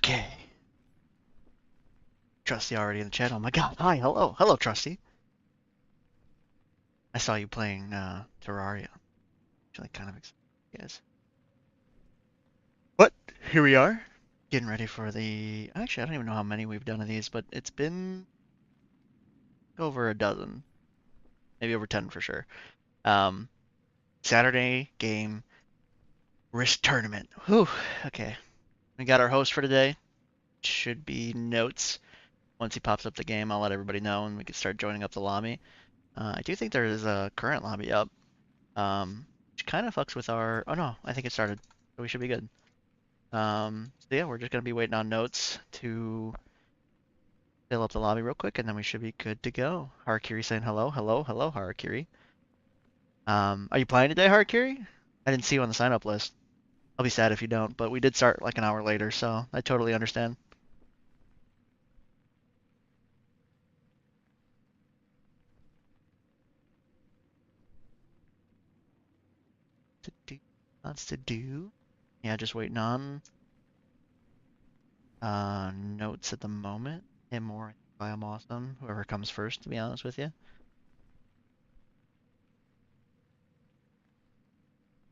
Okay. Trusty already in the chat. Oh my god. Hi, hello. Hello, Trusty. I saw you playing Terraria. Actually kind of excited. Yes. But here we are. Getting ready for the actually I don't even know how many we've done of these, but it's been over a dozen. Maybe over 10 for sure. Um Saturday game risk tournament. Whew. Okay. We got our host for today. Should be Notes. Once he pops up the game, I'll let everybody know and we can start joining up the lobby. I do think there is a current lobby up. Which kind of fucks with our. Oh no, I think it started, so we should be good. So yeah, we're just gonna be waiting on Notes to fill up the lobby real quick, and then we should be good to go. Harakiri saying hello, hello, hello, Harakiri. Are you playing today, Harakiri? I didn't see you on the sign up list. I'll be sad if you don't, but we did start like an hour later, so I totally understand. To do, lots to do. Yeah, just waiting on Notes at the moment. Him or I am awesome. Whoever comes first, to be honest with you.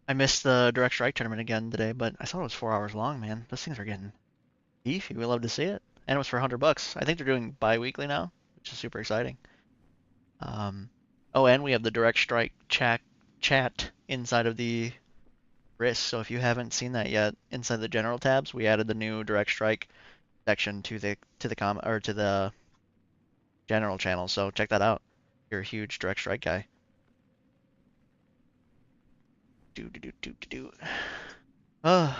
I missed the Direct Strike tournament again today, but I saw it was 4 hours long, man. Those things are getting beefy. We love to see it. And it was for $100. I think they're doing bi-weekly now, which is super exciting. Um, oh, and we have the Direct Strike chat inside of the RIS. So if you haven't seen that yet, inside the general tabs, we added the new Direct Strike section to the general channel. So check that out. You're a huge Direct Strike guy. Do do do do do do. A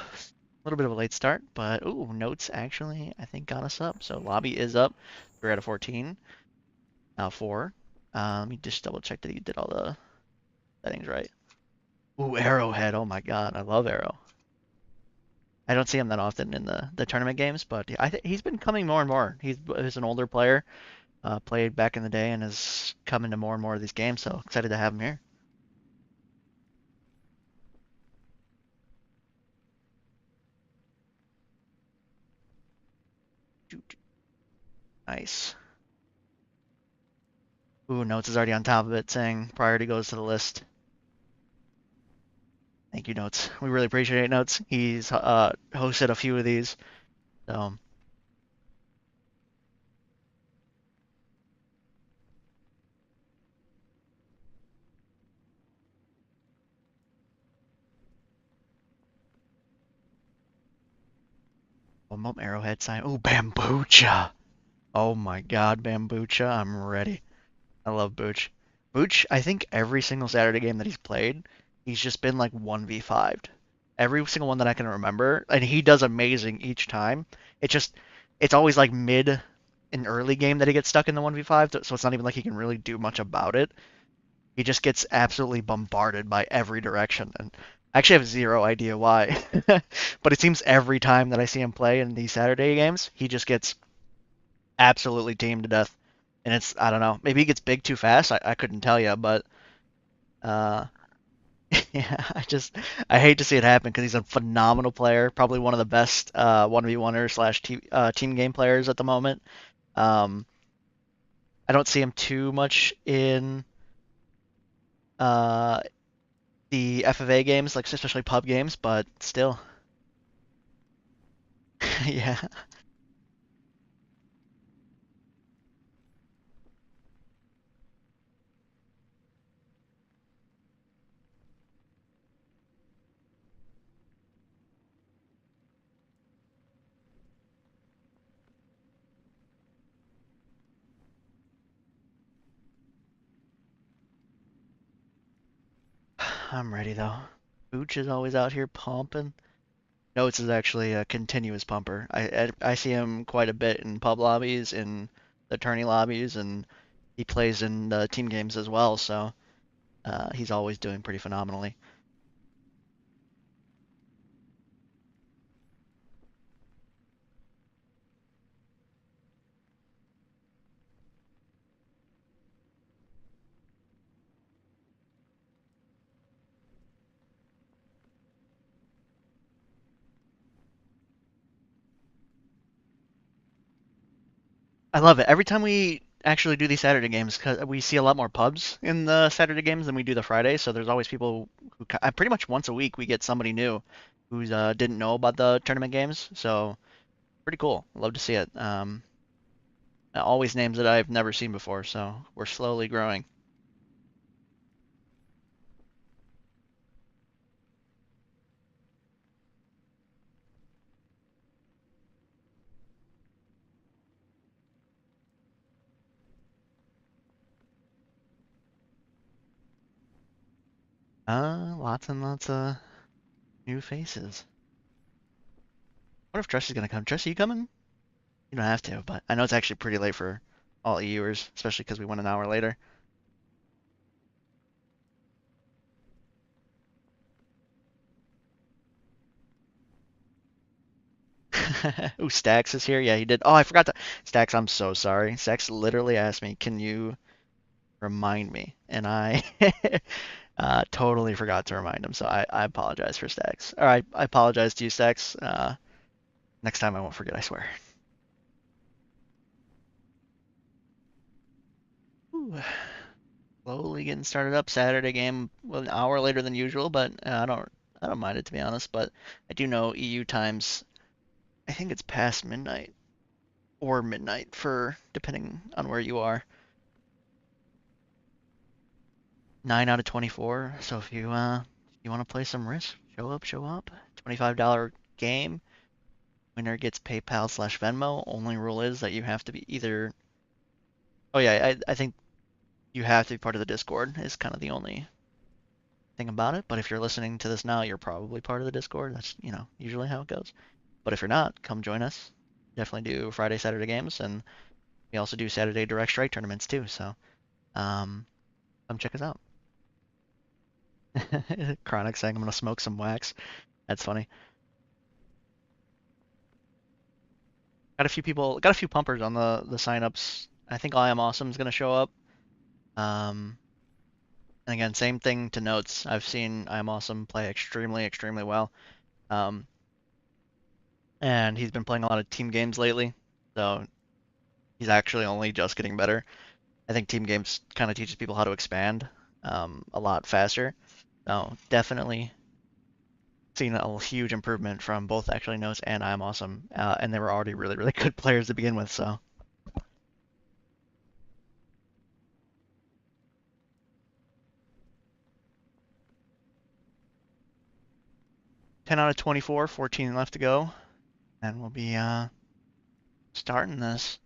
little bit of a late start, but ooh, Notes actually I think got us up. So lobby is up. We're at a 14. Now 4. Let me just double check that he did all the settings right. Ooh, Arrowhead. Oh my god, I love Arrow. I don't see him that often in the tournament games, but I think he's been coming more and more. He's an older player, played back in the day, and has come into more and more of these games. So excited to have him here. Nice. Ooh, Notes is already on top of it, saying priority goes to the list. Thank you, Notes. We really appreciate Notes. He's hosted a few of these. So, Arrowhead sign. Ooh, Bambucha. Oh my god, Bambucha. I'm ready. I love Booch. Booch, I think every single Saturday game that he's played, he's just been like 1v5'd. Every single one that I can remember, and he does amazing each time. It just, it's always like mid and early game that he gets stuck in the 1v5, so it's not even like he can really do much about it. He just gets absolutely bombarded by every direction, and I actually have zero idea why. But it seems every time that I see him play in these Saturday games, he just gets absolutely tamed to death. And it's, I don't know, maybe he gets big too fast. I couldn't tell you, but uh, yeah, I hate to see it happen because he's a phenomenal player, probably one of the best 1v1er slash team game players at the moment. Um, I don't see him too much in uh, the FFA games, like especially pub games, but still, yeah. I'm ready though. Booch is always out here pumping. Notes is actually a continuous pumper. I see him quite a bit in pub lobbies, in the tourney lobbies, and he plays in the team games as well. So he's always doing pretty phenomenally. I love it. Every time we actually do these Saturday games, 'cause we see a lot more pubs in the Saturday games than we do the Friday. So there's always people who pretty much once a week we get somebody new who didn't know about the tournament games. So pretty cool. Love to see it. Always names that I've never seen before. So we're slowly growing. Lots and lots of new faces. What if Tress is gonna come? Tress, are you coming? You don't have to, but I know it's actually pretty late for all EUers, especially because we went an hour later. Ooh, Stacks is here. Yeah, he did. Oh, I forgot to. Stacks, I'm so sorry. Stacks literally asked me, "Can you remind me?" And I totally forgot to remind him. So I apologize for Stacks. All right, I apologize to you, Stacks. Next time I won't forget, I swear. Ooh, slowly getting started up. Saturday game, well, an hour later than usual, but I don't mind it to be honest. But I do know EU times. I think it's past midnight or midnight for depending on where you are. 9 out of 24. So if you want to play some Risk, show up, show up. $25 game. Winner gets PayPal slash Venmo. Only rule is that you have to be either. Oh yeah, I think you have to be part of the Discord is kind of the only thing about it. But if you're listening to this now, you're probably part of the Discord. That's usually how it goes. But if you're not, come join us. Definitely do Friday, Saturday games, and we also do Saturday Direct Strike tournaments too. So um, come check us out. Chronic saying I'm gonna smoke some wax. That's funny. Got a few people, got a few pumpers on the signups. I think I Am Awesome is gonna show up. Um, and again, same thing to notes. I've seen I Am Awesome play extremely, extremely well. Um, and he's been playing a lot of team games lately, so he's actually only just getting better. I think team games kind of teaches people how to expand a lot faster. So definitely seen a huge improvement from both actually notes and I Am Awesome, and they were already really, really good players to begin with. So 10 out of 24, 14 left to go, and we'll be starting this.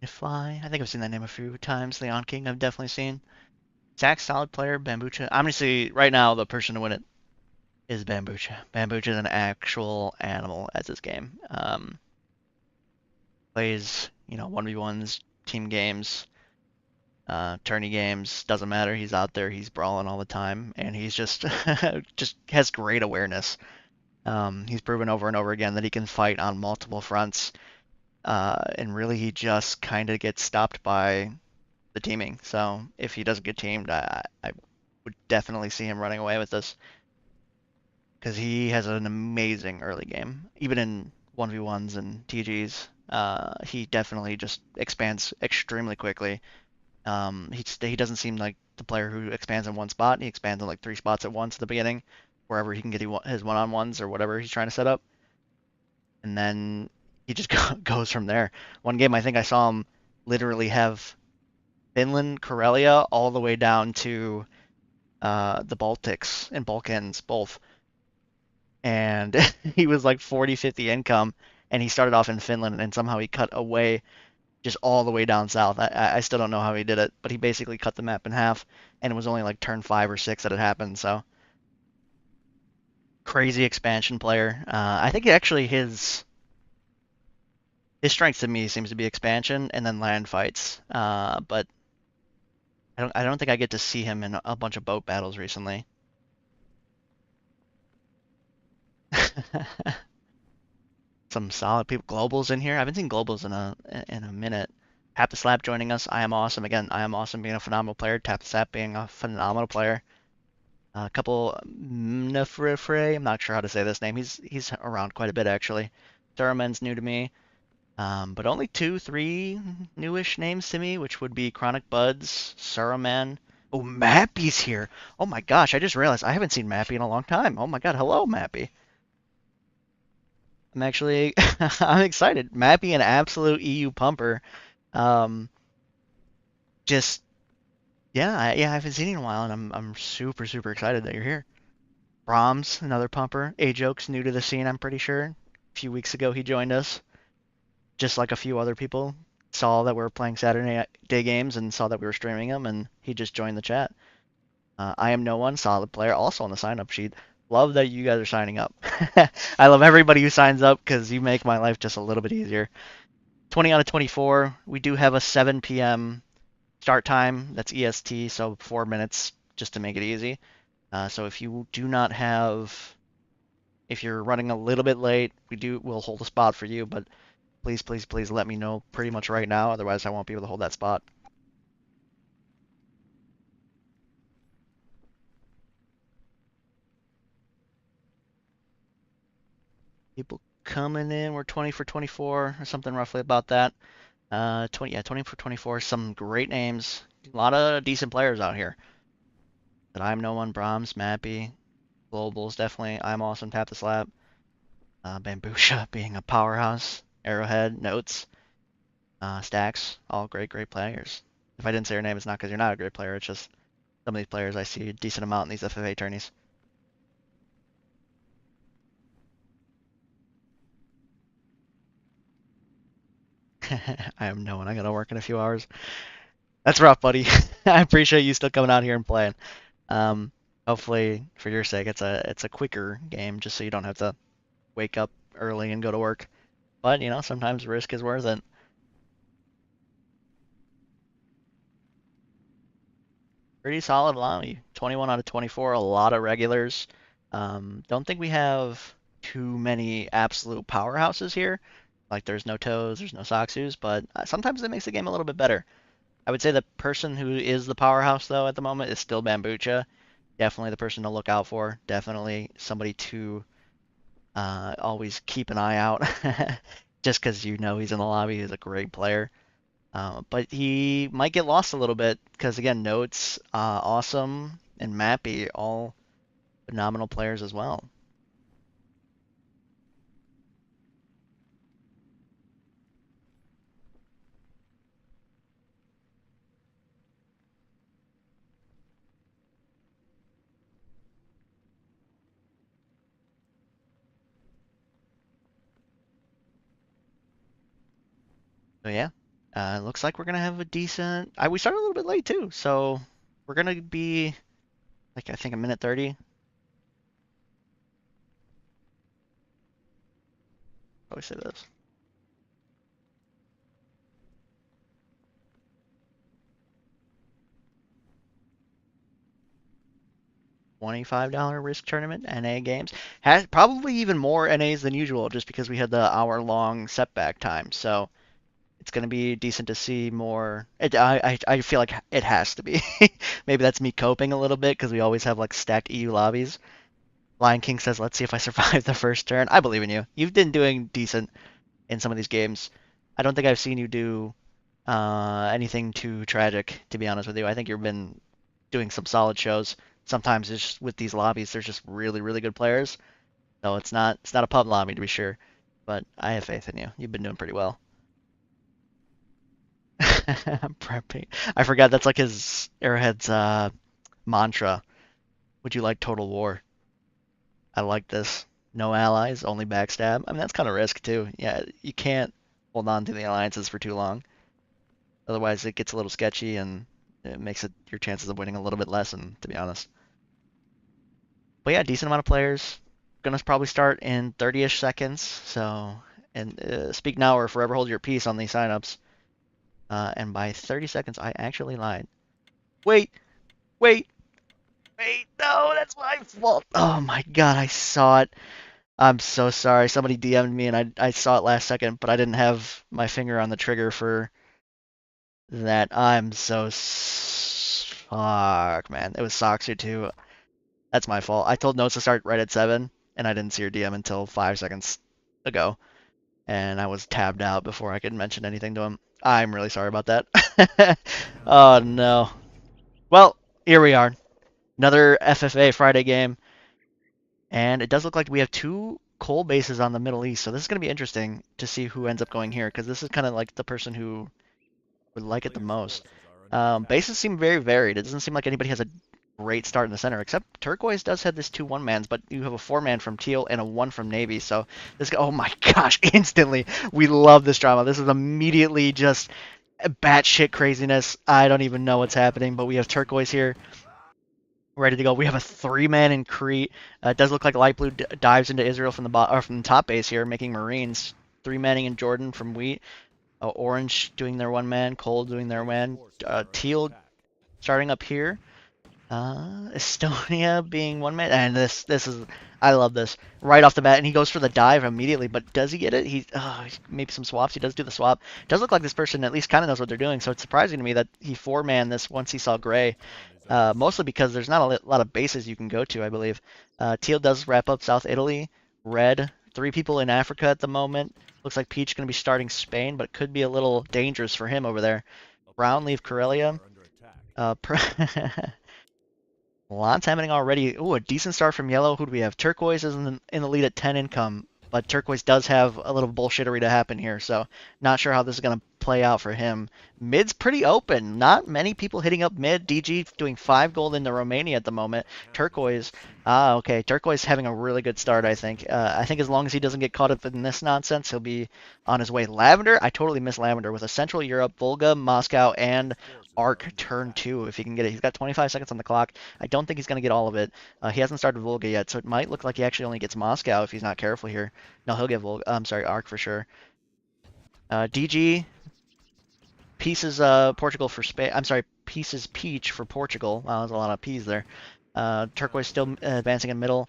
Fly. I think I've seen that name a few times. Leon King, I've definitely seen. Zach, solid player. Bambucha. Honestly, right now, the person to win it is Bambucha. Bambucha is an actual animal as his game. Plays, 1v1s, team games, tourney games. Doesn't matter. He's out there. He's brawling all the time, and he's just just has great awareness. He's proven over and over again that he can fight on multiple fronts, and really he just kind of gets stopped by the teaming. So if he doesn't get teamed, I would definitely see him running away with this because he has an amazing early game. Even in 1v1s and TGs, he definitely just expands extremely quickly. He doesn't seem like the player who expands in one spot. He expands in like three spots at once at the beginning, wherever he can get his one-on-ones or whatever he's trying to set up, and then he just goes from there. One game I think I saw him literally have Finland, Karelia, all the way down to the Baltics and Balkans both. And he was like 40, 50 income, and he started off in Finland, and somehow he cut away just all the way down south. I still don't know how he did it, but he basically cut the map in half, and it was only like turn 5 or 6 that it happened. So crazy expansion player. I think actually his strength to me seems to be expansion and then land fights. But I don't think I get to see him in a bunch of boat battles recently. Some solid people. Globals in here. I haven't seen globals in a minute. Tap the Slap joining us. I am awesome. Again, I am awesome being a phenomenal player. Tap the Slap being a phenomenal player. A couple Nefrefre, I'm not sure how to say this name. He's around quite a bit actually. Thurman's new to me. But only two, three newish names to me, which would be Chronic Buds, Saruman. Oh, Mappy's here. Oh my gosh, I just realized I haven't seen Mappy in a long time. Oh my god, hello, Mappy. I'm actually I'm excited. Mappy, an absolute EU pumper. Um, just yeah, I haven't seen you in a while, and I'm super excited that you're here. Brahms, another pumper. A-Joke's new to the scene, I'm pretty sure. A few weeks ago he joined us, just like a few other people. Saw that we were playing Saturday day games and saw that we were streaming them, and he just joined the chat. I am no one, solid player, also on the sign up sheet. Love that you guys are signing up. I love everybody who signs up because you make my life just a little bit easier. 20 out of 24. We do have a 7 p.m. start time. That's EST, so 4 minutes just to make it easy. So if you do not have, if you're running a little bit late, we'll hold a spot for you, but please let me know pretty much right now, otherwise I won't be able to hold that spot. People coming in, we're 20 for 24 or something roughly about that. 20 for 24, some great names, a lot of decent players out here. That I'm no one, Brahms, Mappy, Globals definitely. I'm awesome, Tap the Slap. Bambusha being a powerhouse. Arrowhead, Notes, Stacks, all great players. If I didn't say your name, it's not because you're not a great player. It's just some of these players I see a decent amount in these FFA tourneys. I am no one. I gotta work in a few hours. That's rough, buddy. I appreciate you still coming out here and playing. Um, Hopefully, for your sake, it's a quicker game, just so you don't have to wake up early and go to work. But sometimes risk is worth it. Pretty solid lobby. 21 out of 24, a lot of regulars. Don't think we have too many absolute powerhouses here. Like there's no Toes, there's no Soxus, but sometimes it makes the game a little bit better. I would say the person who is the powerhouse though at the moment is still Bambucha. Definitely the person to look out for. Definitely somebody to always keep an eye out. Just because he's in the lobby, he's a great player. But he might get lost a little bit because again, Notes, awesome, and Mappy, all phenomenal players as well. So yeah, looks like we're gonna have a decent. We started a little bit late too, so we're gonna be like I think a minute 30. How do I say this? $25 risk tournament, NA games. Has probably even more NAs than usual just because we had the hour-long setback time. So it's going to be decent to see more. I feel like it has to be. Maybe that's me coping a little bit because we always have like stacked EU lobbies. Lion King says, "Let's see if I survive the first turn." I believe in you. You've been doing decent in some of these games. I don't think I've seen you do anything too tragic, to be honest with you. I think you've been doing some solid shows. Sometimes it's just with these lobbies, there's just really good players. So it's not a pub lobby to be sure, but I have faith in you. You've been doing pretty well. Prepping. I forgot that's like his Arrowhead's mantra. Would you like total war? I like this. No allies, only backstab. I mean that's kind of risk too. Yeah, you can't hold on to the alliances for too long. Otherwise it gets a little sketchy and it makes it your chances of winning a little bit lessen, to be honest. But yeah, decent amount of players. Gonna probably start in 30-ish seconds. So, and speak now or forever hold your peace on these signups. And by 30 seconds, I actually lied. Wait, wait, wait. No, that's my fault. Oh my God, I saw it. I'm so sorry. Somebody DM'd me and I saw it last second, but I didn't have my finger on the trigger for that I'm so fuck, man. It was Soxer too. That's my fault. I told Notes to start right at 7, and I didn't see her DM until 5 seconds ago, and I was tabbed out before I could mention anything to him. I'm really sorry about that. Oh no. Well, here we are. Another FFA Friday game, and it does look like we have two coal bases on the Middle East, so this is going to be interesting to see who ends up going here, because this is kind of like the person who would like it the most. Bases seem very varied. It doesn't seem like anybody has a great start in the center, except Turquoise does have this 2-1-mans, but you have a 4-man from Teal and a 1 from Navy, so this guy, oh my gosh, instantly, we love this drama. This is immediately just batshit craziness. I don't even know what's happening, but we have Turquoise here ready to go. We have a 3-man in Crete. It does look like Light Blue dives into Israel from the top base here, making Marines. 3-manning in Jordan from Wheat. Orange doing their 1-man, Cold doing their man, Teal starting up here, Estonia being 1-man, and this is, I love this right off the bat, and he goes for the dive immediately, but does he get it? Maybe some swaps. He does do the swap. It does look like this person at least kind of knows what they're doing, so it's surprising to me that he 4-man this once he saw gray. Mostly because there's not a lot of bases you can go to, I believe. Teal does wrap up South Italy. Red, 3 people in Africa at the moment. Looks like Peach going to be starting Spain, but it could be a little dangerous for him over there. Brown leave Karelia. Lots happening already. Ooh, a decent start from Yellow. Who do we have? Turquoise is in the lead at 10 income, but Turquoise does have a little bullshittery to happen here, so not sure how this is going to play out for him. Mid's pretty open. Not many people hitting up mid. DG doing 5 gold into Romania at the moment. Turquoise, okay. Turquoise having a really good start, I think. I think as long as he doesn't get caught up in this nonsense, he'll be on his way. Lavender, I totally miss Lavender with a Central Europe, Volga, Moscow, and Arc turn 2 if he can get it. He's got 25 seconds on the clock. I don't think he's going to get all of it. He hasn't started Volga yet, so it might look like he actually only gets Moscow if he's not careful here. No, he'll get Volga. I'm sorry, Arc for sure. DG, pieces Portugal for Spain. I'm sorry, pieces Peach for Portugal. Wow, there's a lot of P's there. Turquoise still advancing in middle.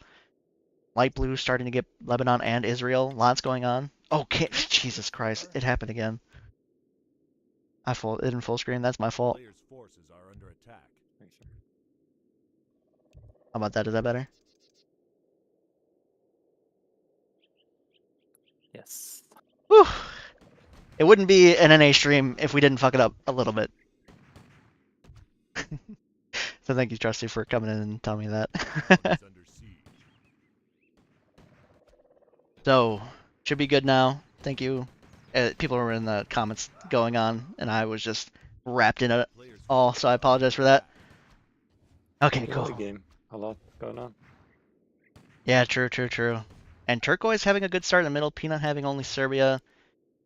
Light blue starting to get Lebanon and Israel. Lots going on. Okay, Jesus Christ, it happened again. I it in full screen. That's my fault. How about that? Is that better? Yes. Whew. It wouldn't be an NA stream if we didn't fuck it up a little bit. So thank you, Trusty, for coming in and telling me that. So, should be good now. Thank you. People were in the comments going on, and I was just wrapped in it all, so I apologize for that. Okay, cool. The game. A lot going on. Yeah, true. And Turquoise having a good start in the middle, Peanut having only Serbia,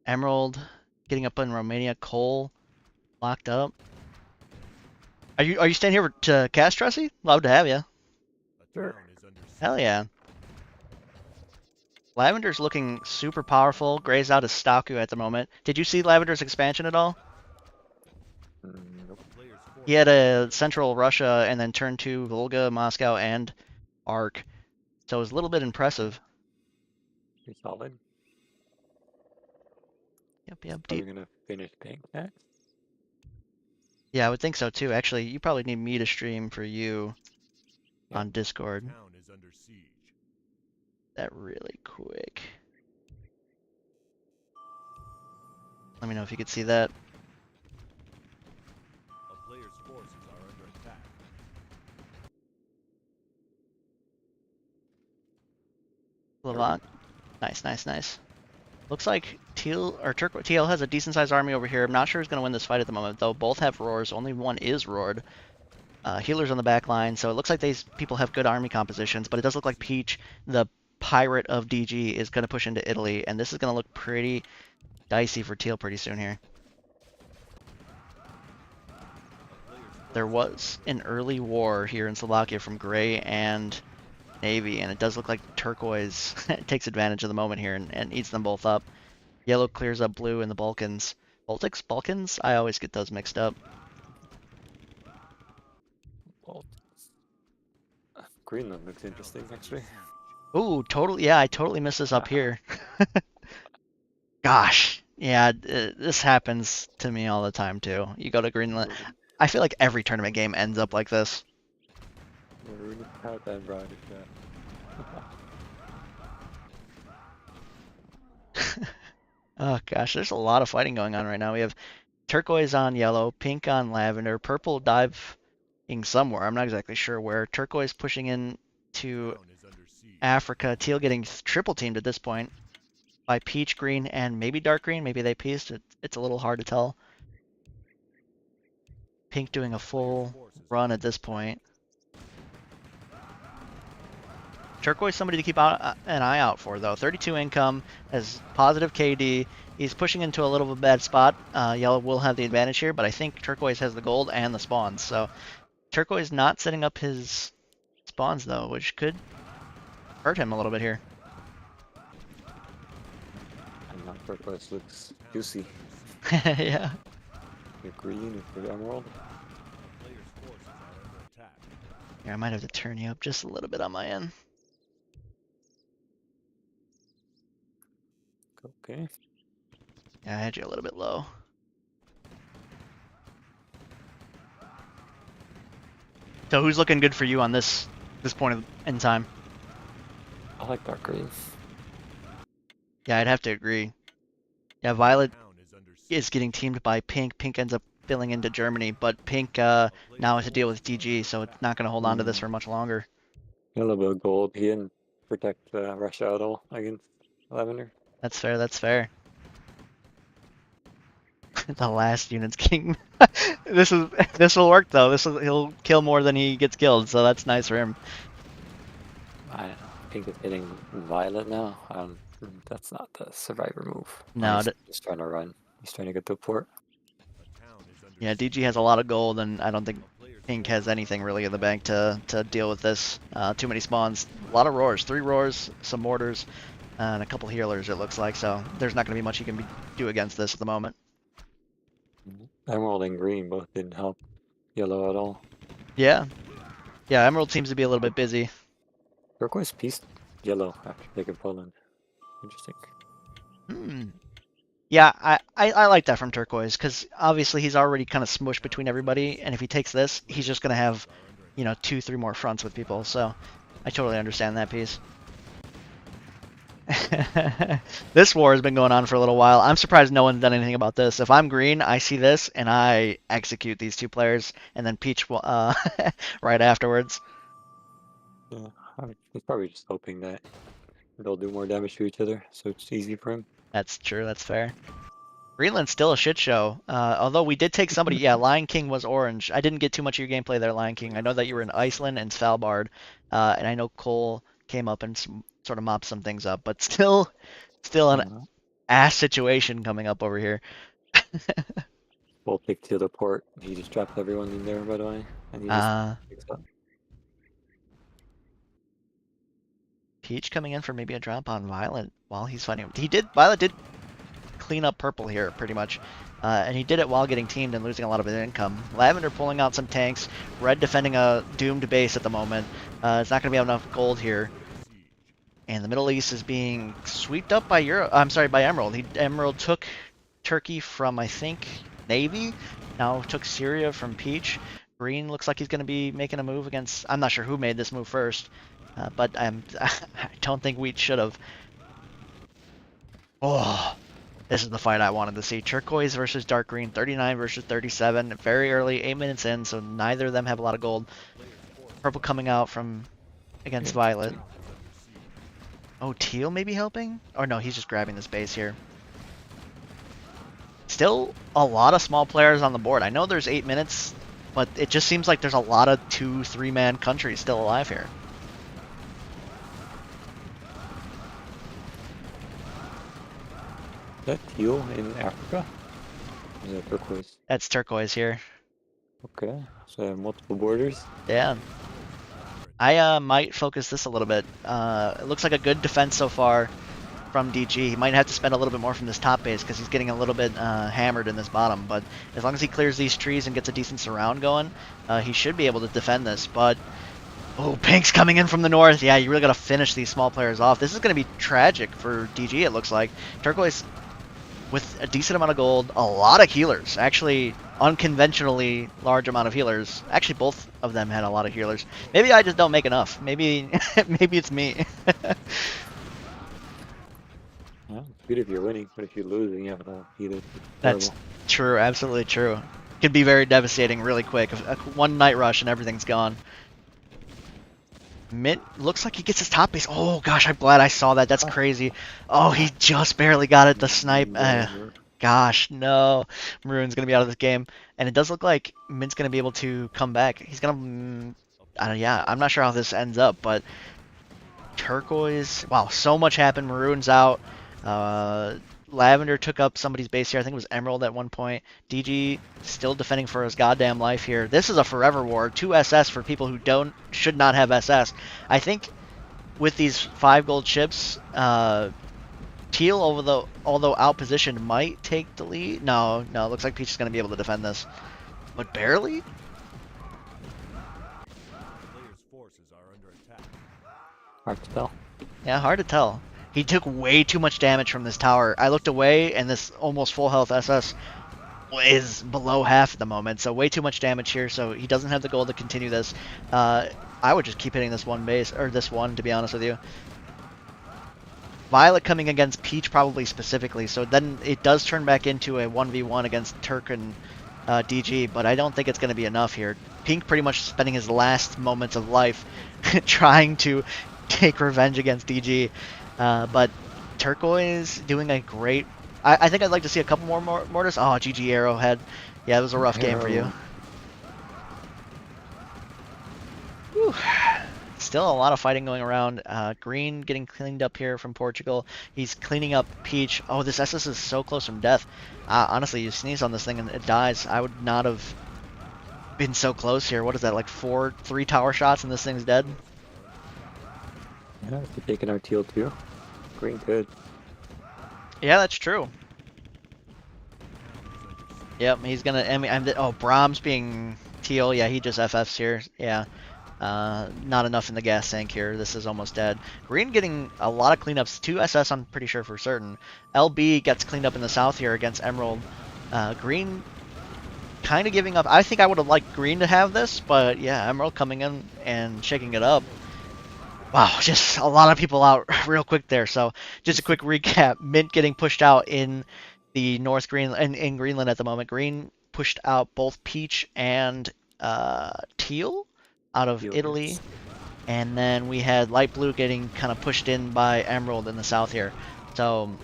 Emerald getting up in Romania, Cole locked up. Are you staying here to cast, Trusty? Love to have you. Sure. Hell yeah. Lavender's looking super powerful. Gray's out as Staku at the moment. Did you see Lavender's expansion at all? Nope. He had a Central Russia and then turn 2 Volga, Moscow, and Arc. So it was a little bit impressive. Pretty solid. Yep. Are we gonna finish pink next? Yeah, I would think so too. Actually, you probably need me to stream for you on Discord. That really quick. Let me know if you could see that. Levant. Nice. Looks like Teal has a decent sized army over here. I'm not sure who's going to win this fight at the moment, though. Both have roars. Only one is roared. Healers on the back line, so it looks like these people have good army compositions, but it does look like Peach, the pirate of DG, is going to push into Italy, and this is going to look pretty dicey for Teal pretty soon here. There was an early war here in Slovakia from Gray and Navy, and it does look like Turquoise takes advantage of the moment here and eats them both up. Yellow clears up blue in the Balkans. Balkans? I always get those mixed up. Greenland looks interesting, actually. Ooh, totally. Yeah, I totally missed this up here. Gosh, Yeah, this happens to me all the time too. You go to Greenland. I feel like every tournament game ends up like this. We're really proud that brought it Oh gosh, there's a lot of fighting going on right now. We have turquoise on yellow, pink on lavender, purple diving somewhere. I'm not exactly sure where. Turquoise pushing in to Africa. Teal getting triple teamed at this point by peach, green, and maybe dark green. Maybe they pieced. It's a little hard to tell. Pink doing a full run at this point. Turquoise somebody to keep an eye out for, though. 32 income, has positive KD. He's pushing into a little bit bad spot. Yellow will have the advantage here, but I think Turquoise has the gold and the spawns. So Turquoise not setting up his spawns, though, which could hurt him a little bit here. And now turquoise looks juicy. Yeah. Your green, your emerald. Here, I might have to turn you up just a little bit on my end. Okay. Yeah, I had you a little bit low. So who's looking good for you on this point in time? I like dark green. Yeah, I'd have to agree. Yeah, Violet is getting teamed by Pink. Pink ends up filling into Germany, but Pink now has to deal with DG, so it's not going to hold on to this for much longer. A little bit of gold. He didn't protect Russia at all against lavender. That's fair, that's fair. The last unit's getting... This will work, though. He'll kill more than he gets killed, so that's nice for him. I think it's hitting violet now. That's not the survivor move. No, He's just trying to run. He's trying to get to a port. yeah, DG has a lot of gold, and I don't think Pink has anything really in the bank to deal with this. Too many spawns. A lot of roars. 3 roars, some mortars, and a couple healers, it looks like. So there's not going to be much he can do against this at the moment. Emerald and green both didn't help yellow at all. Yeah. Yeah, Emerald seems to be a little bit busy. Turquoise pieced yellow after taking Poland. Interesting. Yeah, I like that from Turquoise, because obviously he's already kind of smushed between everybody, and if he takes this, he's just going to have, 2-3 more fronts with people, so I totally understand that piece. This war has been going on for a little while. I'm surprised no one's done anything about this. If I'm green, I see this, and I execute these 2 players, and then Peach right afterwards. Yeah, he's probably just hoping that they'll do more damage to each other, so it's easy for him. That's true, that's fair. Greenland's still a shit show. Although we did take somebody, yeah, Lion King was orange. I didn't get too much of your gameplay there, Lion King. I know that you were in Iceland and Svalbard, and I know Cole came up and sort of mopped some things up, but still an ass situation coming up over here. We'll take to the port. He just dropped everyone in there, by the way, and he just picks up. Peach coming in for maybe a drop on Violet while he's fighting. Violet did clean up purple here pretty much, and he did it while getting teamed and losing a lot of his income. Lavender pulling out some tanks, red defending a doomed base at the moment. It's not going to be enough gold here, and the Middle East is being swept up by by Emerald. Emerald took Turkey from, I think, Navy, now took Syria from Peach. Green looks like he's going to be making a move against, I'm not sure who made this move first, but I don't think we should have. Oh, this is the fight I wanted to see. Turquoise versus dark green, 39 versus 37. Very early, 8 minutes in, so neither of them have a lot of gold. Purple coming out from against Violet. Oh, Teal maybe helping? Or no, he's just grabbing this base here. Still a lot of small players on the board. I know there's 8 minutes, but it just seems like there's a lot of 2-3 man countries still alive here. Is that teal in Africa? Or is that turquoise? That's turquoise here. Okay, so I have multiple borders. Yeah. I might focus this a little bit. It looks like a good defense so far from DG. He might have to spend a little bit more from this top base because he's getting a little bit hammered in this bottom. But as long as he clears these trees and gets a decent surround going, he should be able to defend this. But, oh, Pink's coming in from the north. Yeah, you really got to finish these small players off. This is going to be tragic for DG, it looks like. Turquoise with a decent amount of gold, a lot of healers. Actually, unconventionally large amount of healers. Actually, both of them had a lot of healers. Maybe I just don't make enough. Maybe maybe it's me. Yeah, it's good if you're winning, but if you're losing, you have to either. It's That's terrible. true, absolutely true. Could be very devastating really quick. One night rush and everything's gone. Mint looks like he gets his top base. Oh gosh, I'm glad I saw that. That's Ah, crazy. Oh, he just barely got it. The snipe. no. Gosh, no. Maroon's gonna be out of this game, and it does look like Mint's gonna be able to come back. He's gonna. Yeah, I'm not sure how this ends up, but turquoise. Wow, so much happened. Maroon's out. Uh, Lavender took up somebody's base here. I think it was Emerald at one point. DG still defending for his goddamn life here. This is a forever war. 2 SS for people who should not have SS. I think with these 5 gold chips, Teal, although outpositioned, might take the lead. No, no, it looks like Peach is going to be able to defend this. But barely? Hard to tell. Yeah, hard to tell. He took way too much damage from this tower. I looked away, and this almost full health SS is below half at the moment, so way too much damage here, so he doesn't have the gold to continue this. I would just keep hitting this one base, or this one, to be honest with you. Violet coming against Peach probably specifically, so then it does turn back into a 1v1 against Turk and DG, but I don't think it's going to be enough here. Pink pretty much spending his last moments of life trying to take revenge against DG, but Turquoise doing a great... I think I'd like to see a couple more mortars. Oh, GG Arrowhead. Yeah, it was a rough game for you. Whew. Still a lot of fighting going around. Green getting cleaned up here from Portugal. He's cleaning up Peach. Oh, this SS is so close from death. Honestly, you sneeze on this thing and it dies. I would not have been so close here. What is that, like 3 tower shots and this thing's dead? Yeah, they're taking our teal too. Green good. Yeah, that's true. Yep, he's gonna... oh, Brahms being teal. Yeah, he just FFs here. Yeah. Not enough in the gas tank here. This is almost dead. Green getting a lot of cleanups. 2 SS, I'm pretty sure for certain. LB gets cleaned up in the south here against Emerald. Green kind of giving up. I think I would have liked Green to have this, but yeah, Emerald coming in and shaking it up. Wow, just a lot of people out real quick there. So just a quick recap. Mint getting pushed out in the North Greenland, in Greenland at the moment. Green pushed out both Peach and Teal out of Italy. And then we had Light Blue getting kind of pushed in by Emerald in the south here. So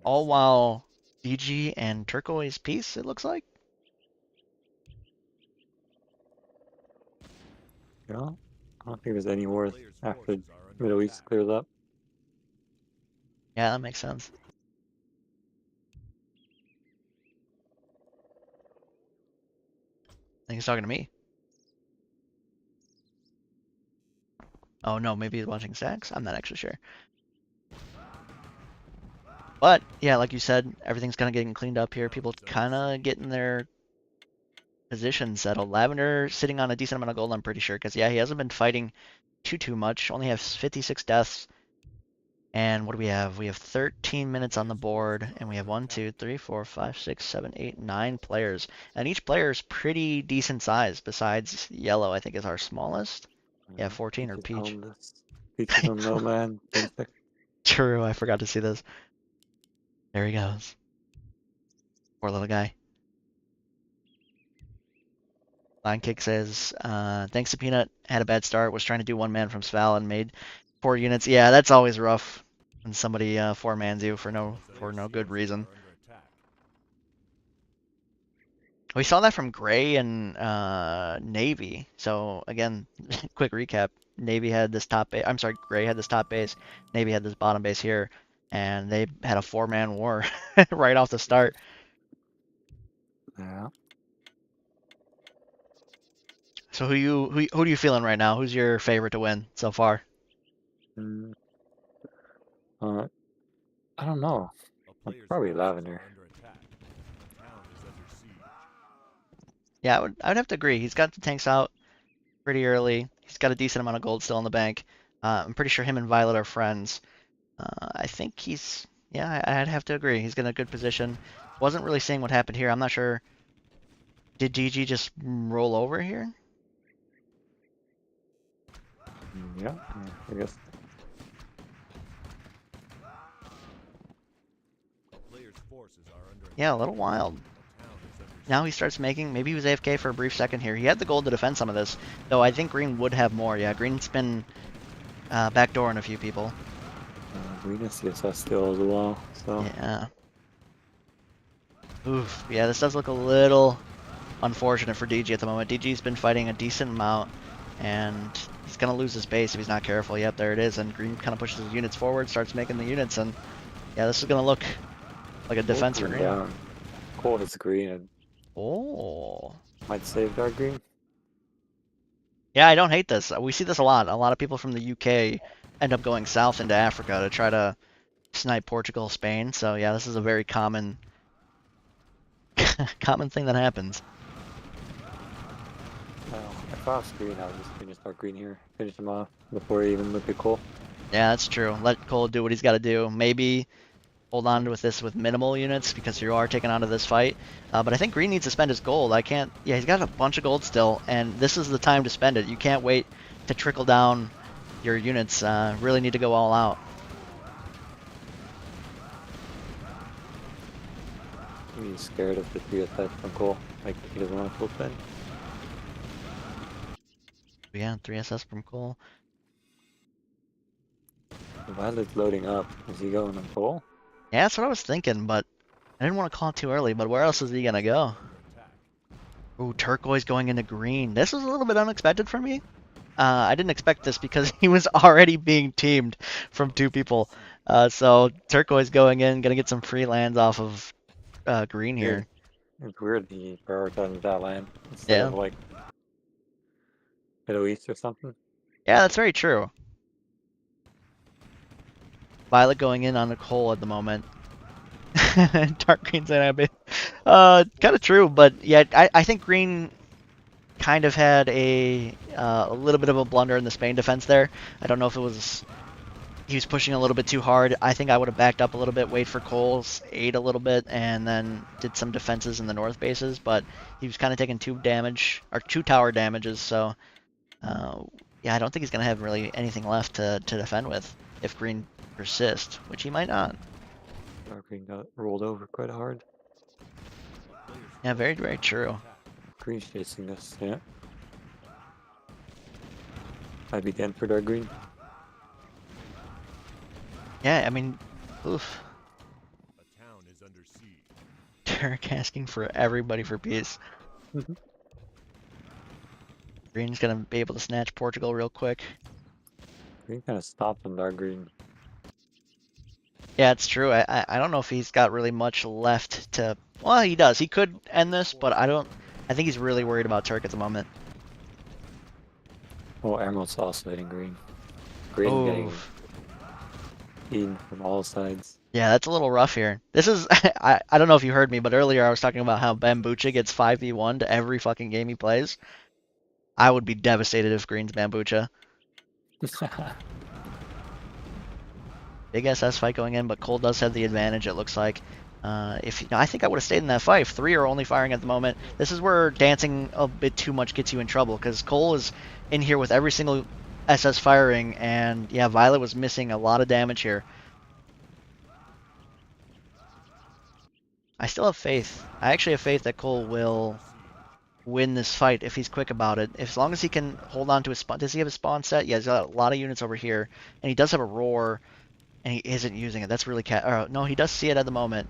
all while DG and Turquoise peace, it looks like. Yeah, I don't think there's any wars after Middle East clears up. Yeah, that makes sense. I think he's talking to me. Oh no, maybe he's watching Sax? I'm not actually sure. But yeah, like you said, everything's kind of getting cleaned up here. People kind of getting their position settled. Lavender sitting on a decent amount of gold, I'm pretty sure, because yeah, he hasn't been fighting too much. Only has 56 deaths. And what do we have? We have 13 minutes on the board, and we have 1, 2, 3, 4, 5, 6, 7, 8, 9 players. And each player is pretty decent size, besides Yellow, I think is our smallest. Yeah, 14 or Peach. Peach is on low, man. True, I forgot to see this. There he goes. Poor little guy. Line kick says, thanks to Peanut, had a bad start, was trying to do one man from Sval and made 4 units. Yeah, that's always rough when somebody 4-mans you for no good reason. We saw that from Gray and Navy. So again, quick recap. Navy had this top base. I'm sorry, Gray had this top base. Navy had this bottom base here, and they had a 4-man war right off the start. Yeah. So who are you feeling right now? Who's your favorite to win so far? I don't know. Probably Lavender. Yeah, I would have to agree. He's got the tanks out pretty early. He's got a decent amount of gold still in the bank. I'm pretty sure him and Violet are friends. I think he's Yeah, I'd have to agree. He's in a good position. Wasn't really seeing what happened here. I'm not sure. Did GG just roll over here? Yeah, I guess. Yeah, a little wild. Now he starts making. Maybe he was AFK for a brief second here. He had the gold to defend some of this, though I think Green would have more. Yeah, Green's been backdooring a few people. Green is CSS still as well, so. Yeah. Oof. Yeah, this does look a little unfortunate for DG at the moment. DG's been fighting a decent amount, and he's going to lose his base if he's not careful. Yep, there it is. And Green kind of pushes his units forward, starts making the units, and yeah, this is going to look like a defense for Green. Down. Cole hits green and Oh. might save dark green. Yeah, I don't hate this. We see this a lot. A lot of people from the UK end up going south into Africa to try to snipe Portugal, Spain. So yeah, this is a very common common thing that happens. If I was green, I would just finish dark green here. Finish him off before he even look at Cole. Yeah, that's true. Let Cole do what he's got to do. Maybe hold on with this with minimal units because you are taking on to this fight. But I think Green needs to spend his gold. I can't. Yeah, he's got a bunch of gold still, and this is the time to spend it. You can't wait to trickle down your units. Really need to go all out. He's scared of the 3 attack from Cole. Like, he doesn't want to full spend. Yeah, 3 SS from Cole. Violet's loading up. Is he going on Cole? Yeah, that's what I was thinking, but I didn't want to call it too early. But where else is he gonna go? Ooh, turquoise going into green. This was a little bit unexpected for me. I didn't expect this because he was already being teamed from 2 people. So turquoise going in, gonna get some free lands off of green here. It's weird he prioritizes that land instead of like Middle East or something. Yeah, that's very true. Violet going in on the Cole at the moment. Dark green's unhappy. Kind of true, but yeah, I think green kind of had a little bit of a blunder in the Spain defense there. I don't know if it was he was pushing a little bit too hard. I think I would have backed up a little bit, wait for Cole's aid a little bit, and then did some defenses in the north bases. But he was kind of taking 2 tower damages. So yeah, I don't think he's gonna have really anything left to defend with if green persists, which he might not. Dark green got rolled over quite hard. Yeah, very, very true. Green's chasing this, yeah. Might be the end for dark green. Yeah, I mean, oof. Turk asking for everybody for peace. Green's gonna be able to snatch Portugal real quick. Green kind of stopped on dark green. Yeah, it's true. I don't know if he's got really much left to. Well, he does. He could end this, but I don't. I think he's really worried about Turk at the moment. Oh, Emerald's also hitting green. Green getting eaten from all sides. Yeah, that's a little rough here. This is. I don't know if you heard me, but earlier I was talking about how Bambucha gets 5v1 to every fucking game he plays. I would be devastated if Green's Bambucha. Big SS fight going in, but Cole does have the advantage, it looks like. I think I would have stayed in that fight. 3 are only firing at the moment. This is where dancing a bit too much gets you in trouble, because Cole is in here with every single SS firing, and yeah, Violet was missing a lot of damage here. I still have faith. I actually have faith that Cole will win this fight if he's quick about it. As long as he can hold on to his spawn. Does he have a spawn set? Yeah, he's got a lot of units over here, and he does have a roar. And he isn't using it. That's really no, he does see it at the moment.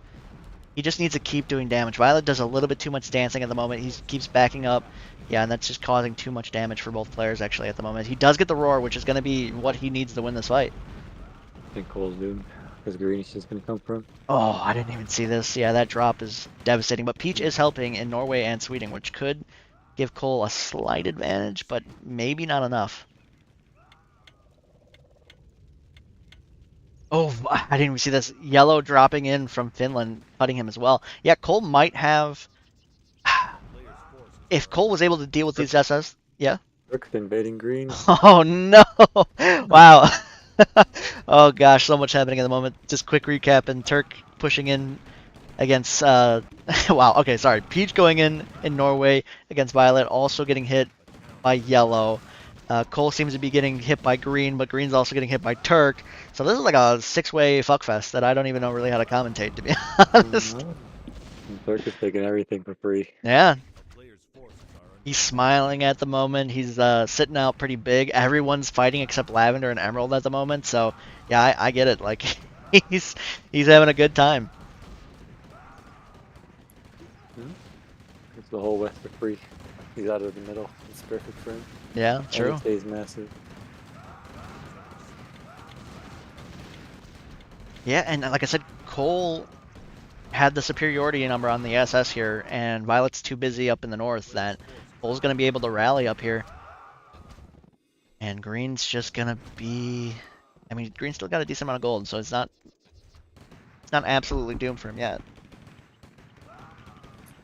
He just needs to keep doing damage. Violet does a little bit too much dancing at the moment. He keeps backing up. Yeah, and that's just causing too much damage for both players, actually, at the moment. He does get the roar, which is going to be what he needs to win this fight. I think Cole's doomed, because green is just going to come from. Oh, I didn't even see this. Yeah, that drop is devastating. But Peach is helping in Norway and Sweden, which could give Cole a slight advantage, but maybe not enough. Oh, I didn't even see this. Yellow dropping in from Finland, cutting him as well. Yeah, Cole might have... If Cole was able to deal with these SS... Yeah? Rook's invading green. Oh, no! Wow. Oh gosh, so much happening at the moment. Just quick recap, and Turk pushing in against wow, okay, sorry. Peach going in Norway against Violet, also getting hit by yellow. Cole seems to be getting hit by green, but green's also getting hit by Turk. So this is like a six-way fuckfest that I don't even know really how to commentate, to be honest. Mhm. Turk is taking everything for free. Yeah, he's smiling at the moment. He's sitting out pretty big. Everyone's fighting except Lavender and Emerald at the moment. So yeah, I get it. Like he's he's having a good time. It's the whole west for free. He's out of the middle. It's perfect for him. Yeah, And it true. stays massive. Yeah, and like I said, Cole had the superiority number on the SS here, and Violet's too busy up in the north that Cole's going to be able to rally up here. And Green's just going to be... I mean, Green's still got a decent amount of gold, so it's not absolutely doomed for him yet.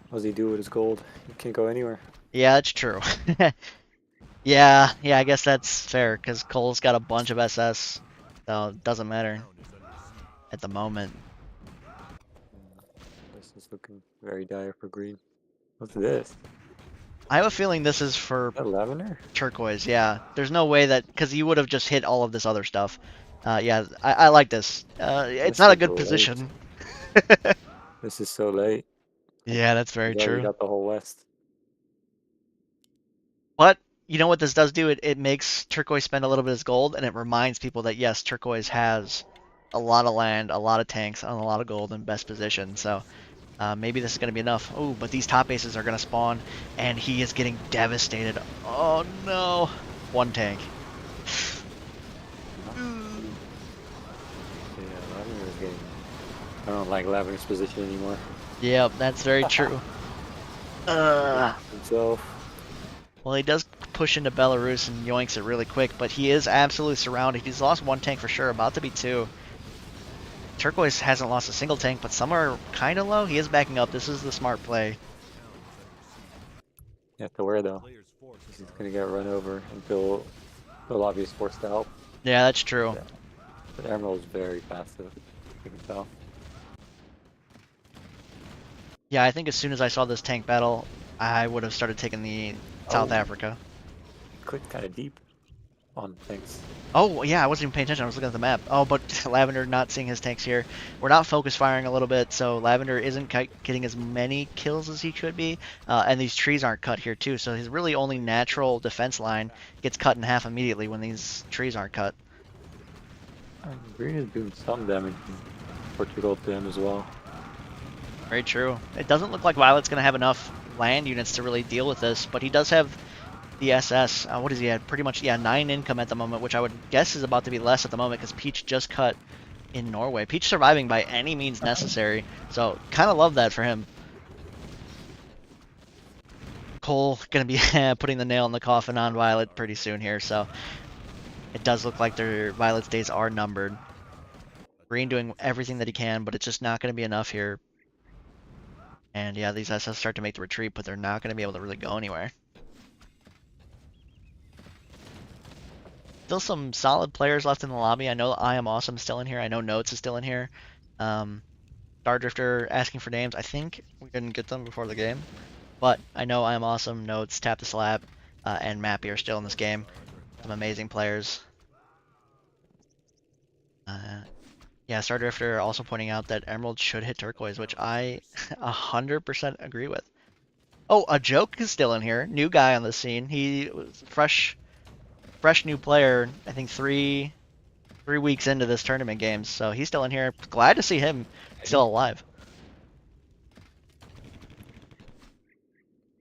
What does he do with his gold? He can't go anywhere. Yeah, it's true. Yeah, I guess that's fair, because Cole's got a bunch of SS, so it doesn't matter at the moment. This is looking very dire for green. What's this? I have a feeling this is Is for that lavender? turquoise, yeah. There's no way that, because you would have just hit all of this other stuff. Yeah, I like this. It's This not a is good late. position. This is so late. Yeah, that's very He's already true. got the whole west. But you know what this does do? It makes turquoise spend a little bit of his gold, and it reminds people that yes, turquoise has a lot of land, a lot of tanks, and a lot of gold in best position. So maybe this is going to be enough. Oh, but these top aces are going to spawn, and he is getting devastated. Oh no, one tank. Yeah, lavender is getting. I don't like lavender's position anymore. Yep, that's very true. Himself. Well, he does push into Belarus and yoinks it really quick, but he is absolutely surrounded. He's lost one tank for sure, about to be two. Turquoise hasn't lost a single tank, but some are kind of low. He is backing up. This is the smart play. You have to wear though. He's gonna get run over until the lobby is forced to help. Yeah, that's true. Yeah. But Emerald's very passive. You can tell. Yeah, I think as soon as I saw this tank battle, I would have started taking the South Africa. Clicked kind of deep on things. Oh, yeah, I wasn't even paying attention. I was looking at the map. Oh, but Lavender not seeing his tanks here. We're not focus firing a little bit, so Lavender isn't getting as many kills as he could be. And these trees aren't cut here, too. So his really only natural defense line gets cut in half immediately when these trees aren't cut. Green is doing some damage in Portugal to him as well. Very true. It doesn't look like Violet's going to have enough land units to really deal with this, but he does have the SS. What does he have? Pretty much, yeah, 9 income at the moment, which I would guess is about to be less at the moment because Peach just cut in Norway. Peach surviving by any means necessary, so kind of love that for him. Cole going to be putting the nail in the coffin on Violet pretty soon here, so it does look like their Violet's days are numbered. Green doing everything that he can, but it's just not going to be enough here. And yeah, these SS start to make the retreat, but they're not going to be able to really go anywhere. Still some solid players left in the lobby. I know I Am Awesome still in here. I know Notes is still in here. Star Drifter asking for names. I think we didn't get them before the game. But I know I Am Awesome, Notes, Tap the Slab, and Mappy are still in this game. Some amazing players. Yeah, Star Drifter also pointing out that Emerald should hit Turquoise, which I 100% agree with. Oh, a Joke is still in here. New guy on the scene. He was fresh new player. I think three weeks into this tournament games, so he's still in here. Glad to see him still alive.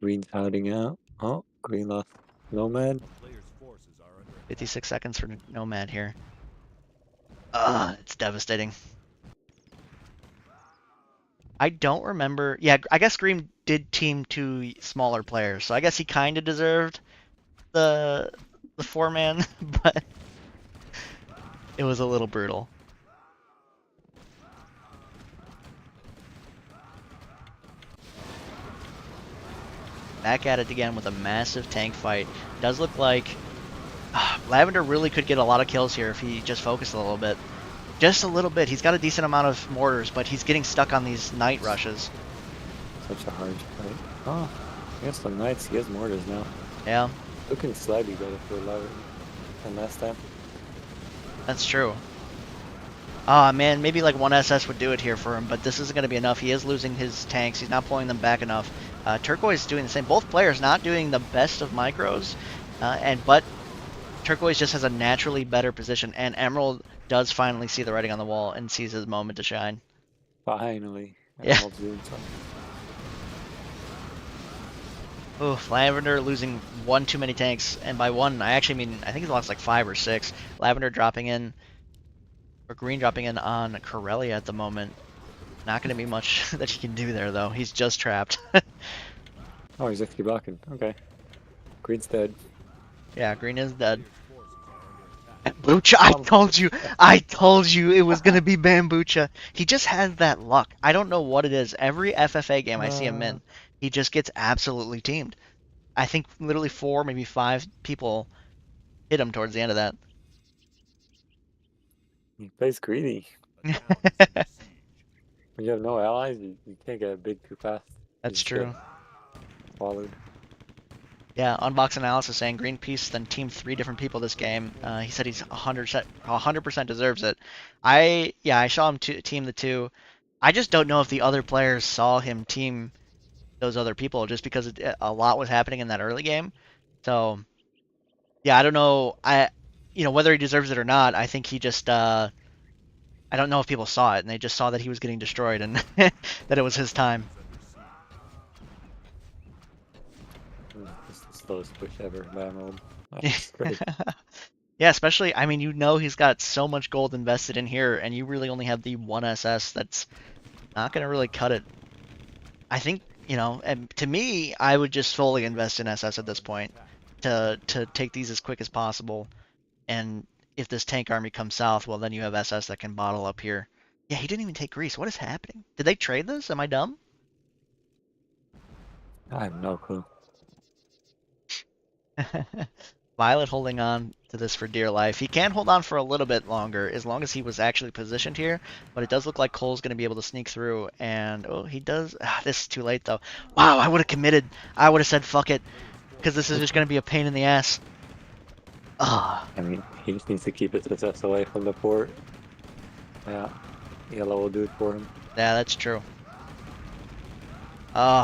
Green's hiding out. Oh, Green lost Nomad. 56 seconds for Nomad here. It's devastating. I don't remember. Yeah, I guess Green did team 2 smaller players, so I guess he kind of deserved the 4-man, but it was a little brutal. Back at it again with a massive tank fight. Does look like Lavender really could get a lot of kills here if he just focused a little bit. Just a little bit. He's got a decent amount of mortars, but he's getting stuck on these night rushes. Such a hard fight. Oh, he has some knights. He has mortars now. Yeah, Looking slightly better for Lavender than last time. that's true. Ah, man, maybe like one SS would do it here for him, but this isn't going to be enough. He is losing his tanks. He's not pulling them back enough. Turquoise is doing the same. Both players not doing the best of micros, but Turquoise just has a naturally better position, and Emerald does finally see the writing on the wall and sees his moment to shine. Finally, Yeah. Emerald's doing something. Oof, Lavender losing one too many tanks, and by one, I actually mean, I think he lost like 5 or 6. Lavender dropping in, or Green dropping in on Corellia at the moment. Not going to be much that he can do there, though. He's just trapped. Oh, he's actually blocking. Okay. Green's dead. Yeah, Green is dead. Bambucha, I told you it was gonna be Bambucha. He just has that luck. I don't know what it is. Every FFA game I see him in, he just gets absolutely teamed. I think literally 4, maybe 5 people hit him towards the end of that. He plays greedy. When you have no allies, you can't get big too fast. You That's just get true. swallowed. Yeah, Unbox Analysis saying Greenpeace then teamed 3 different people this game. He said he's 100% deserves it. I saw him team the 2. I just don't know if the other players saw him team those other people just because a lot was happening in that early game. So yeah, I don't know. Whether he deserves it or not. I think he just I don't know if people saw it and they just saw that he was getting destroyed and that it was his time. It's the slowest push ever by Emerald. That's great. Yeah, especially I mean he's got so much gold invested in here and you really only have the one SS that's not gonna really cut it. I think and to me, I would just fully invest in SS at this point to take these as quick as possible. And if this tank army comes south, well, then you have SS that can bottle up here. Yeah, he didn't even take Greece. What is happening? Did they trade this? Am I dumb? I have no clue. Violet holding on to this for dear life. He can hold on for a little bit longer, as long as he was actually positioned here. But it does look like Cole's going to be able to sneak through. And, oh, he does. This is too late, though. Wow, I would have committed. I would have said fuck it. Because this is just going to be a pain in the ass. Ah. I mean, he just needs to keep his success away from the port. Yeah, yellow will do it for him. Yeah, that's true.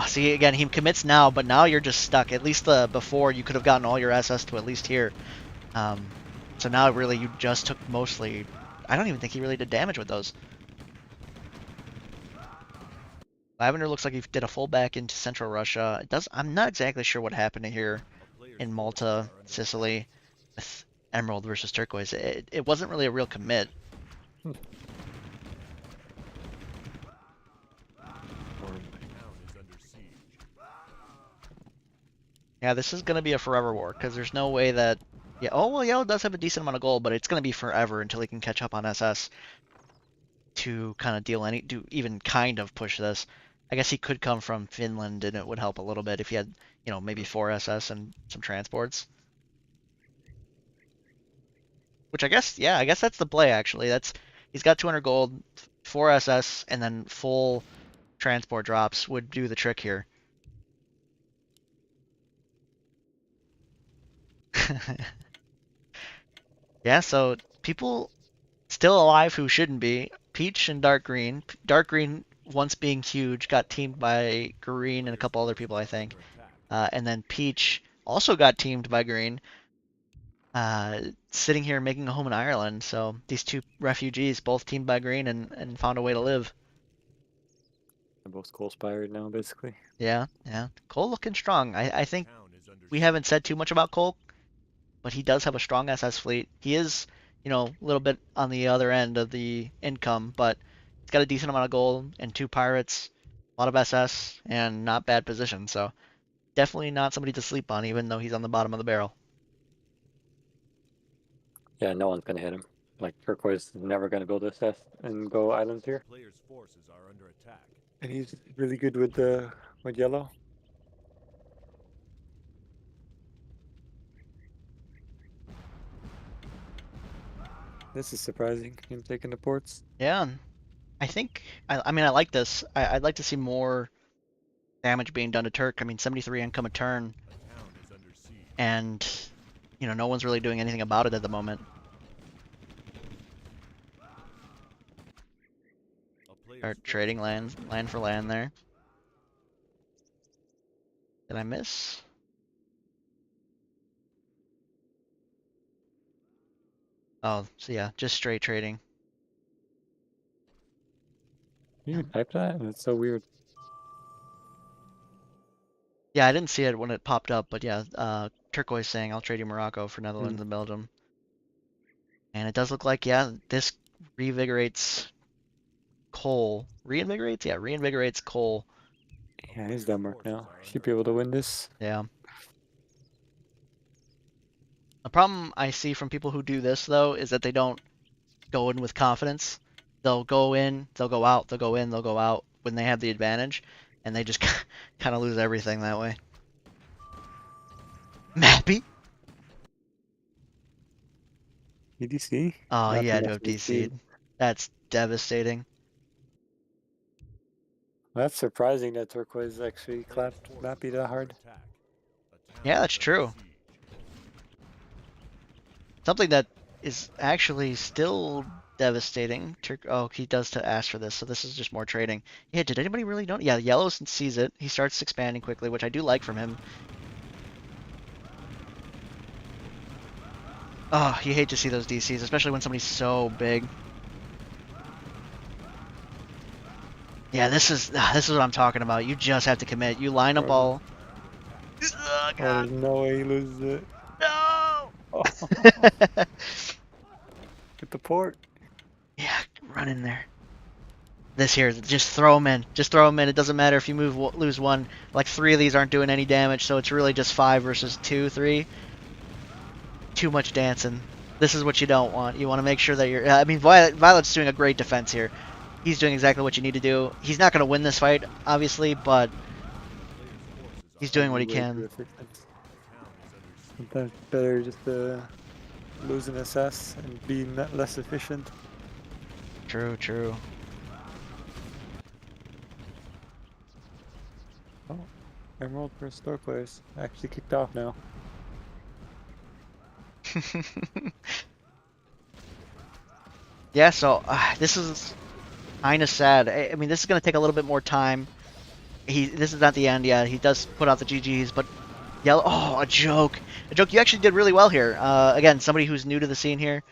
See, again, he commits now, but now you're just stuck. At least before, you could have gotten all your SS to at least here. So now, really, you just took mostly... I don't even think he really did damage with those. Lavender looks like he did a full back into Central Russia. I'm not exactly sure what happened here in Malta, Sicily, with Emerald versus Turquoise. It wasn't really a real commit. Yeah, this is going to be a forever war, because there's no way that... Yeah, oh, well, Yellow does have a decent amount of gold, but it's going to be forever until he can catch up on SS to kind of do even kind of push this. I guess he could come from Finland, and it would help a little bit if he had, maybe 4 SS and some transports. Which I guess that's the play, actually. He's got 200 gold, 4 SS, and then full transport drops would do the trick here. Yeah, so people still alive who shouldn't be. Peach and Dark Green. Dark Green, once being huge, got teamed by Green and a couple other people, I think. And then Peach also got teamed by Green, sitting here making a home in Ireland. So these 2 refugees both teamed by Green and found a way to live. They're both coal-spired now, basically. Yeah, yeah. Cole looking strong. I think we haven't said too much about Cole, but he does have a strong SS fleet. He is, a little bit on the other end of the income, but he's got a decent amount of gold and 2 pirates, a lot of SS, and not bad position. So definitely not somebody to sleep on, even though he's on the bottom of the barrel. Yeah, no one's gonna hit him. Like, Turquoise is never gonna build a SS and go islands here. And he's really good with yellow. This is surprising. Him taking the ports. Yeah, I think I mean I like this. I'd like to see more damage being done to Turk. I mean 73 income a turn, and you know no one's really doing anything about it at the moment. Start trading land for land there. Did I miss? Oh, so yeah, just straight trading. You type that? That's so weird. Yeah, I didn't see it when it popped up, but yeah, Turquoise saying I'll trade you Morocco for Netherlands and Belgium. And it does look like, yeah, this revigorates coal. Reinvigorates? Yeah, reinvigorates coal. Yeah, he's Denmark now. Should be able to win this. Yeah. The problem I see from people who do this, though, is that they don't go in with confidence. They'll go in, they'll go out, they'll go in, they'll go out when they have the advantage, and they just kind of lose everything that way. Mappy? EDC? Oh, he Not had too to much have EDC. DC'd. That's devastating. That's surprising that Turquoise actually clapped Mappy that hard. Yeah, that's true. Something that is actually still devastating. Oh, he does to ask for this, so this is just more trading. Yeah, did anybody really know? Yeah, yellow sees it. He starts expanding quickly, which I do like from him. Oh, you hate to see those DCs, especially when somebody's so big. Yeah, this is what I'm talking about. You just have to commit. You line up all. Oh, God. There's no way he loses it. No! Get the port. Yeah, run in there. This here, just throw them in. Just throw them in. It doesn't matter if you lose one. Like 3 of these aren't doing any damage, so it's really just 5 versus 2, 3. Too much dancing. This is what you don't want. You want to make sure that you're. I mean, Violet's doing a great defense here. He's doing exactly what you need to do. He's not going to win this fight, obviously, but he's doing what he can. Sometimes better just lose an SS and be less efficient. True, true. Oh, Emerald versus Turquoise actually kicked off now. Yeah, so this is kind of sad. I mean, this is going to take a little bit more time. This is not the end yet. He does put out the GGs, but yellow. Oh, a joke. A joke. You actually did really well here. Again, somebody who's new to the scene here.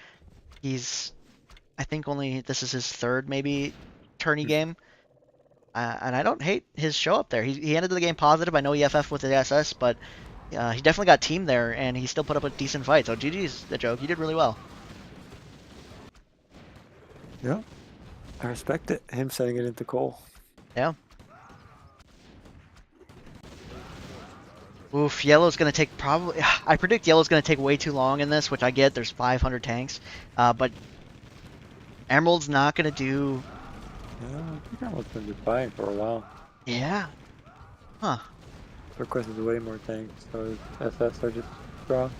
I think this is his 3rd maybe tourney game. And I don't hate his show up there. He ended the game positive. I know he FF with the SS, but he definitely got team there, and he still put up a decent fight. So GG's, the joke. You did really well. Yeah, I respect it. Him setting it into coal. Yeah. Oof, yellow's going to take probably... I predict yellow's going to take way too long in this, which I get. There's 500 tanks. But emerald's not going to do... Yeah, I think Emerald's been just fine for a while. Yeah. Huh. Turquoise is way more tanks, so SS are just strong.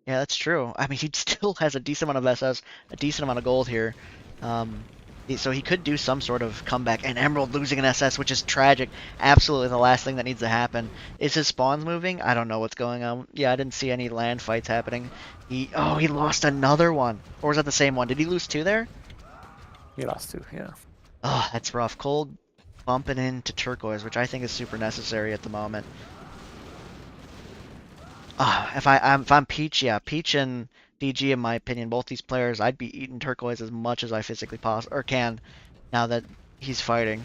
Yeah, that's true. I mean, he still has a decent amount of SS, a decent amount of gold here. So he could do some sort of comeback. And Emerald losing an SS, which is tragic. Absolutely the last thing that needs to happen. Is his spawns moving? I don't know what's going on. Yeah, I didn't see any land fights happening. He lost another one. Or was that the same one? Did he lose 2 there? He lost 2, yeah. Oh, that's rough. Cold bumping into Turquoise, which I think is super necessary at the moment. If I'm Peach, yeah, Peach and DG, in my opinion, both these players, I'd be eating Turquoise as much as I physically can, now that he's fighting.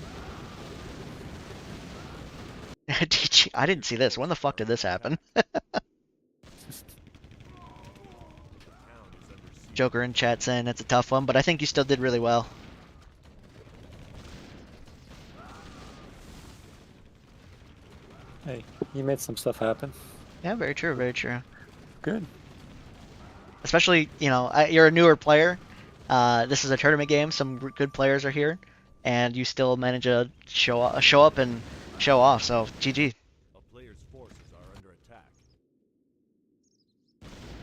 DG, I didn't see this. When the fuck did this happen? Joker in chat saying it's a tough one, but I think you still did really well. Hey, you made some stuff happen. Yeah, very true, very true. Good. Especially, you know, you're a newer player. This is a tournament game. Some good players are here, and you still manage to show up and show off. So, GG.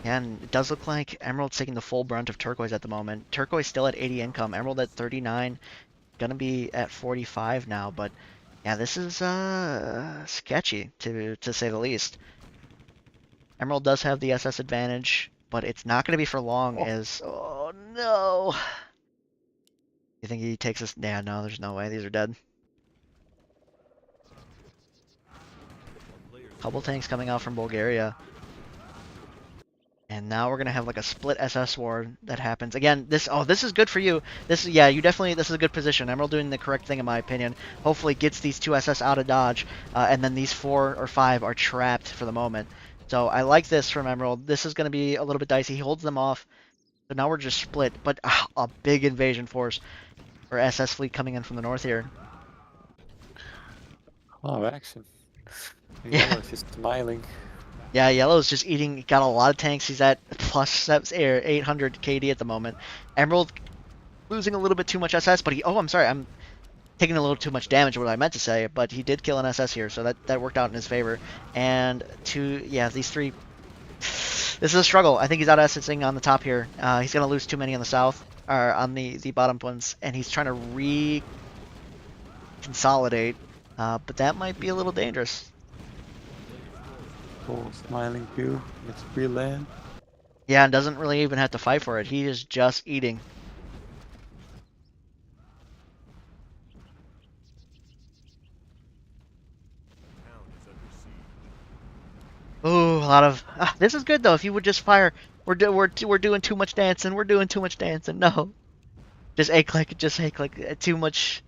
And it does look like Emerald's taking the full brunt of Turquoise at the moment. Turquoise still at 80 income, Emerald at 39, gonna be at 45 now, but yeah, this is sketchy to say the least. Emerald does have the SS advantage, but it's not gonna be for long as oh no. You think he takes us? Yeah, no, there's no way. These are dead. Couple tanks coming out from Bulgaria. And now we're gonna have like a split SS war that happens. Again, this is good for you. This is this is a good position. Emerald doing the correct thing in my opinion. Hopefully gets these two SS out of dodge, and then these 4 or 5 are trapped for the moment. So I like this from Emerald. This is gonna be a little bit dicey. He holds them off. So now we're just split, but a big invasion force or SS fleet coming in from the north here. Oh, action. Yeah. Yellow's just smiling. Yeah, Yellow's just eating, got a lot of tanks. He's at plus 800 KD at the moment. Emerald losing a little bit too much SS, but I'm sorry, I'm taking a little too much damage, what I meant to say, but he did kill an SS here, so that worked out in his favor. And these 3, this is a struggle. I think he's out SSing on the top here. He's going to lose too many on the south, or on the bottom ones, and he's trying to re-consolidate, but that might be a little dangerous. Smiling too. It's free land. Yeah, and doesn't really even have to fight for it. He is just eating. Ooh, a lot of. This is good though. If you would just fire, we're doing too much dancing. We're doing too much dancing. No, just a click. Just a click. Too much.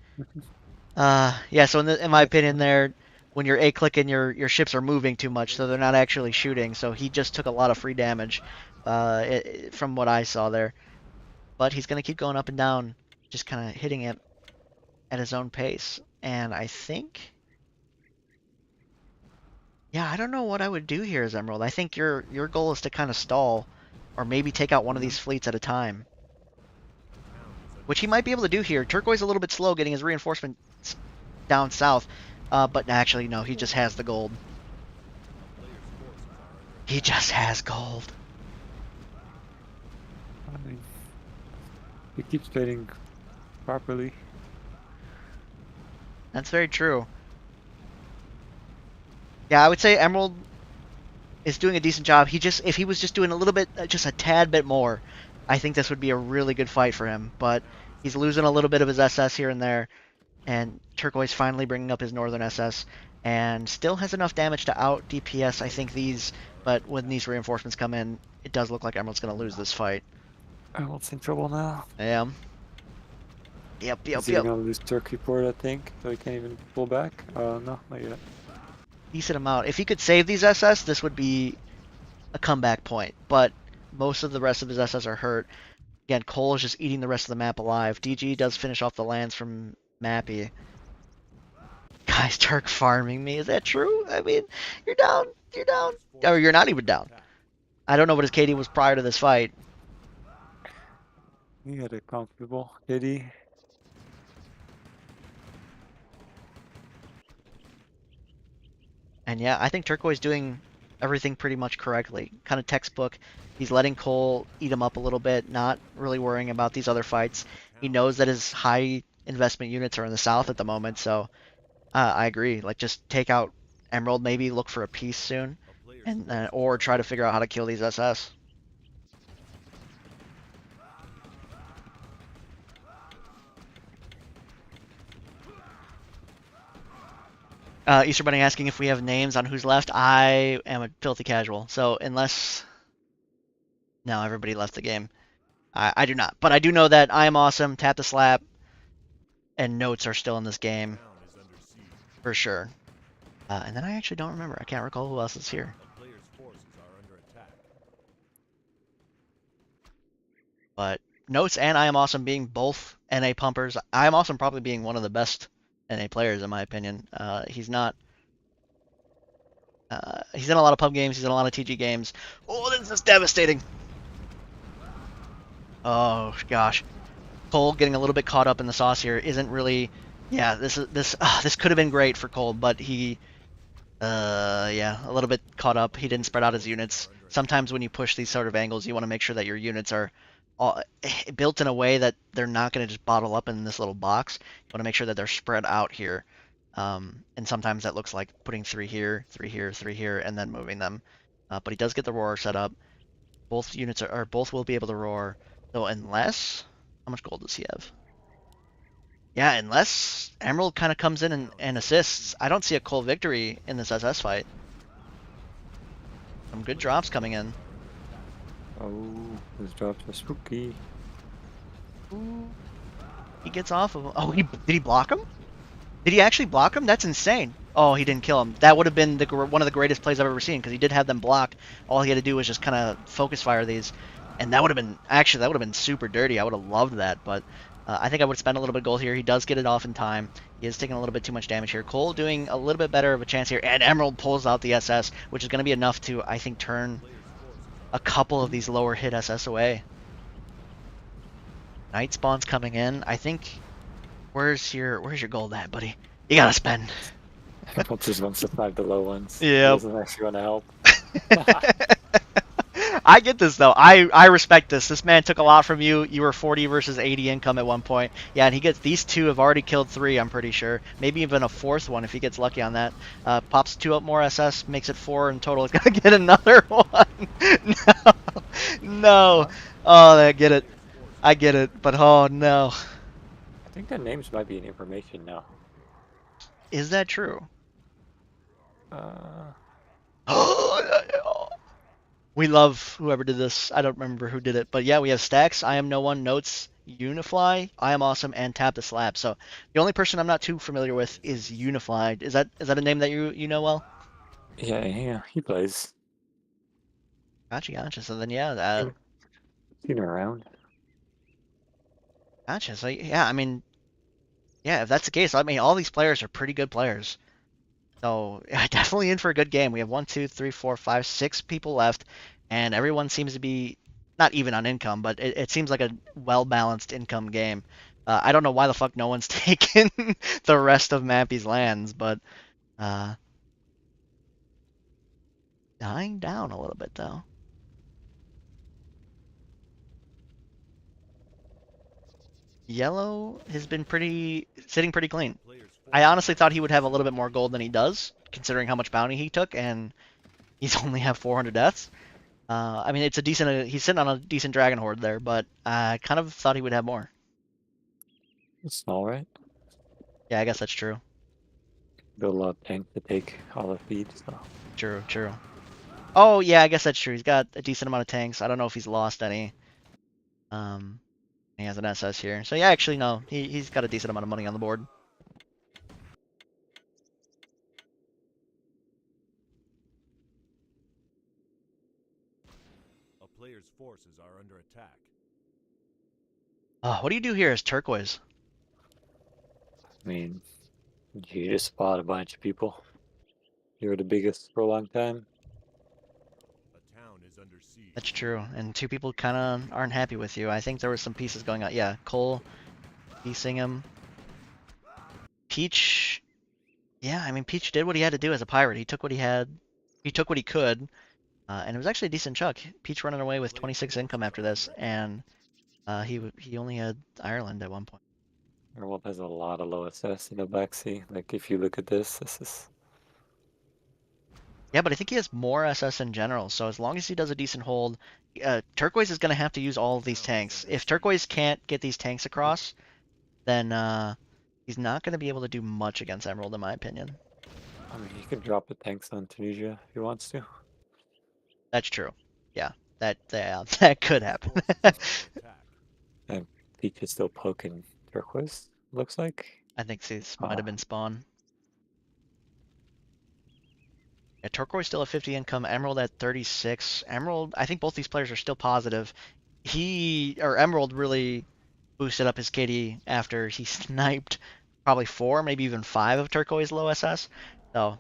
Yeah. So in my opinion, there. When you're A-clicking, your ships are moving too much, so they're not actually shooting. So he just took a lot of free damage from what I saw there. But he's going to keep going up and down, just kind of hitting it at his own pace. And I think... Yeah, I don't know what I would do here as Emerald. I think your goal is to kind of stall, or maybe take out one of these fleets at a time. Which he might be able to do here. Turquoise a little bit slow getting his reinforcements down south. But actually, no, he just has the gold. He just has gold. I mean, he keeps trading properly. That's very true. Yeah, I would say Emerald is doing a decent job. If he was just doing a little bit, just a tad bit more, I think this would be a really good fight for him. But he's losing a little bit of his SS here and there. And Turquoise finally bringing up his northern SS, and still has enough damage to out DPS, I think, these, but when these reinforcements come in, it does look like Emerald's going to lose this fight. Emerald's in trouble now. Yeah. Yep. He's going to lose Turkey port, I think, so he can't even pull back. No, not yet. Decent amount. If he could save these SS, this would be a comeback point, but most of the rest of his SS are hurt. Again, Cole is just eating the rest of the map alive. DG does finish off the lands from Mappy. Guys, Turk farming me. Is that true? I mean, you're down. Or you're not even down. I don't know what his KD was prior to this fight. He had a comfortable KD. And yeah, I think Turquoise doing everything pretty much correctly. Kind of textbook. He's letting Cole eat him up a little bit, not really worrying about these other fights. He knows that his high investment units are in the south at the moment, so I agree. Like, just take out Emerald, maybe look for a peace soon, and or try to figure out how to kill these SS. Easter Bunny asking if we have names on who's left. I am a filthy casual, so unless... No, everybody left the game. I do not. But I do know that I am awesome, Tap the Slap, and Notes are still in this game. For sure. And then I actually don't remember. I can't recall who else is here. But Notes and I am awesome being both NA pumpers. I am awesome probably being one of the best NA players in my opinion. He's not... he's in a lot of pub games. He's in a lot of TG games. Oh, this is devastating. Oh gosh, Cole getting a little bit caught up in the sauce here isn't really. Yeah, this could have been great for Cole, but he, yeah, a little bit caught up. He didn't spread out his units, sometimes when you push these sort of angles, you want to make sure that your units are all, built in a way that they're not going to just bottle up in this little box. You want to make sure that they're spread out here. And sometimes that looks like putting 3 here, 3 here, 3 here, and then moving them. But he does get the roar set up. Both units are both will be able to roar. So unless, how much gold does he have? Yeah, unless Emerald kind of comes in and assists, I don't see a Cole victory in this SS fight. Some good drops coming in. Oh, those drops are spooky. Ooh. He gets off of him. Oh, did he block him? Did he actually block him? That's insane. Oh, he didn't kill him. That would have been one of the greatest plays I've ever seen because he did have them block. All he had to do was just kind of focus fire these, and that would have been super dirty. I would have loved that, but I think I would spend a little bit of gold here. He does get it off in time. He is taking a little bit too much damage here. Cole doing a little bit better of a chance here, and Emerald pulls out the SS, which is going to be enough to, I think, turn a couple of these lower hit SS away. Night spawn's coming in. I think. Where's your gold at, buddy? You gotta spend. Emerald just wants to fight the low ones. Yeah. He doesn't actually want to help. I get this though. I respect this. This man took a lot from you. You were 40 versus 80 income at one point. Yeah, and he gets these 2 have already killed 3. I'm pretty sure. Maybe even a 4th one if he gets lucky on that. Pops 2 up more SS, makes it 4 in total. He's gonna get another one. No, no. Oh, I get it. I get it. But oh no. I think the names might be in information now. Is that true? Uh, We love whoever did this. I don't remember who did it, but yeah, we have Stacks, I Am No One, Notes, Unify, I Am Awesome, and Tap the Slab. So the only person I'm not too familiar with is Unify. Is that a name that you know well? yeah, he plays. Gotcha. So then yeah, Seen him around. gotcha. So yeah, I mean, yeah, if that's the case, I mean, all these players are pretty good players. So yeah, definitely in for a good game. We have 1, 2, 3, 4, 5, 6 people left, and everyone seems to be not even on income, but it seems like a well-balanced income game. I don't know why the fuck no one's taken the rest of Mappy's lands, but dying down a little bit though. Yellow has been sitting pretty clean. I honestly thought he would have a little bit more gold than he does, considering how much bounty he took, and he's only have 400 deaths. I mean, it's a decent. He's sitting on a decent dragon horde there, but I kind of thought he would have more. It's alright. Yeah, I guess that's true. Build a lot of tank to take all the feed, so. True. Oh yeah, I guess that's true. He's got a decent amount of tanks. I don't know if he's lost any. He has an SS here, so yeah, actually no, he's got a decent amount of money on the board. A player's forces are under attack. What do you do here as Turquoise? I mean, you just spot a bunch of people. You were the biggest for a long time. A town is under siege. That's true, and 2 people kind of aren't happy with you. I think there were some pieces going on. Yeah, Cole, piecing him. Peach, yeah, I mean, Peach did what he had to do as a pirate. He took what he had, he took what he could, and it was actually a decent chunk. Peach running away with 26 income after this, and he only had Ireland at one point. Werewolf has a lot of low SS in the backseat. Like, if you look at this is... Yeah, but I think he has more SS in general, so as long as he does a decent hold, Turquoise is going to have to use all of these tanks. If Turquoise can't get these tanks across, then he's not going to be able to do much against Emerald, in my opinion. I mean, he could drop the tanks on Tunisia if he wants to. That's true. Yeah, that could happen. And Peach is still poking Turquoise, looks like. I think this might have been spawn. Yeah, Turquoise still at 50 income, Emerald at 36. Emerald, I think both these players are still positive. Emerald really boosted up his KD after he sniped probably 4, maybe even 5 of Turquoise low SS. So,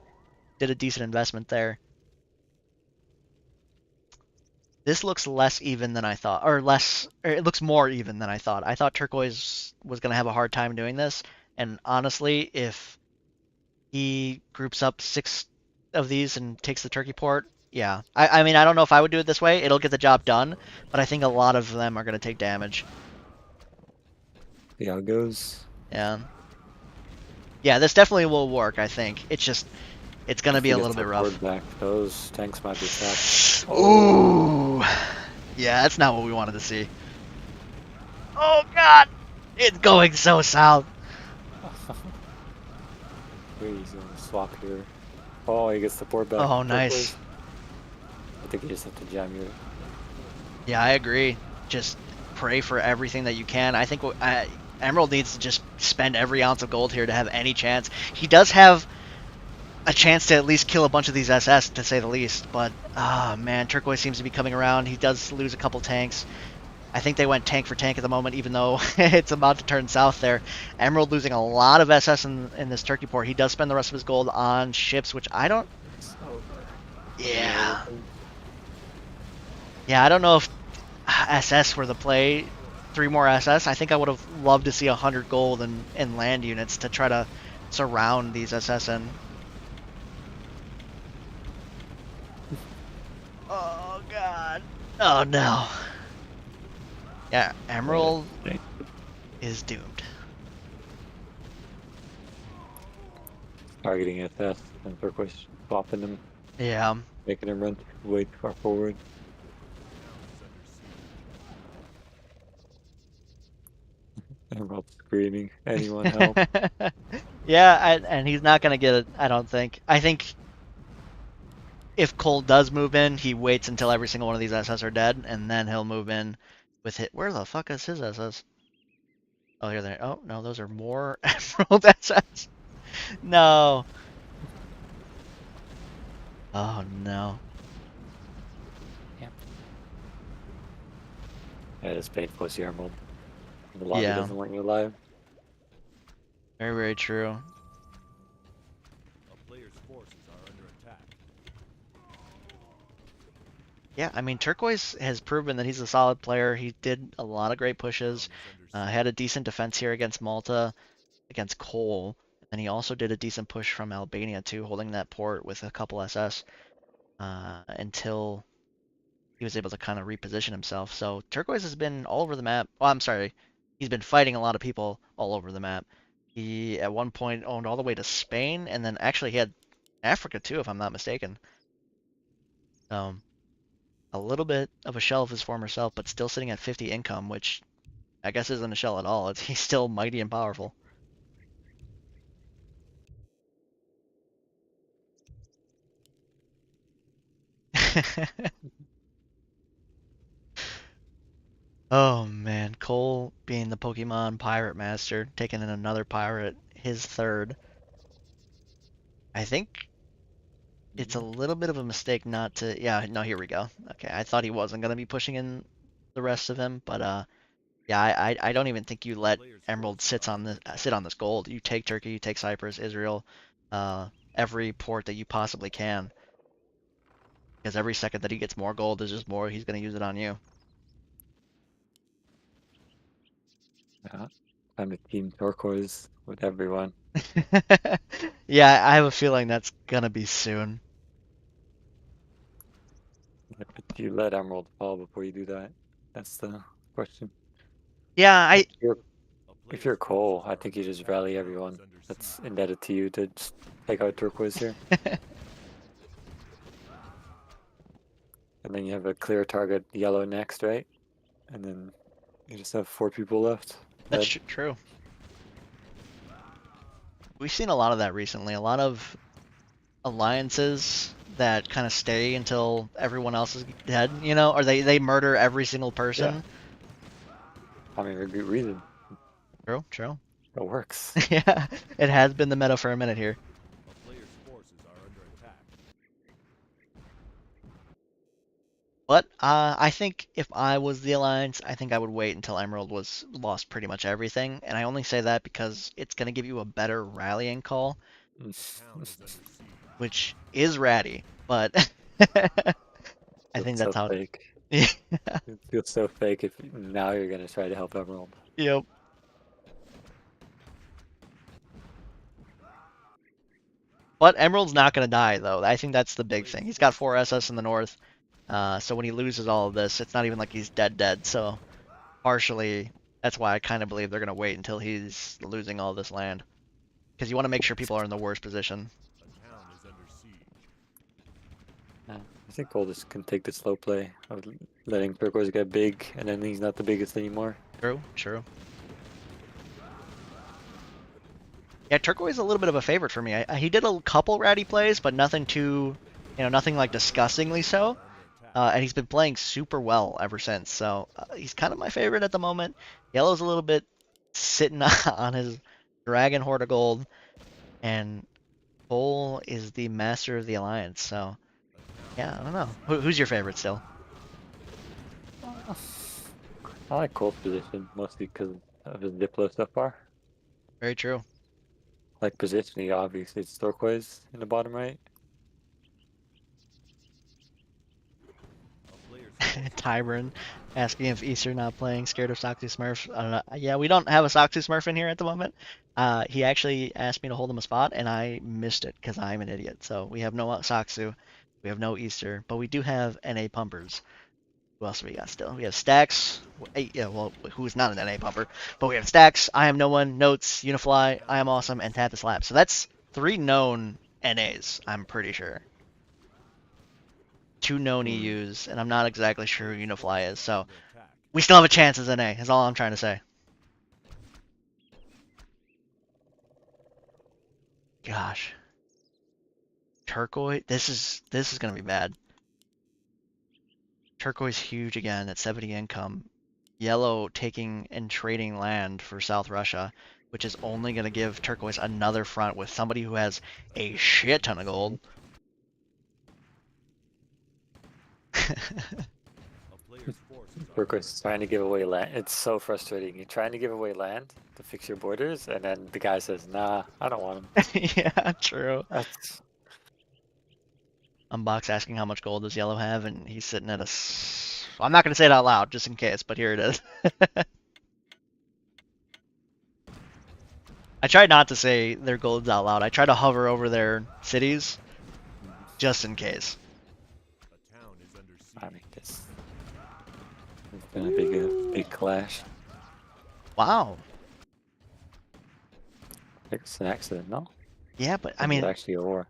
did a decent investment there. This looks less even than I thought, or it looks more even than I thought. I thought Turquoise was going to have a hard time doing this, and honestly, if he groups up 6 of these and takes the turkey port, Yeah. I mean, I don't know if I would do it this way. It'll get the job done, but I think a lot of them are going to take damage. See how it goes. Yeah. Yeah, this definitely will work, I think. It's just, it's going to If be he a gets little bit the rough. board back, those tanks might be trapped. Ooh. Yeah, that's not what we wanted to see. Oh, God. It's going so south. He's gonna swap here. Oh, he gets the board back. Oh, nice. Turquoise. I think you just have to jam your. Yeah, I agree. Just pray for everything that you can. I think Emerald needs to just spend every ounce of gold here to have any chance. He does have a chance to at least kill a bunch of these SS, to say the least. But, ah, man, Turquoise seems to be coming around. He does lose a couple tanks. I think they went tank for tank at the moment, even though it's about to turn south there. Emerald losing a lot of SS in this turkey port. He does spend the rest of his gold on ships, which I don't... It's over. Yeah. Yeah, I don't know if SS were the play. 3 more SS. I think I would have loved to see 100 gold in land units to try to surround these SS in. Oh, God. Oh, no. Yeah, Emerald is doomed. Targeting SS and Turquoise swapping them, Yeah. making him run way too far forward. Emerald screaming, anyone help? Yeah, and he's not going to get it, I don't think. I think if Cole does move in, he waits until every single one of these SS are dead, and then he'll move in with it. Where the fuck is his SS? Oh, here they are. Oh, no, those are more Emerald SS. No. Oh, no. Yeah, it's painful as the Emerald. The lobby Yeah. doesn't want you alive. Very, very true. A player's forces are under attack. Yeah, I mean, Turquoise has proven that he's a solid player. He did a lot of great pushes. Had a decent defense here against Malta, against Cole. And he also did a decent push from Albania, too, holding that port with a couple SS until he was able to kind of reposition himself. So Turquoise has been all over the map. Well, I'm sorry. He's been fighting a lot of people all over the map. He, at one point, owned all the way to Spain, and then actually he had Africa, too, if I'm not mistaken. A little bit of a shell of his former self, but still sitting at 50 income, which I guess isn't a shell at all. He's still mighty and powerful. Oh man, Cole being the Pokemon Pirate Master, taking in another pirate, his third. I think it's a little bit of a mistake not to. Yeah, no, here we go. Okay, I thought he wasn't gonna be pushing in the rest of him, but yeah, I don't even think you let Emerald sit on this gold. You take Turkey, you take Cyprus, Israel, every port that you possibly can, because every second that he gets more gold is just more he's gonna use it on you. Yeah. Time to team Turquoise with everyone. Yeah, I have a feeling that's gonna be soon. Do you let Emerald fall before you do that? That's the question. Yeah, If you're Cole, I think you just rally everyone that's indebted to you to just take out Turquoise here. And then you have a clear target yellow next, right? And then you just have 4 people left. That's true. We've seen a lot of that recently. A lot of alliances that kind of stay until everyone else is dead, you know, or they murder every single person. I mean, for good reason. True, true. It works. Yeah, it has been the meta for a minute here. A player's forces are under attack. But I think if I was the Alliance, I think I would wait until Emerald was lost pretty much everything. And I only say that because it's going to give you a better rallying call, The town is under siege. which is ratty. But I think that's how. Fake. Yeah. It feels so fake if now you're gonna try to help Emerald. But Emerald's not going to die, though. I think that's the big thing. He's got 4 SS in the north, so when he loses all of this, it's not even like he's dead. So partially, that's why I kind of believe they're going to wait until he's losing all this land. Because you want to make sure people are in the worst position. A town is under siege. Yeah, I think Gold just can take the slow play of letting Turquoise get big, and then he's not the biggest anymore. True. Yeah, Turquoise is a little bit of a favorite for me. He did a couple ratty plays, but nothing too, nothing like disgustingly so. And he's been playing super well ever since. So he's kind of my favorite at the moment. Yellow's a little bit sitting on his Dragon Horde of Gold, and Cole is the master of the alliance. So yeah, I don't know. Who's your favorite still? I like Cole's position mostly because of his Diplo so far. Very true. Like positioning, obviously it's Turquoise in the bottom right. A player's Tyburn asking if Easter not playing, scared of Soxy Smurf. I don't know. Yeah, we don't have a Soxy Smurf in here at the moment. He actually asked me to hold him a spot, and I missed it because I'm an idiot. So we have no Soxu, we have no Easter, but we do have NA pumpers. Who else do we got still? We have Stacks. Yeah, well, who's not an NA pumper? But we have Stacks, I Am No One, Notes, Unifly, I Am Awesome, and Tap the Slap. So that's 3 known NAs, I'm pretty sure. 2 known EUs, and I'm not exactly sure who Unifly is. So under attack. we still have a chance as NA, is all I'm trying to say. Gosh. Turquoise, this is gonna be bad. Turquoise huge again at 70 income. Yellow taking and trading land for South Russia, which is only going to give Turquoise another front with somebody who has a shit ton of gold. A player's forces are Turquoise is trying to give away land. It's so frustrating. You're trying to give away land to fix your borders, and then the guy says, "Nah, I don't want him." Yeah, true. That's Unbox asking how much gold does Yellow have, and he's sitting at I'm not going to say it out loud just in case, but here it is. I tried not to say their golds out loud. I try to hover over their cities just in case. a town is under siege. I mean, this it's gonna be a big clash. Wow. It's an accident, no? Yeah, but I It's mean, actually a war.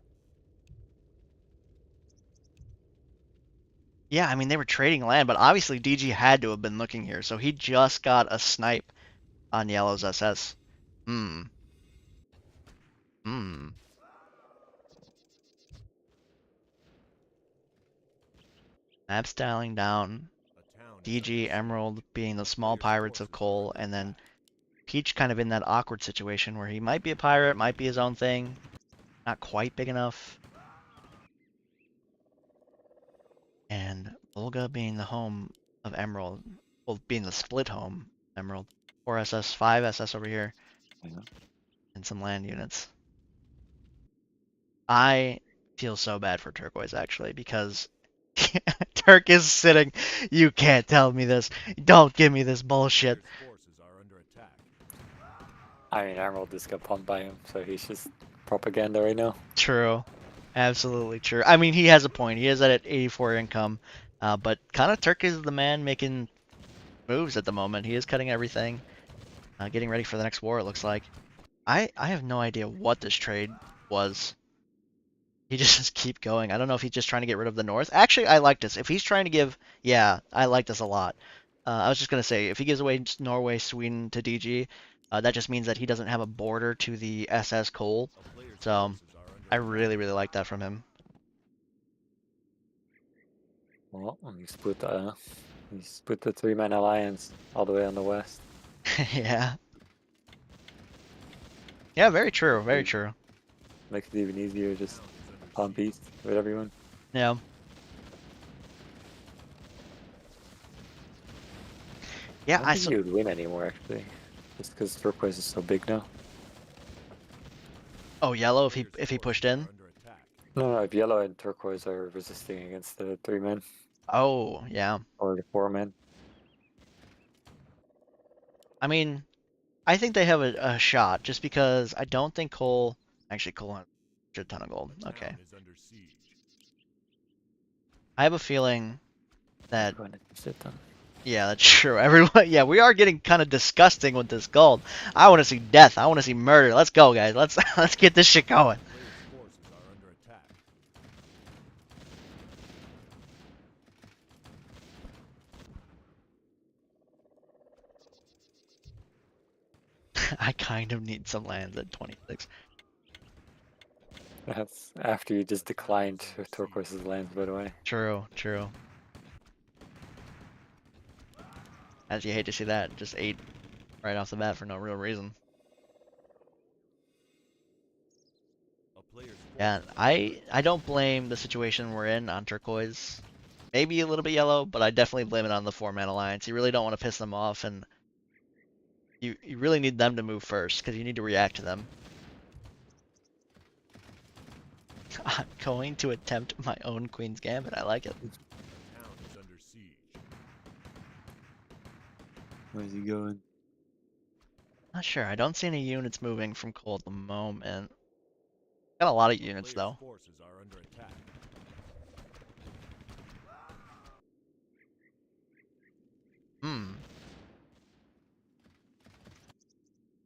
yeah, I mean they were trading land, but obviously DG had to have been looking here, so he just got a snipe on Yellow's SS. Hmm. Map styling down. A town is DG, Emerald being the small pirates of Cole, and then Peach kind of in that awkward situation where he might be a pirate, might be his own thing, not quite big enough. And Volga being the home of Emerald, well, being the split home Emerald. 4 SS, 5 SS over here, Yeah. and some land units. I feel so bad for Turquoise actually because Turk is sitting. You can't tell me this. Don't give me this bullshit. player's forces are under attack. I mean, Emerald just got pumped by him, so he's just propaganda right now. True. Absolutely true. I mean, he has a point. He is at 84 income, but kind of Turk is the man making moves at the moment. He is cutting everything, getting ready for the next war. It looks like. I have no idea what this trade was. He just keep going. I don't know if he's just trying to get rid of the north. Actually, I like this. If he's trying to give, yeah, I like this a lot. I was just gonna say, if he gives away Norway, Sweden to DG, that just means that he doesn't have a border to the SS Cole. A player's So forces are under I attack. really like that from him. Well, he split the 3-man alliance all the way on the west. Yeah. Yeah, very true. Very true. Makes it even easier just Town is under pump siege. east with everyone. Yeah. Yeah, I don't think he would win anymore, actually. Just because Turquoise is so big now. Oh, Yellow if Player's he forces pushed are in. under attack. No, if Yellow and Turquoise are resisting against the 3-men Oh, yeah. or the 4-men. I mean, I think they have a shot just because I don't think Cole. Actually, Cole. Shit ton of gold. The Okay. town is under siege. I have a feeling that Going to sit down. yeah, that's true. Everyone, yeah, we are getting kind of disgusting with this gold. I want to see death. I want to see murder. Let's go, guys. Let's let's get this shit going. Player's forces are under attack. I kind of need some lands at 26. That's after you just declined Turquoise's lands, by the way. True, true. As you hate to see that, just 8 right off the bat for no real reason. A player's Yeah, forces I don't blame the situation we're in on turquoise. Maybe a little bit yellow, but I definitely blame it on the 4-man alliance. You really don't want to piss them off, and you really need them to move first because you need to react to them. I'm going to attempt my own Queen's Gambit. I like it. The town is under siege. Where's he going? Not sure. I don't see any units moving from coal at the moment. Got a lot of units Player's though. forces are under attack. Hmm.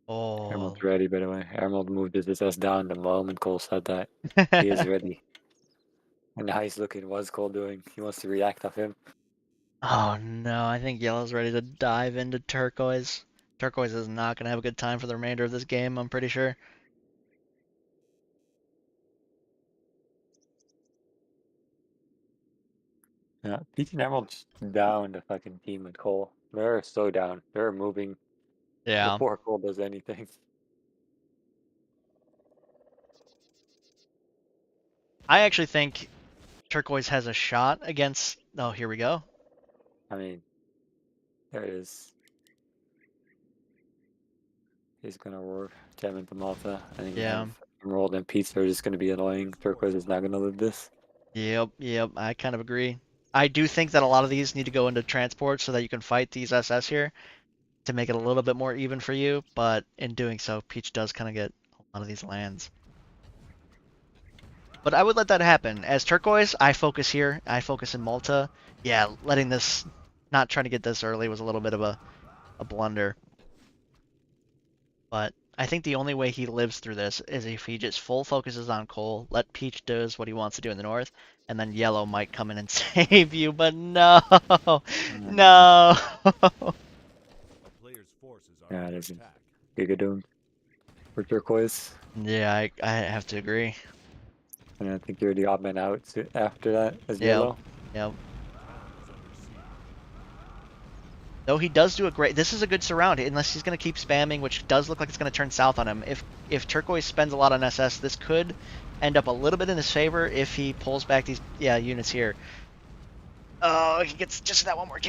Oh. Emerald's ready, by the way. Emerald moved his SS down the moment Cole said that. He is ready. And how he's looking, what's Cole doing? He wants to react off him. Oh no, I think yellow's ready to dive into turquoise. Turquoise is not gonna have a good time for the remainder of this game, I'm pretty sure. Yeah, Peach and Emerald's down the fucking team with Cole. They're so down. They're moving Yeah. before Cole does anything. I actually think turquoise has a shot against. Oh, here we go. I mean, there it is. He's gonna roar jam into Malta. I think Yeah. Emerald and Peach are just gonna be annoying. Turquoise is not gonna live this. Yep, I kind of agree. I do think that a lot of these need to go into transport so that you can fight these SS here to make it a little bit more even for you, but in doing so, Peach does kind of get a lot of these lands. But I would let that happen. As turquoise, I focus here. I focus in Malta. Yeah, letting this, not trying to get this early was a little bit of a blunder. But I think the only way he lives through this is if he just full focuses on Cole, let Peach does what he wants to do in the north, and then Yellow might come in and save you, but no! No! A player's forces are Yeah, under there's a attack. Gigadoom for Turquoise. Yeah, I have to agree. And I think you're the odd man out after that as Yep. Yellow. Yep. The town is under siege. Though he does do a great. This is a good surround, unless he's going to keep spamming, which does look like it's going to turn south on him. If Turquoise spends a lot on SS, this could end up a little bit in his favor if he pulls back these units here. Oh, he gets just that one more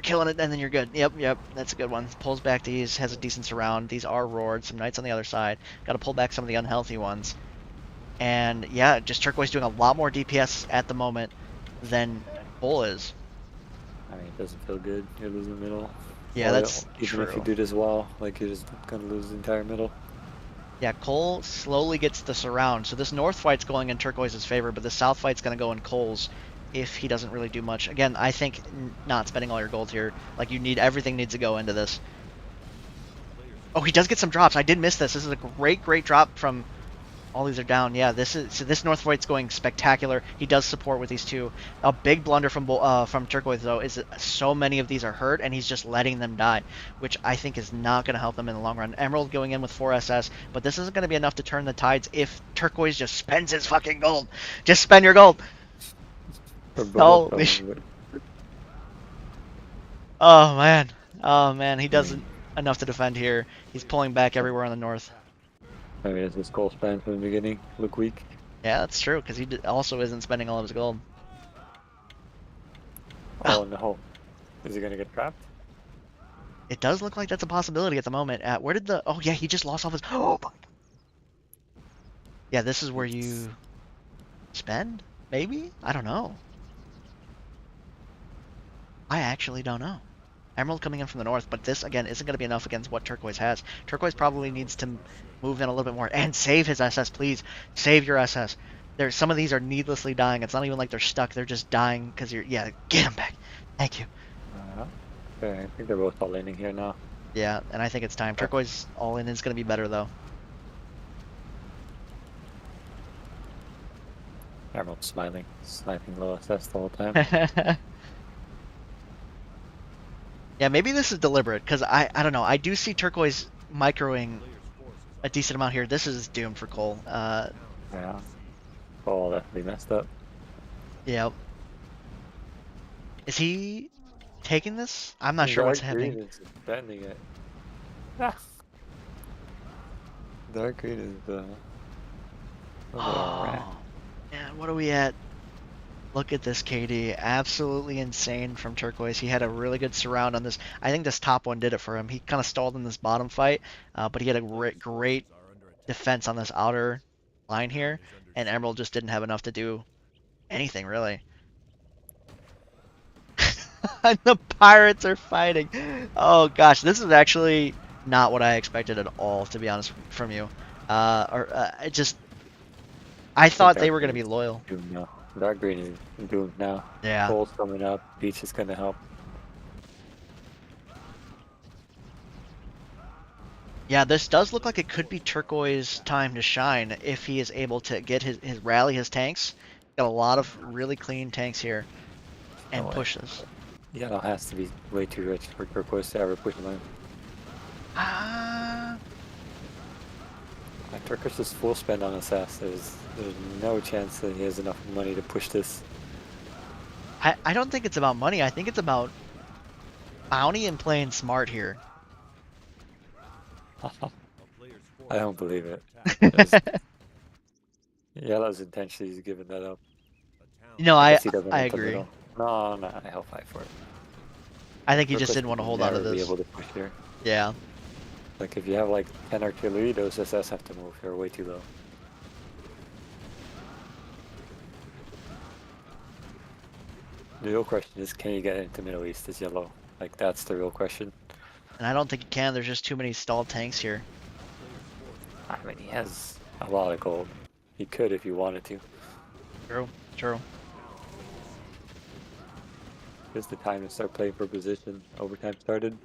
kill in it, and then you're good. Yep, that's a good one. Pulls back these, has a decent surround. These are roared. Some knights on the other side. Got to pull back some of the unhealthy ones. And yeah, just Turquoise doing a lot more DPS at the moment than Bull is. I mean, it doesn't feel good. You're losing the middle. Yeah, Well, that's even if you true. do this well, like you're just gonna lose the entire middle. Yeah, Cole slowly gets the surround. So this north fight's going in Turquoise's favor, but the south fight's going to go in Cole's if he doesn't really do much. Again, I think not spending all your gold here. Like, everything needs to go into this. Oh, he does get some drops. I did miss this. This is a great drop from... All these are down. Yeah, this north fight's going spectacular. He does support with these two. A big blunder from Turquoise, though, is that so many of these are hurt, and he's just letting them die, which I think is not going to help them in the long run. Emerald going in with 4 SS, but this isn't going to be enough to turn the tides if Turquoise just spends his fucking gold. Just spend your gold. Holy Oh, man. He doesn't enough to defend here. He's pulling back everywhere on the north. I mean, is this goal spent from the beginning? Look weak. Yeah, that's true, because he also isn't spending all of his gold. Oh no. Is he gonna get trapped? It does look like that's a possibility at the moment. Where did the... Oh, yeah, he just lost all his... Oh, my... Yeah, this is where you spend? Maybe? I don't know. I actually don't know. Emerald coming in from the north, but this, again, isn't going to be enough against what Turquoise has. Turquoise probably needs to move in a little bit more. And save his SS, please. Save your SS. Some of these are needlessly dying. It's not even like they're stuck. They're just dying because you're... Yeah, get him back. Thank you. Okay, I think they're both all landing here now. Yeah, and I think it's time. Turquoise all in is going to be better, though. Emerald's smiling, sniping low SS the whole time. Yeah, maybe this is deliberate, because I don't know. I do see Turquoise microing a decent amount here. This is doomed for Cole. Yeah. Oh, definitely messed up. Yeah. Is he taking this? I'm not sure what's happening. Dark Green is defending it. Ah. Dark Green is the... Oh, man, what are we at? Look at this, KD. Absolutely insane from Turquoise. He had a really good surround on this. I think this top one did it for him. He kind of stalled in this bottom fight, but he had a great defense on this outer line here, and Emerald just didn't have enough to do anything, really. And the pirates are fighting. Oh, gosh. This is actually not what I expected at all, to be honest, from you. I thought they were going to be loyal. No. Dark Green is doomed now. Yeah. Cole's coming up. Beach is going to help. Yeah, this does look like it could be Turquoise time to shine if he is able to get his rally his tanks. Got a lot of really clean tanks here and push this. Yellow has to be way too rich for Turquoise to ever push him. Turquoise is full spend on SS. There's no chance that he has enough money to push this. I don't think it's about money. I think it's about bounty and playing smart here. I don't believe it. Yellow's intentionally giving that up. No, I agree. No, I'll fight for it. I think he just didn't want to hold on to this. Be able to push here. Yeah. Like if you have like 10 artillery, those SS have to move. They're way too low. The real question is, can you get into Middle East as yellow? Like that's the real question. And I don't think he can. There's just too many stalled tanks here. I mean, he has a lot of gold. He could if he wanted to. True, true. It's the time to start playing for position. Overtime started.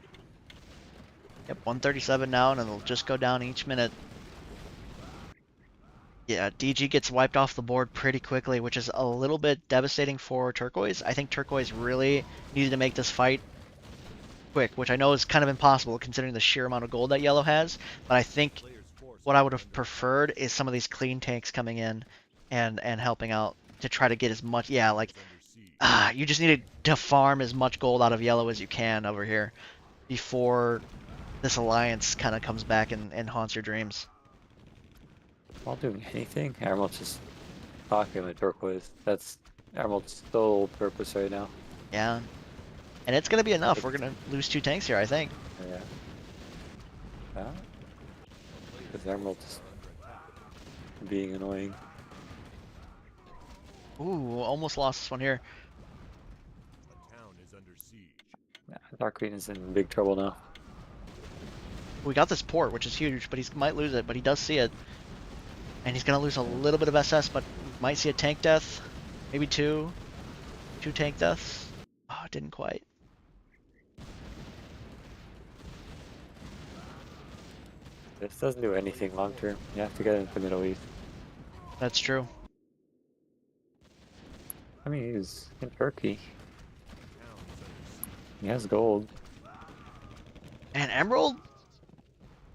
Yep, 137 now, and it'll just go down each minute. Yeah, DG gets wiped off the board pretty quickly, which is a little bit devastating for Turquoise. I think Turquoise really needed to make this fight quick, which I know is kind of impossible considering the sheer amount of gold that Yellow has. But I think what I would have preferred is some of these clean tanks coming in and helping out to try to get as much. Yeah, like you just needed to farm as much gold out of Yellow as you can over here before this alliance kind of comes back and haunts your dreams. While doing anything, Emerald's just talking with Turquoise. That's Emerald's sole purpose right now. Yeah. And it's going to be enough. We're going to lose 2 tanks here, I think. Yeah. Yeah. Because Emerald's being annoying. Ooh, almost lost this one here. A town is under siege. Yeah, Dark Green is in big trouble now. We got this port, which is huge, but he might lose it, but he does see it. And he's going to lose a little bit of SS, but might see a tank death. Maybe 2. 2 tank deaths. Oh, didn't quite. This doesn't do anything long term. You have to get into the Middle East. That's true. I mean, he's in Turkey. He has gold. And Emerald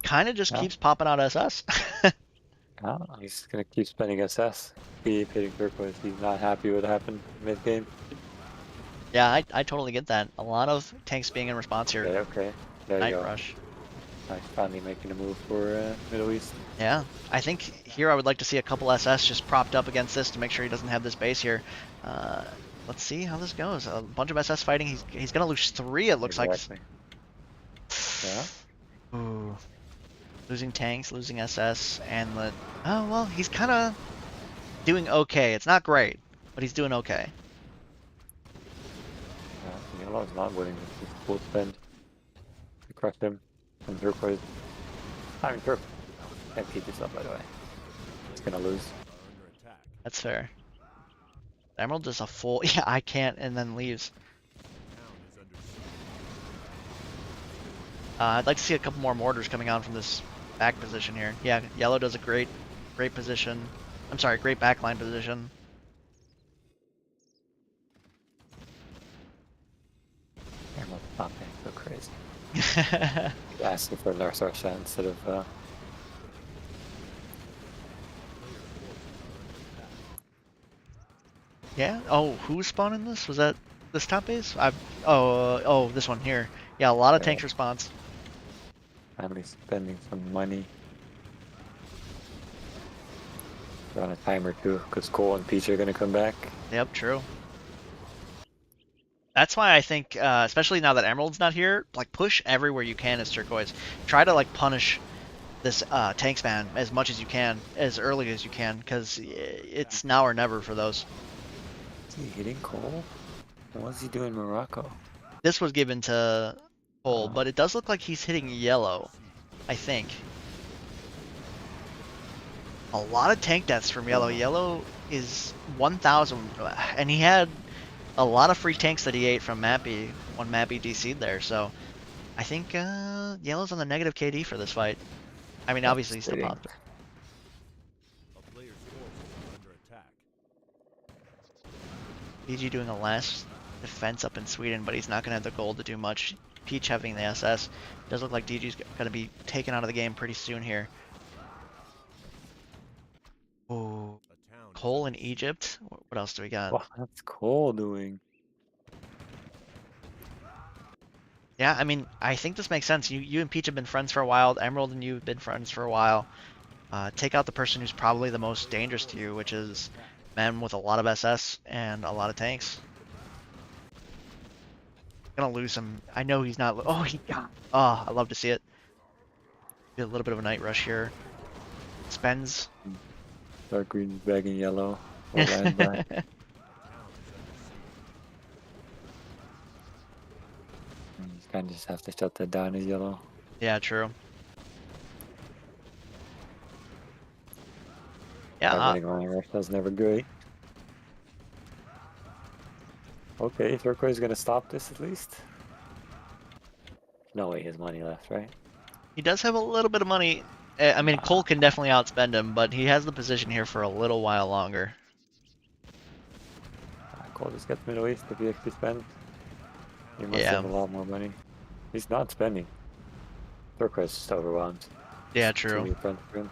kind of just keeps popping out SS. He's going to keep spending SS. Keep hitting Turquoise. He's not happy with what happened mid-game. Yeah, I totally get that. A lot of tanks being in response here. Okay. There Night you go. rush. Nice, finally making a move for Middle East. Yeah, I think here I would like to see a couple SS just propped up against this to make sure he doesn't have this base here. Let's see how this goes. A bunch of SS fighting. He's going to lose 3, it looks like. Yeah. Ooh. Losing tanks, losing SS, and the... Oh, well, he's kind of doing okay. It's not great, but he's doing okay. Yeah, Yellow's not winning this full spend. crush him. And Turquoise. I mean, Turquoise can't keep this up, by the way. He's gonna lose. Are under attack. That's fair. Emerald is a full. Yeah, I can't, and then leaves. Town is under siege. I'd like to see a couple more mortars coming on from this back position here. Yeah, yellow does a great position. I'm sorry, great backline position. Emerald popping so crazy. Asking for North Russia instead of Yeah. Oh, who's spawning this? Was that this top base? Oh, this one here. Yeah, a lot of tanks response. finally spending some money. We're on a timer too, because Cole and Peach are gonna come back. Yep, true. That's why I think, especially now that Emerald's not here, like push everywhere you can as Turquoise. Try to like punish this tank span as much as you can, as early as you can, because it's now or never for those. Is he hitting Cole? What's he doing in Morocco? This was given to Cole, but it does look like he's hitting yellow, I think. A lot of tank deaths from yellow. Yellow is 1,000, and he had a lot of free tanks that he ate from Mappy when Mappy DC'd there, so I think yellow's on the negative KD for this fight. I mean, obviously he's still popped. A player's forces are under attack. BG doing a last defense up in Sweden, but he's not going to have the gold to do much. Peach having the SS. Does look like DG's going to be taken out of the game pretty soon here. Ooh. Cole in Egypt. What else do we got? What's Cole doing? Yeah, I mean, I think this makes sense. You and Peach have been friends for a while. Emerald and you have been friends for a while. Take out the person who's probably the most dangerous to you, which is men with a lot of SS and a lot of tanks. Gonna lose him. I know he's not. Oh, he got. Oh, I love to see it. Do a little bit of a night rush here. Spends. Dark green bagging yellow. Or land back. You kind of just have to shut that down as yellow. Yeah, true. Yeah. Russia's never great. Okay, Turquoise is gonna stop this at least. No way, he has money left, right? He does have a little bit of money. I mean, Cole can definitely outspend him, but he has the position here for a little while longer. Cole just gets Middle East if he actually spends. He must Yeah. have a lot more money. He's not spending. Turquoise is just overwhelmed. Yeah, Too true. many friends for him.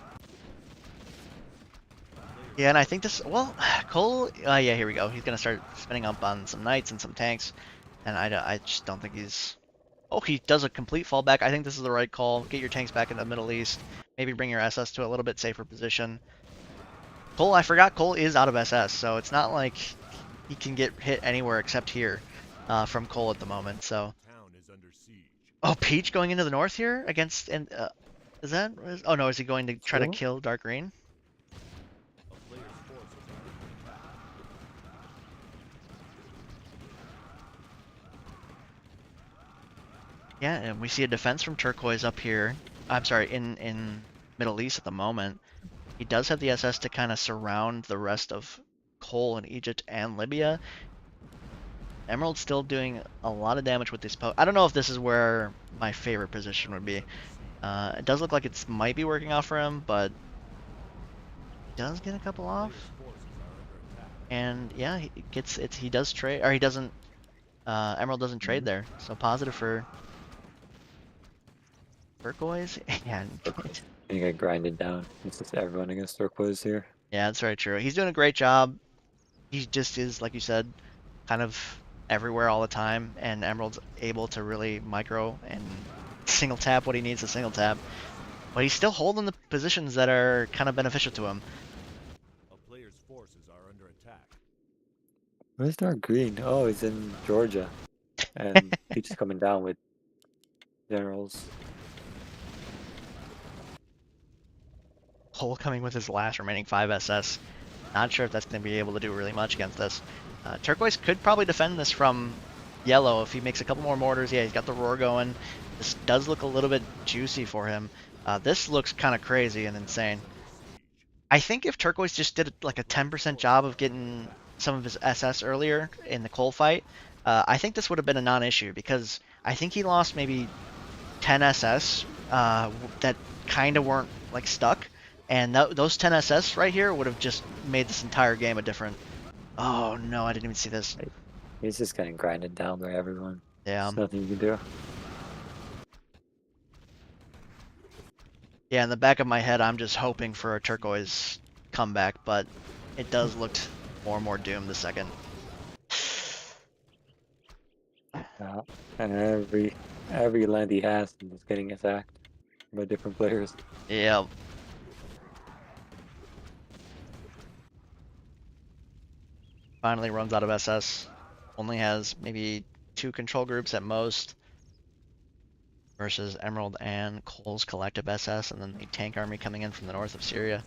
Yeah, and I think this. Well, Cole. Yeah, here we go. He's gonna start spending up on some knights and some tanks, and I just don't think he's. Oh, he does a complete fallback. I think this is the right call. Get your tanks back in the Middle East. Maybe bring your SS to a little bit safer position. Cole, I forgot Cole is out of SS, so it's not like he can get hit anywhere except here from Cole at the moment. So. Town is under siege. Oh, Peach going into the north here against. And is that? Oh no, is he going to try to kill Dark Green? A player's forces are under attack. Yeah, and we see a defense from Turquoise up here. I'm sorry, in Middle East at the moment. He does have the SS to kind of surround the rest of Cole in Egypt and Libya. Emerald's still doing a lot of damage with this poke. I don't know if this is where my favorite position would be. It does look like it might be working out for him, but he does get a couple off. Player's forces are under attack. And yeah, he gets it. He does trade, or he doesn't. Emerald doesn't trade there, so positive for Turquoise. Yeah, He got grinded down. It's just everyone against Turquoise here. yeah, that's very true. He's doing a great job. He just is, like you said, kind of everywhere all the time, and Emerald's able to really micro and single tap what he needs to single tap. But he's still holding the positions that are kind of beneficial to him. A player's forces are under attack. Where's Dark Green? Oh, he's in Georgia. And Peach is coming down with generals. Cole coming with his last remaining 5 SS. Not sure if that's going to be able to do really much against this. Turquoise could probably defend this from yellow. If he makes a couple more mortars, yeah, he's got the roar going. This does look a little bit juicy for him. This looks kind of crazy and insane. I think if Turquoise just did like a 10% job of getting some of his SS earlier in the Cole fight, I think this would have been a non-issue because I think he lost maybe 10 SS that kind of weren't like stuck, and those 10 SS right here would have just made this entire game a different. Oh no, I didn't even see this. He's just getting grinded down by everyone. Yeah. There's nothing you can do. Yeah, in the back of my head, I'm just hoping for a Turquoise comeback, but it does look more and more doomed the second. And every land he has is getting attacked by different players. Yeah. Finally runs out of SS. Only has maybe 2 control groups at most. Versus Emerald and Cole's collective SS, and then the tank army coming in from the north of Syria.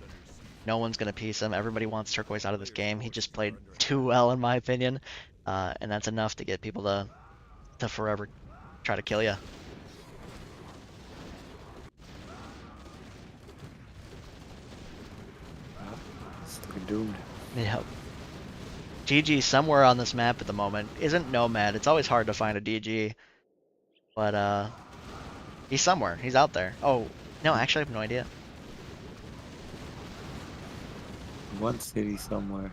No one's going to piece him. Everybody wants Turquoise out of this game. He just played too well, in my opinion. And that's enough to get people to forever try to kill you. Still doomed. Yep. DG somewhere on this map at the moment. Isn't Nomad. It's always hard to find a DG. But, he's somewhere. He's out there. Oh, no, actually I have no idea. One city somewhere.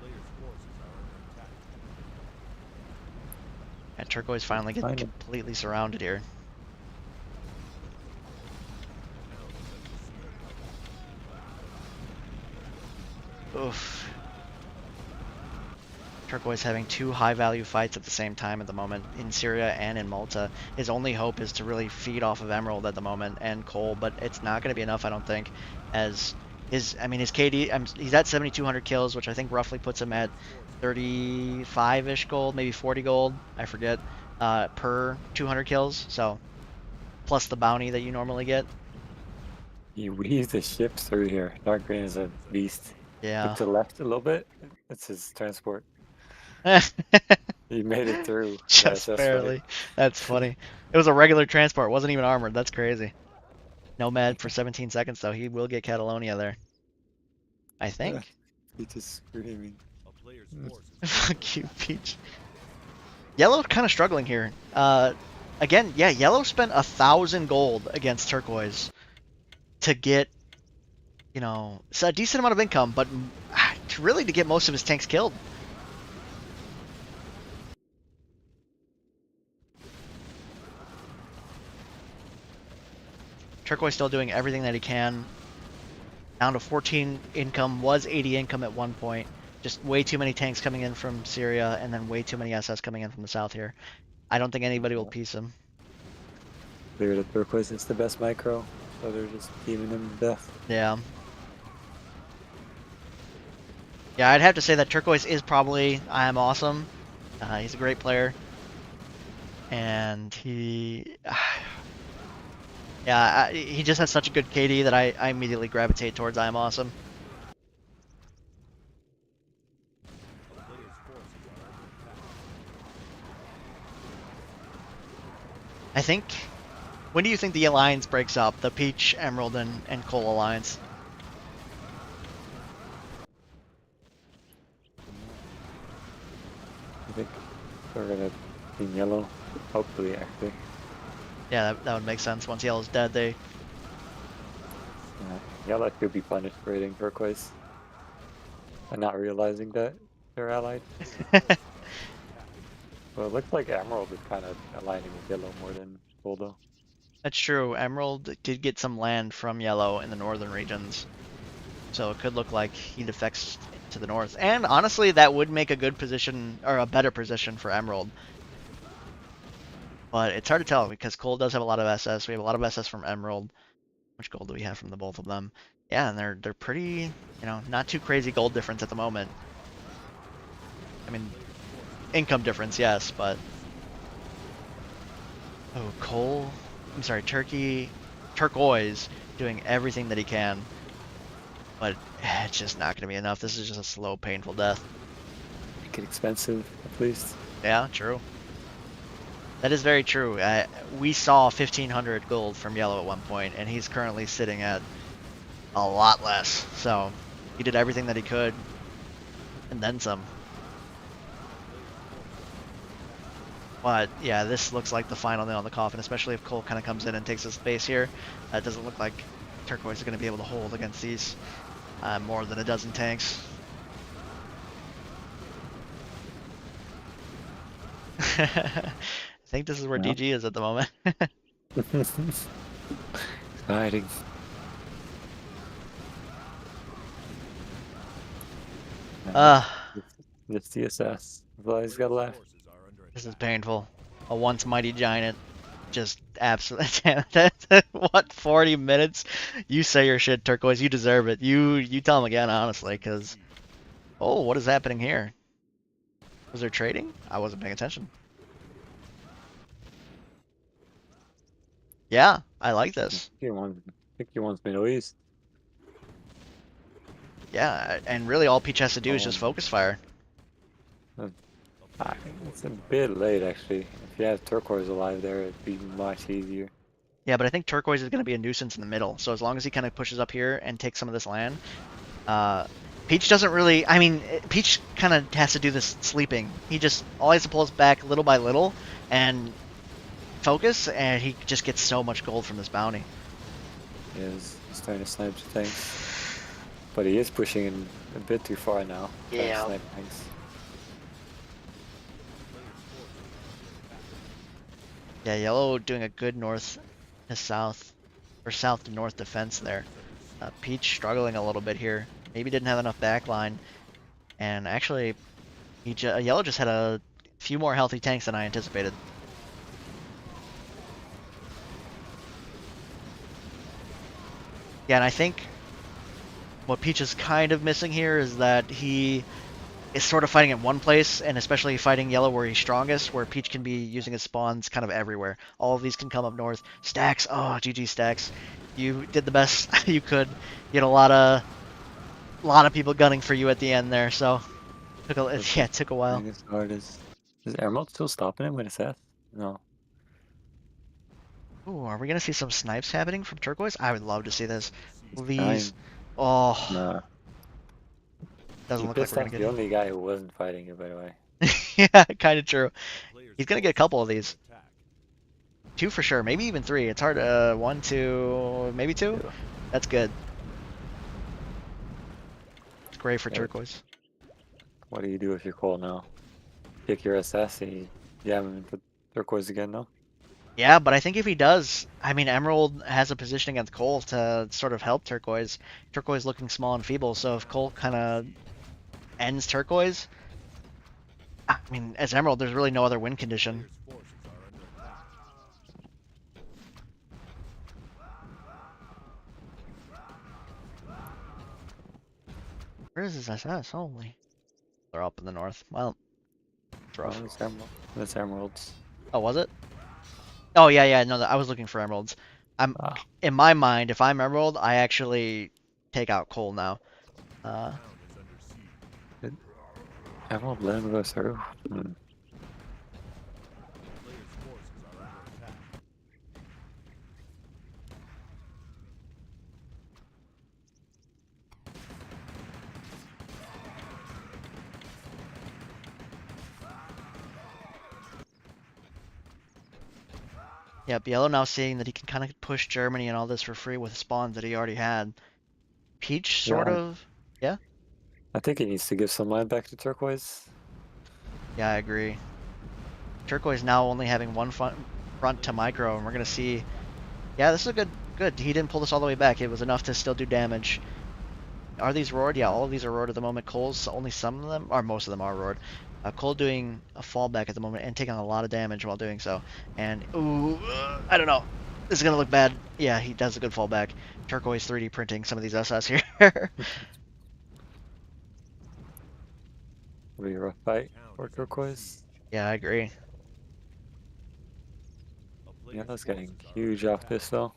And Turquoise finally getting completely surrounded here. Oof. Turquoise having 2 high-value fights at the same time at the moment in Syria and in Malta. His only hope is to really feed off of Emerald at the moment and Cole, but it's not going to be enough, I don't think, as his KD, he's at 7,200 kills, which I think roughly puts him at 35-ish gold, maybe 40 gold, I forget, per 200 kills, so plus the bounty that you normally get. He weaves the ships through here. Dark Green is a beast. Yeah. Look to the left a little bit. That's his transport. He made it through. Just barely. That's funny. It was a regular transport. It wasn't even armored. That's crazy. Nomad for 17 seconds, though. He will get Catalonia there. I think. He's just screaming. Fuck you, Peach. Yellow kind of struggling here. Again, yeah, Yellow spent 1,000 gold against Turquoise to get, you know, a decent amount of income, but really to get most of his tanks killed. Turquoise still doing everything that he can. Down to 14 income, was 80 income at one point. Just way too many tanks coming in from Syria, and then way too many SS coming in from the south here. I don't think anybody will piece him. Clear the Turquoise is the best micro, so they're just teaming him to death. Yeah. Yeah, I'd have to say that Turquoise is probably I am awesome. He's a great player. And he... yeah, he just has such a good KD that I immediately gravitate towards I am awesome. I think... When do you think the alliance breaks up? The Peach, Emerald, and Cole alliance? I think we're gonna be yellow, hopefully, actually. Yeah, that would make sense. Once Yellow's dead, they... Yellow could be punished for hitting Turquoise and not realizing that they're allied. Well, it looks like Emerald is kind of aligning with Yellow more than Gold, though. That's true. Emerald did get some land from Yellow in the northern regions. So it could look like he defects to the north. And honestly, that would make a good position, or a better position for Emerald. But it's hard to tell because Cole does have a lot of SS. We have a lot of SS from Emerald. How much gold do we have from the both of them? Yeah, and they're pretty, you know, not too crazy gold difference at the moment. I mean, income difference, yes, but... Oh, Cole... I'm sorry, Turquoise doing everything that he can. But it's just not going to be enough. This is just a slow, painful death. Make it expensive, at least. Yeah, true. That is very true. We saw 1,500 gold from yellow at one point, and he's currently sitting at a lot less. So he did everything that he could, and then some. But yeah, this looks like the final nail in the coffin, especially if Cole kind of comes in and takes his base here. It doesn't look like Turquoise is going to be able to hold against these more than a dozen tanks. I think this is where DG is at the moment. Hiding. This DSS. That's all he's got left. This is painful. A once mighty giant, just absolutely. What, 40 minutes? You say your shit, Turquoise. You deserve it. You tell him again, honestly, because oh, what is happening here? Was there trading? I wasn't paying attention. Yeah, I like this. I think he wants Middle East. Yeah, and really all Peach has to do is just focus fire. It's a bit late, actually. If you have Turquoise alive there, it'd be much easier. Yeah, but I think Turquoise is going to be a nuisance in the middle. So as long as he kind of pushes up here and takes some of this land, Peach doesn't really. I mean, Peach kind of has to do this sleeping. He just always pulls back little by little and focus, and he just gets so much gold from this bounty. Yeah, he's starting to snipe things, but he is pushing in a bit too far now. Yeah. Snipe things. Yeah, yellow doing a good north to south, or south to north defense there. Peach struggling a little bit here. Maybe didn't have enough backline, and actually, yellow just had a few more healthy tanks than I anticipated. Yeah, and I think what Peach is kind of missing here is that he is sort of fighting in one place, and especially fighting yellow where he's strongest, where Peach can be using his spawns kind of everywhere. All of these can come up north. Stacks, oh, GG Stacks. You did the best you could. You had a lot of people gunning for you at the end there, so it took a while. Is Emerald still stopping him with his S? No. Ooh, are we gonna see some snipes happening from Turquoise? I would love to see this. Please. Oh. Nah. Doesn't look like we're gonna get the only guy who wasn't fighting it, by the way. Yeah, kind of true. He's gonna get a couple of these. 2 for sure, maybe even 3. It's hard. 1, 2, maybe 2. Yeah. That's good. It's great for Turquoise. What do you do if you're Cole now? Kick your SS and you jam him into Turquoise again, no? Yeah, but I think if he does, I mean, Emerald has a position against Cole to sort of help Turquoise. Turquoise looking small and feeble, so if Cole kind of ends Turquoise, I mean, as Emerald, there's really no other win condition. Where is his SS? Holy. They're up in the north. Well, it's rough. That's Emeralds. Oh, was it? Oh, yeah, no, I was looking for Emeralds. In my mind, if I'm Emerald, I actually take out Cole now. Emerald let him go through. Yep, Yellow now seeing that he can kind of push Germany and all this for free with spawns that he already had. Peach, sort of. Yeah? I think he needs to give some land back to Turquoise. Yeah, I agree. Turquoise now only having one front to micro, and we're going to see... Yeah, this is a good. He didn't pull this all the way back. It was enough to still do damage. Are these roared? Yeah, all of these are roared at the moment. Cole's only some of them, or most of them are roared. Cole doing a fallback at the moment and taking a lot of damage while doing so. And, ooh, I don't know. This is going to look bad. Yeah, he does a good fallback. Turquoise 3D printing some of these SS here. It'll be a rough fight for Turquoise. Yeah, I agree. Yellow's getting huge off this, though.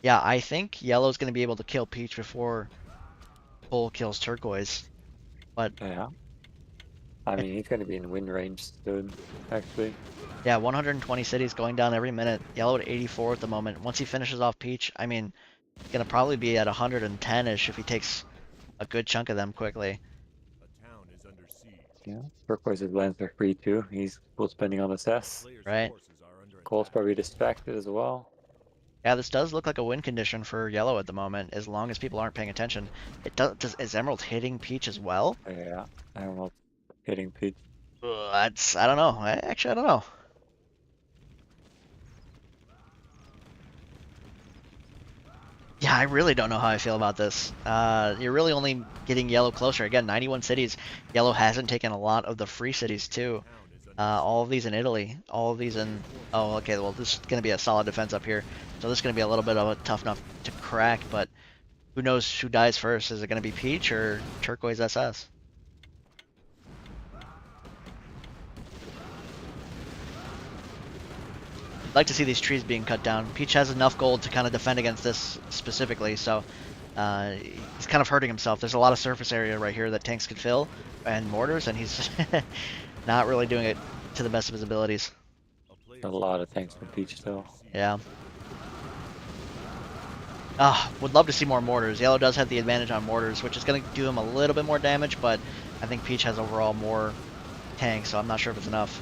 Yeah, I think Yellow's going to be able to kill Peach before Cole kills Turquoise. But yeah, I mean, he's gonna be in win range soon, actually. Yeah, 120 cities going down every minute. Yellow at 84 at the moment. Once he finishes off Peach, I mean, he's gonna probably be at 110-ish if he takes a good chunk of them quickly. A town is under siege. Yeah, Turquoise's lands are free too. He's full spending on SS. Players' Right. forces are under Cole's attack. probably distracted as well. Yeah, this does look like a win condition for Yellow at the moment, as long as people aren't paying attention. It does. Is Emerald hitting Peach as well? Yeah, Emerald hitting Peach. I don't know. Actually, I don't know. Yeah, I really don't know how I feel about this. You're really only getting Yellow closer. Again, 91 cities. Yellow hasn't taken a lot of the free cities too. All of these in Italy. All of these in... Oh, okay, well, this is going to be a solid defense up here. So this is going to be a little bit of a tough enough to crack, but who knows who dies first? Is it going to be Peach or Turquoise SS? I'd like to see these trees being cut down. Peach has enough gold to kind of defend against this specifically, so he's kind of hurting himself. There's a lot of surface area right here that tanks could fill, and mortars, and he's not really doing it to the best of his abilities. A lot of tanks for Peach though. Yeah. Would love to see more mortars. Yellow does have the advantage on mortars, which is going to do him a little bit more damage, but I think Peach has overall more tanks, so I'm not sure if it's enough.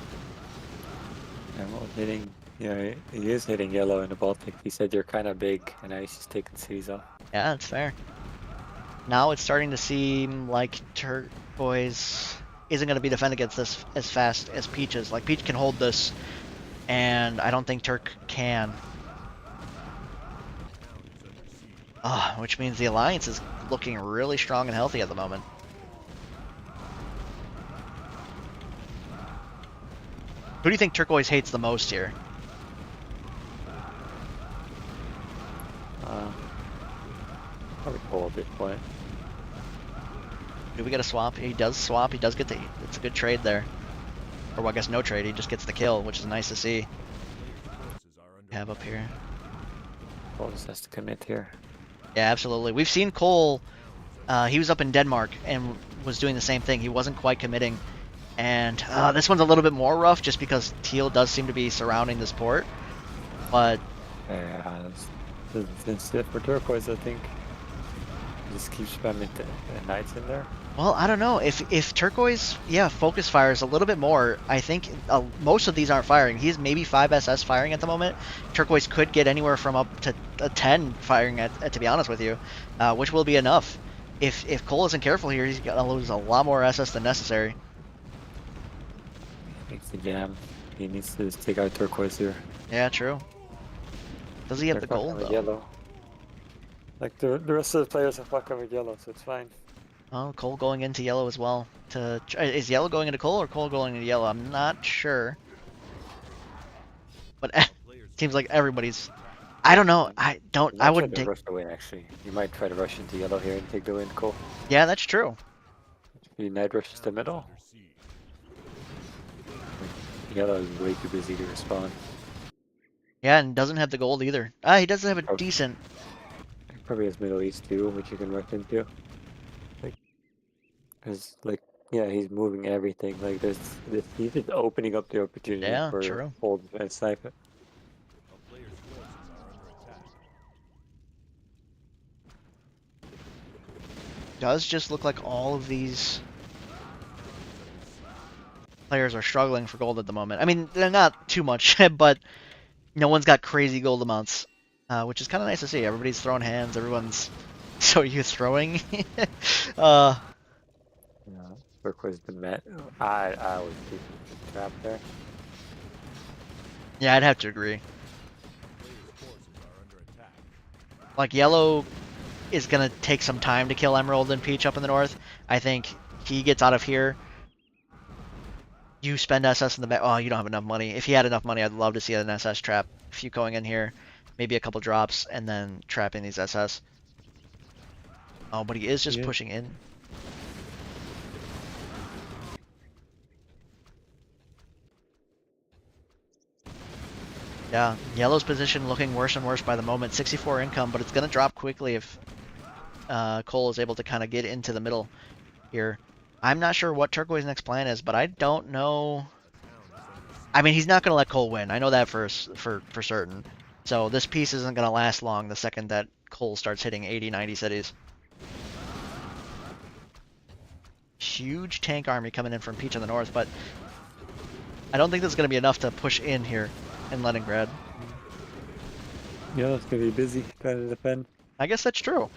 Emerald hitting... Yeah, he is hitting Yellow in the Baltic. He said you're kind of big, and now he's just taking cities off. Yeah, that's fair. Now it's starting to seem like Turquoise isn't going to be defended against this as fast as Peach is. Like, Peach can hold this, and I don't think Turk can. Which means the Alliance is looking really strong and healthy at the moment. Who do you think Turquoise hates the most here? Probably Cole at this point. Do we get a swap? He does swap. He does get the... It's a good trade there. Or, well, I guess no trade. He just gets the kill, which is nice to see. Have up here. Cole just has to commit here. Yeah, absolutely. We've seen Cole... he was up in Denmark and was doing the same thing. He wasn't quite committing. And this one's a little bit more rough just because Teal does seem to be surrounding this port. But... Yeah, it's it for Turquoise, I think. Just keep spamming the knights in there. Well, I don't know. If Turquoise, yeah, focus fires a little bit more, I think most of these aren't firing. He's maybe 5 SS firing at the moment. Turquoise could get anywhere from up to a 10 firing, to be honest with you, which will be enough. If Cole isn't careful here, he's going to lose a lot more SS than necessary. Makes the jam. He needs to just take out Turquoise here. Yeah, true. Does he have the gold, though? Yellow. Like, the rest of the players are fucking with Yellow, so it's fine. Oh, Cole going into Yellow as well. Is Yellow going into Cole or Cole going into Yellow? I'm not sure. But seems like everybody's... I don't know. I wouldn't take... rush the win, actually. You might try to rush into Yellow here and take the win, Cole. Yeah, that's true. He night rushes the middle. Yellow is way too busy to respond. Yeah, and doesn't have the gold either. He does have a decent... Probably has Middle East too, which you can rush into. Like, cause yeah, he's moving everything. Like he's just opening up the opportunity for hold and snipe it. A player's forces are under attack. Does just look like all of these players are struggling for gold at the moment. I mean, they're not too much, but no one's got crazy gold amounts. Which is kind of nice to see. Everybody's throwing hands. Everyone's... So are you throwing? Yeah, Turquoise the Met. I was keeping the trap there. Yeah, I'd have to agree. Like, Yellow is going to take some time to kill Emerald and Peach up in the north. I think he gets out of here. You spend SS in the back. Oh, you don't have enough money. If he had enough money, I'd love to see an SS trap. If you going in here, maybe a couple drops, and then trapping these SS. Oh, but he is just pushing in. Yeah, Yellow's position looking worse and worse by the moment. 64 income, but it's going to drop quickly if Cole is able to kind of get into the middle here. I'm not sure what Turquoise's next plan is, but I don't know. I mean, he's not going to let Cole win. I know that for certain. So this piece isn't going to last long the second that Cole starts hitting 80, 90 cities. Huge tank army coming in from Peach in the north, but I don't think this is going to be enough to push in here in Leningrad. Yeah, it's going to be busy trying to defend. I guess that's true.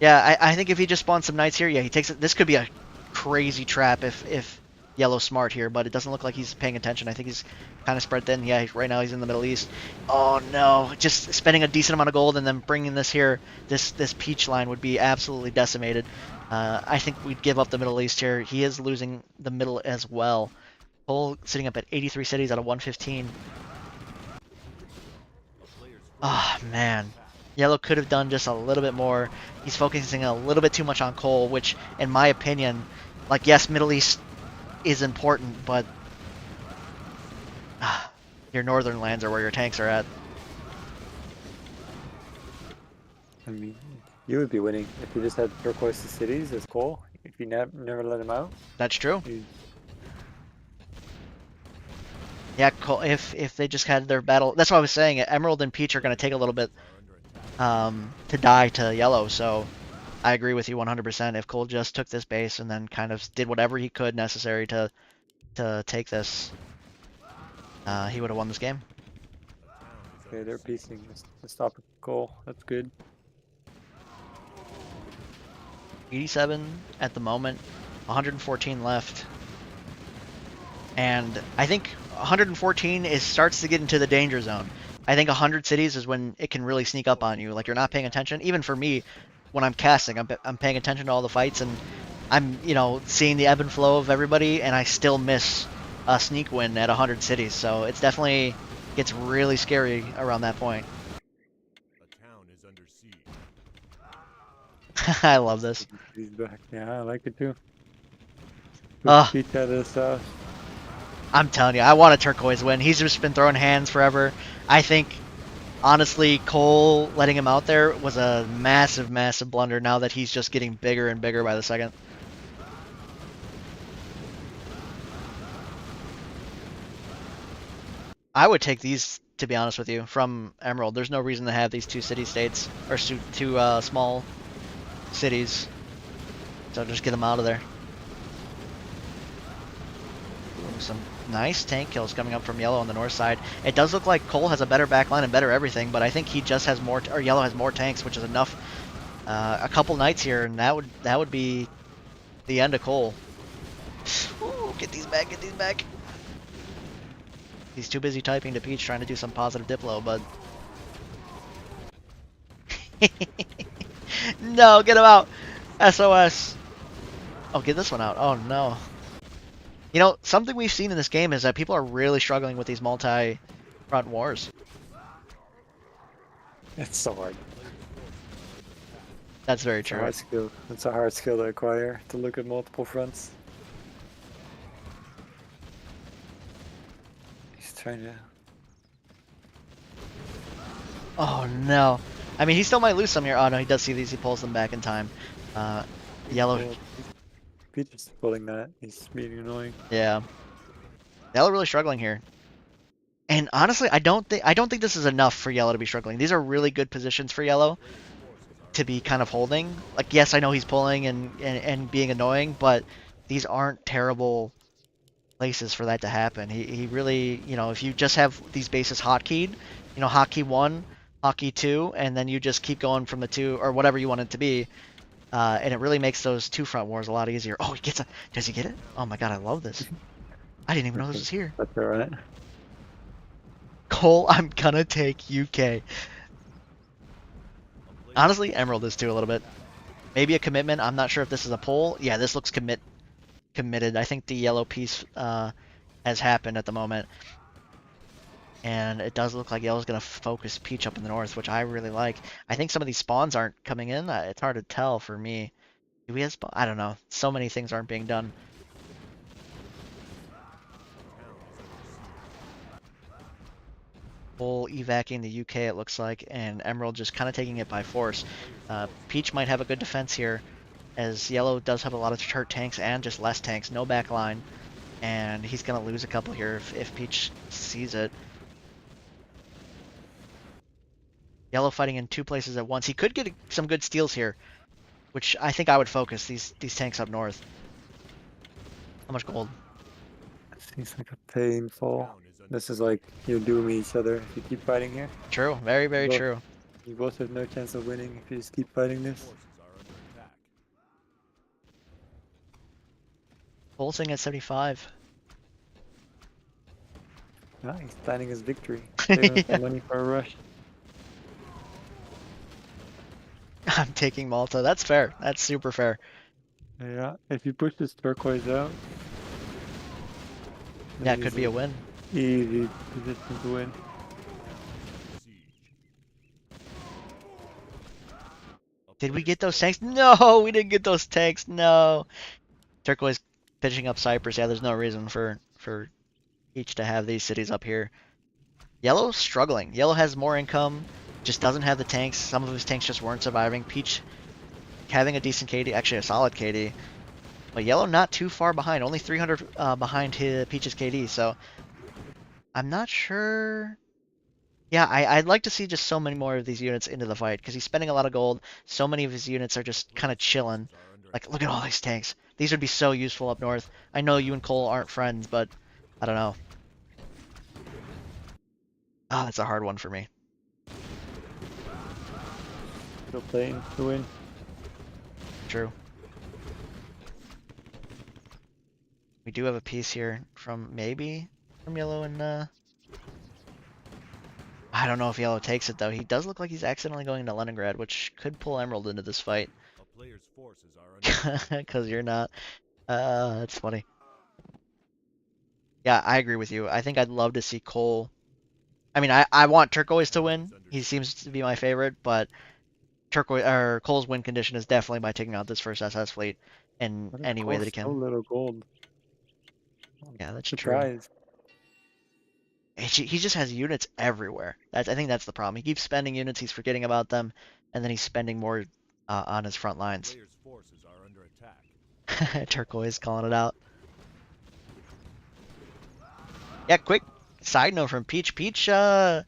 Yeah, I think if he just spawns some knights here, yeah, he takes it. This could be a crazy trap if Yellow's smart here, but it doesn't look like he's paying attention. I think he's kind of spread thin. Yeah, right now he's in the Middle East. Oh no, just spending a decent amount of gold and then bringing this here, this Peach line would be absolutely decimated. I think we'd give up the Middle East here. He is losing the middle as well. Cole sitting up at 83 cities out of 115. Oh man. Yellow could have done just a little bit more. He's focusing a little bit too much on Cole, which, in my opinion, like, yes, Middle East is important, but your northern lands are where your tanks are at. I mean, you would be winning if you just had turquoise cities as Cole. If you never let him out. That's true. Yeah, Cole, if they just had their battle, that's what I was saying. Emerald and Peach are going to take a little bit to die to Yellow, so I agree with you 100%. If Cole just took this base and then kind of did whatever he could necessary to take this, he would have won this game. Okay, they're piecing. Let's stop Cole. That's good. 87 at the moment, 114 left. And I think 114 starts to get into the danger zone. I think 100 cities is when it can really sneak up on you. Like, you're not paying attention. Even for me, when I'm casting, I'm paying attention to all the fights, and I'm, seeing the ebb and flow of everybody, and I still miss a sneak win at 100 cities. So it's definitely gets really scary around that point. A town is under siege. I love this. He's back. Yeah, I like it too. Peach out of the south. I'm telling you, I want a turquoise win. He's just been throwing hands forever. I think, honestly, Cole letting him out there was a massive, massive blunder now that he's just getting bigger and bigger by the second. I would take these, to be honest with you, from Emerald. There's no reason to have these two city-states, or two small cities. So just get them out of there. Some nice tank kills coming up from Yellow on the north side. It does look like Cole has a better backline and better everything, but I think he just has more, or Yellow has more tanks, which is enough. A couple knights here, and that would be the end of Cole. Ooh, get these back, get these back. He's too busy typing to Peach trying to do some positive Diplo, but... No, get him out! SOS! Oh, get this one out. Oh, no. Something we've seen in this game is that people are really struggling with these multi-front wars. It's so hard. That's very true. It's a hard skill to acquire, to look at multiple fronts. He's trying to... Oh, no. I mean, he still might lose some here. Oh, no, he does see these. He pulls them back in time. Yellow... Peach is pulling that. He's being annoying. Yeah. Yellow really struggling here. And honestly, I don't think this is enough for Yellow to be struggling. These are really good positions for Yellow to be kind of holding. Like, yes, I know he's pulling and being annoying, but these aren't terrible places for that to happen. He really, if you just have these bases hotkeyed, hotkey 1, hotkey 2, and then you just keep going from the 2 or whatever you want it to be. And it really makes those two front wars a lot easier. Oh, he gets a... Does he get it? Oh my god, I love this. I didn't even know this was here. That's alright. Cole, I'm gonna take UK. Honestly, Emerald is too a little bit. Maybe a commitment. I'm not sure if this is a pull. Yeah, this looks committed. I think the yellow piece has happened at the moment. And it does look like Yellow's going to focus Peach up in the north, which I really like. I think some of these spawns aren't coming in. It's hard to tell for me. Do we have spawn? I don't know. So many things aren't being done. Full evacing the UK, it looks like, and Emerald just kind of taking it by force. Peach might have a good defense here. as Yellow does have a lot of hurt tanks and just less tanks, no backline, and he's gonna lose a couple here if Peach sees it. Yellow fighting in 2 places at once. He could get some good steals here, which I think I would focus these tanks up north. How much gold? Seems like a painful. This is like you're dooming each other if you keep fighting here. True, very, very true. You both have no chance of winning if you just keep fighting this. Pulsing at 75. Ah, he's planning his victory. Saving some money for a rush. I'm taking Malta. That's fair. That's super fair. Yeah, if you push this turquoise out. Yeah, it could be a win. Easy position to win. Did we get those tanks? No, we didn't get those tanks. No. Turquoise pitching up Cyprus. Yeah, there's no reason for each to have these cities up here. Yellow's struggling. Yellow has more income, just doesn't have the tanks. Some of his tanks just weren't surviving. Peach having a decent KD, actually a solid KD. But Yellow not too far behind, only 300 behind Peach's KD, so I'm not sure. Yeah, I'd like to see just so many more of these units into the fight, because he's spending a lot of gold. So many of his units are just kind of chilling. Like, look at all these tanks. These would be so useful up north. I know you and Cole aren't friends, but I don't know. Ah, that's a hard one for me. Still playing to win. True. We do have a piece here from Yellow and I don't know if Yellow takes it though. He does look like he's accidentally going to Leningrad, which could pull Emerald into this fight. A player's forces are under Because you're not. That's funny. Yeah, I agree with you. I think I'd love to see Cole. I mean, I want Turquoise to win. He seems to be my favorite, but Cole's win condition is definitely by taking out this first SS fleet in any way that he can. So little gold. Yeah, that's Surprise. True. He just has units everywhere. I think that's the problem. He keeps spending units, he's forgetting about them, and then he's spending more on his front lines. player's forces are under attack. Turquoise calling it out. Yeah, quick side note from Peach. Peach was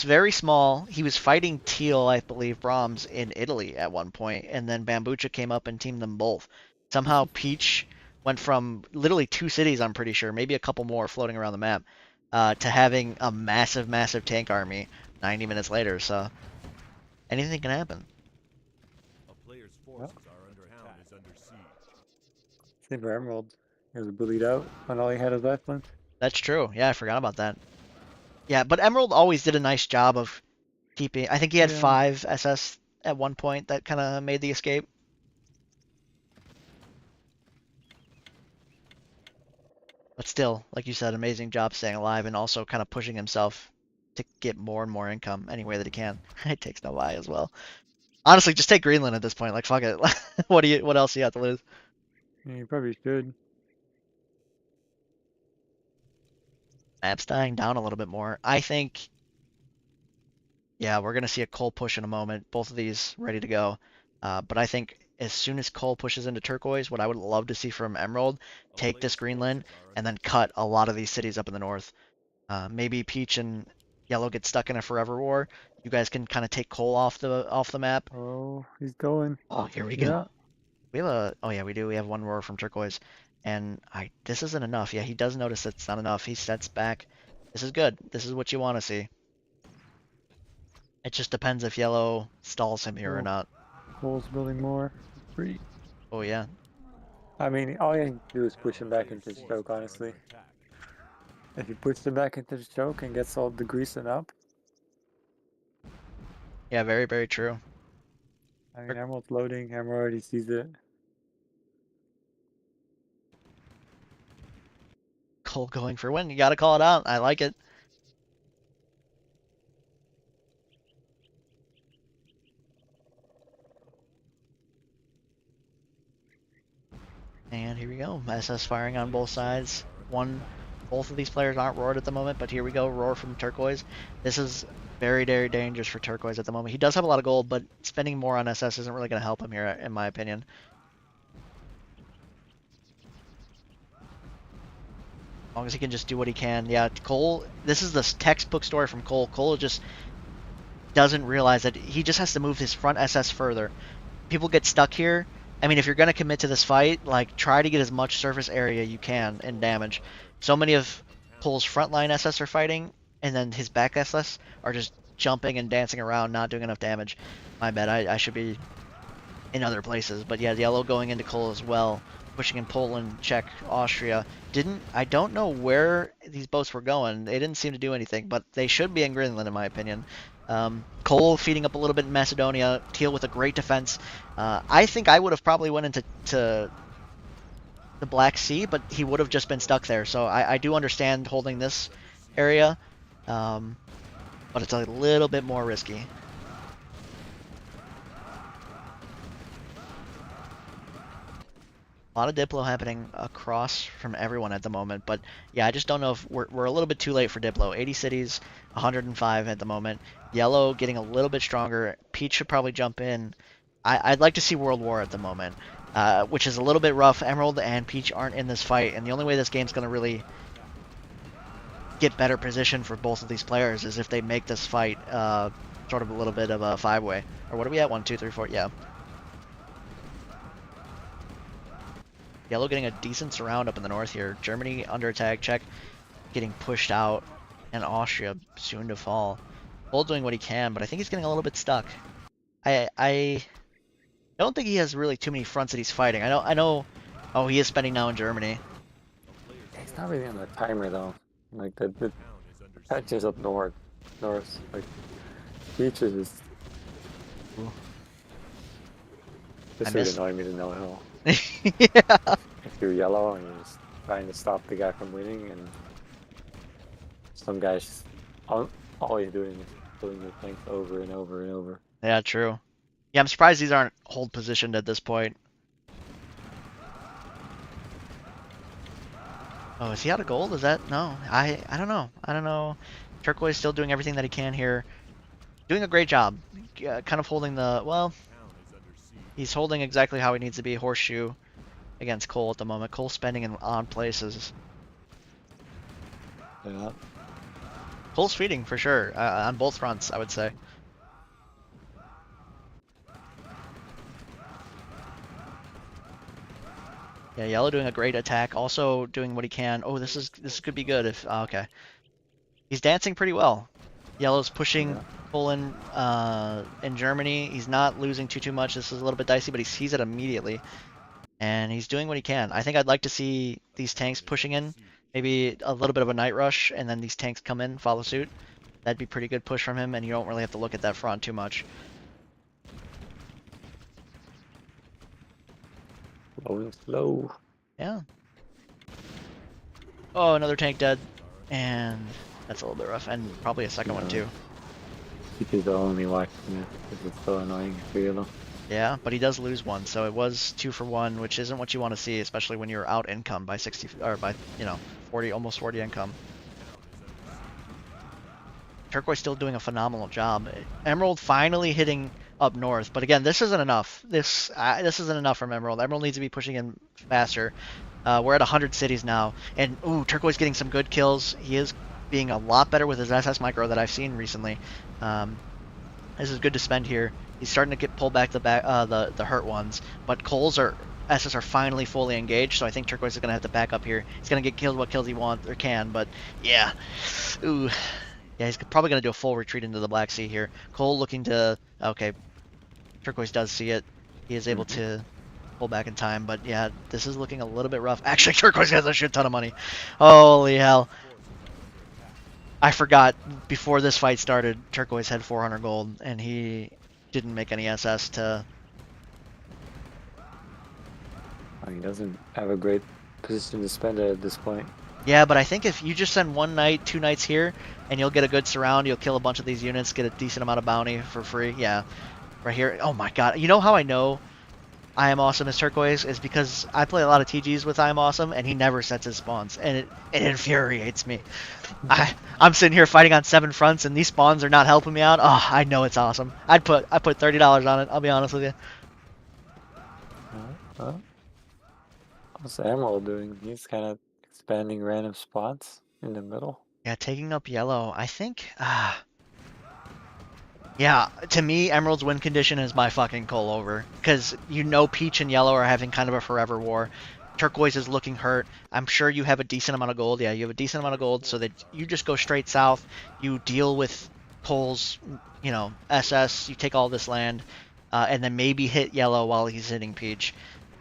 very small. He was fighting Teal, I believe, Brahms in Italy at one point, and then Bambucha came up and teamed them both. Somehow Peach went from literally 2 cities, I'm pretty sure, maybe a couple more floating around the map, to having a massive, massive tank army 90 minutes later, so anything can happen. A player's forces are under attack. Is under siege. Same for Emerald. He was bullied out when all he had was lifelines. That's true. Yeah, I forgot about that. Yeah, but Emerald always did a nice job of keeping. I think he had 5 SS at one point that kind of made the escape. But still, like you said, amazing job staying alive and also kind of pushing himself to get more and more income any way that he can. It takes no buy as well. Honestly, just take Greenland at this point. Like, fuck it. What else do you have to lose? Yeah, you probably should. Map's dying down a little bit more. I think, yeah, we're going to see a Cole push in a moment. Both of these ready to go. But I think as soon as Cole pushes into Turquoise, what I would love to see from Emerald, take this Greenland and then cut a lot of these cities up in the north. Maybe Peach and Yellow get stuck in a forever war. You guys can kind of take Cole off the map. Oh, he's going. Oh, here we go. We have oh yeah, we do. We have 1 roar from Turquoise. And this isn't enough. Yeah, he does notice it's not enough. He sets back. This is good. This is what you want to see. It just depends if Yellow stalls him here or not. Cole's building more. Free. Oh yeah. I mean, all you have to do is push him back into the choke, honestly. If you push him back into the choke and gets all the greasing up. Yeah, very, very true. I mean, Emerald's loading. Emerald already sees it. Cole going for win. You gotta call it out. I like it. And here we go. SS firing on both sides. Both of these players aren't roared at the moment, but here we go. Roar from Turquoise. This is Very, very dangerous for Turquoise at the moment. He does have a lot of gold, but spending more on SS isn't really going to help him here, in my opinion. As long as he can just do what he can. Yeah, Cole, this is the textbook story from Cole. Cole just doesn't realize that he just has to move his front SS further. People get stuck here. I mean, if you're going to commit to this fight, like, try to get as much surface area you can in damage. So many of Cole's frontline SS are fighting, and then his back SS are just jumping and dancing around, not doing enough damage. My bad, I should be in other places. But yeah, yellow going into Cole as well. Pushing in Poland, Czech, Austria. I don't know where these boats were going. They didn't seem to do anything, but they should be in Greenland, in my opinion. Cole feeding up a little bit in Macedonia. Teal with a great defense. I think I would have probably went into the Black Sea, but he would have just been stuck there. So I do understand holding this area, but it's a little bit more risky. A lot of Diplo happening across from everyone at the moment, but yeah, I just don't know if we're a little bit too late for Diplo. 80 cities, 105 at the moment. Yellow getting a little bit stronger. Peach should probably jump in. I'd like to see World War at the moment, which is a little bit rough. Emerald and Peach aren't in this fight, and the only way this game's going to really get better position for both of these players is if they make this fight sort of a little bit of a five-way. Or what are we at? 1, 2, 3, 4. Yeah. Yellow getting a decent surround up in the north here. Germany under attack. Czech getting pushed out. And Austria soon to fall. Cole doing what he can, but I think he's getting a little bit stuck. I don't think he has really too many fronts that he's fighting. I know. Oh, he is spending now in Germany. He's not really on the timer though. Like the patches up north. Like beaches is. This would annoy me to no hell. Yeah. If you're yellow and you're just trying to stop the guy from winning, and some guys just all he's doing is pulling your tanks over and over and over. Yeah, true. Yeah, I'm surprised these aren't hold positioned at this point. Oh, is he out of gold? Is that no? I don't know. I don't know. Turquoise still doing everything that he can here. Doing a great job. Kind of holding the well. He's holding exactly how he needs to be. Horseshoe against Cole at the moment. Cole spending in odd places. Yeah. Cole's feeding for sure on both fronts, I would say. Yeah, yellow doing a great attack, also doing what he can. Oh, this could be good if okay. He's dancing pretty well. Yellow's pushing Poland in Germany. He's not losing too much. This is a little bit dicey, but he sees it immediately. And he's doing what he can. I think I'd like to see these tanks pushing in. Maybe a little bit of a night rush, and then these tanks come in, follow suit. That'd be pretty good push from him, and you don't really have to look at that front too much. Slow. Yeah. Oh, another tank dead. And that's a little bit rough. And probably a second one too. He's the only watching it because it's so annoying for yellow. Yeah, but he does lose one, so it was 2 for 1, which isn't what you want to see, especially when you're out income by 60 or by 40, almost 40 income. Turquoise still doing a phenomenal job. Emerald finally hitting up north, but again, this isn't enough. This isn't enough from Emerald. Emerald needs to be pushing in faster. We're at 100 cities now, and ooh, Turquoise getting some good kills. He is being a lot better with his SS micro that I've seen recently. This is good to spend here. He's starting to get pulled back the hurt ones, but Cole's SS are finally fully engaged, so I think Turquoise is gonna have to back up here. He's gonna get killed what kills he wants or can, but yeah, ooh. Yeah, he's probably going to do a full retreat into the Black Sea here. Cole looking to... Okay, Turquoise does see it. He is able to pull back in time, but yeah, this is looking a little bit rough. Actually, Turquoise has a shit ton of money. Holy hell. I forgot, before this fight started, Turquoise had 400 gold, and he didn't make any SS to... He doesn't have a great position to spend it at this point. Yeah, but I think if you just send 1 night, 2 nights here, and you'll get a good surround, you'll kill a bunch of these units, get a decent amount of bounty for free. Yeah, right here. Oh my god. You know how I know I Am Awesome as Turquoise is because I play a lot of TGs with I Am Awesome, and he never sets his spawns, and it infuriates me. I'm sitting here fighting on 7 fronts, and these spawns are not helping me out. Oh, I know it's awesome. I put $30 on it. I'll be honest with you. What's Emerald doing? He's kind of expanding random spots in the middle. Yeah, taking up yellow. I think. Yeah, to me, Emerald's win condition is my fucking Cole over. Because you know Peach and Yellow are having kind of a forever war. Turquoise is looking hurt. I'm sure you have a decent amount of gold. Yeah, you have a decent amount of gold so that you just go straight south. You deal with Cole's, you know, SS. You take all this land. And then maybe hit Yellow while he's hitting Peach.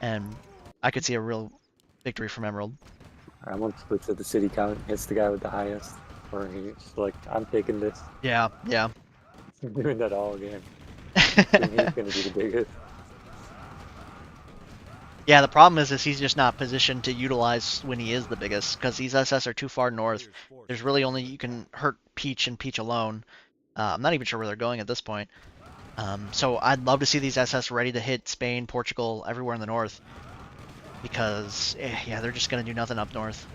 And I could see a real victory from Emerald. Emerald splits at the city count, hits the guy with the highest. Or he's like, I'm taking this. Yeah, yeah. I'm doing that all game. He's gonna be the biggest. Yeah, the problem is he's just not positioned to utilize when he is the biggest, because these SS are too far north. There's really only, you can hurt Peach and Peach alone. I'm not even sure where they're going at this point. So I'd love to see these SS ready to hit Spain, Portugal, everywhere in the north. Because, yeah, they're just going to do nothing up north.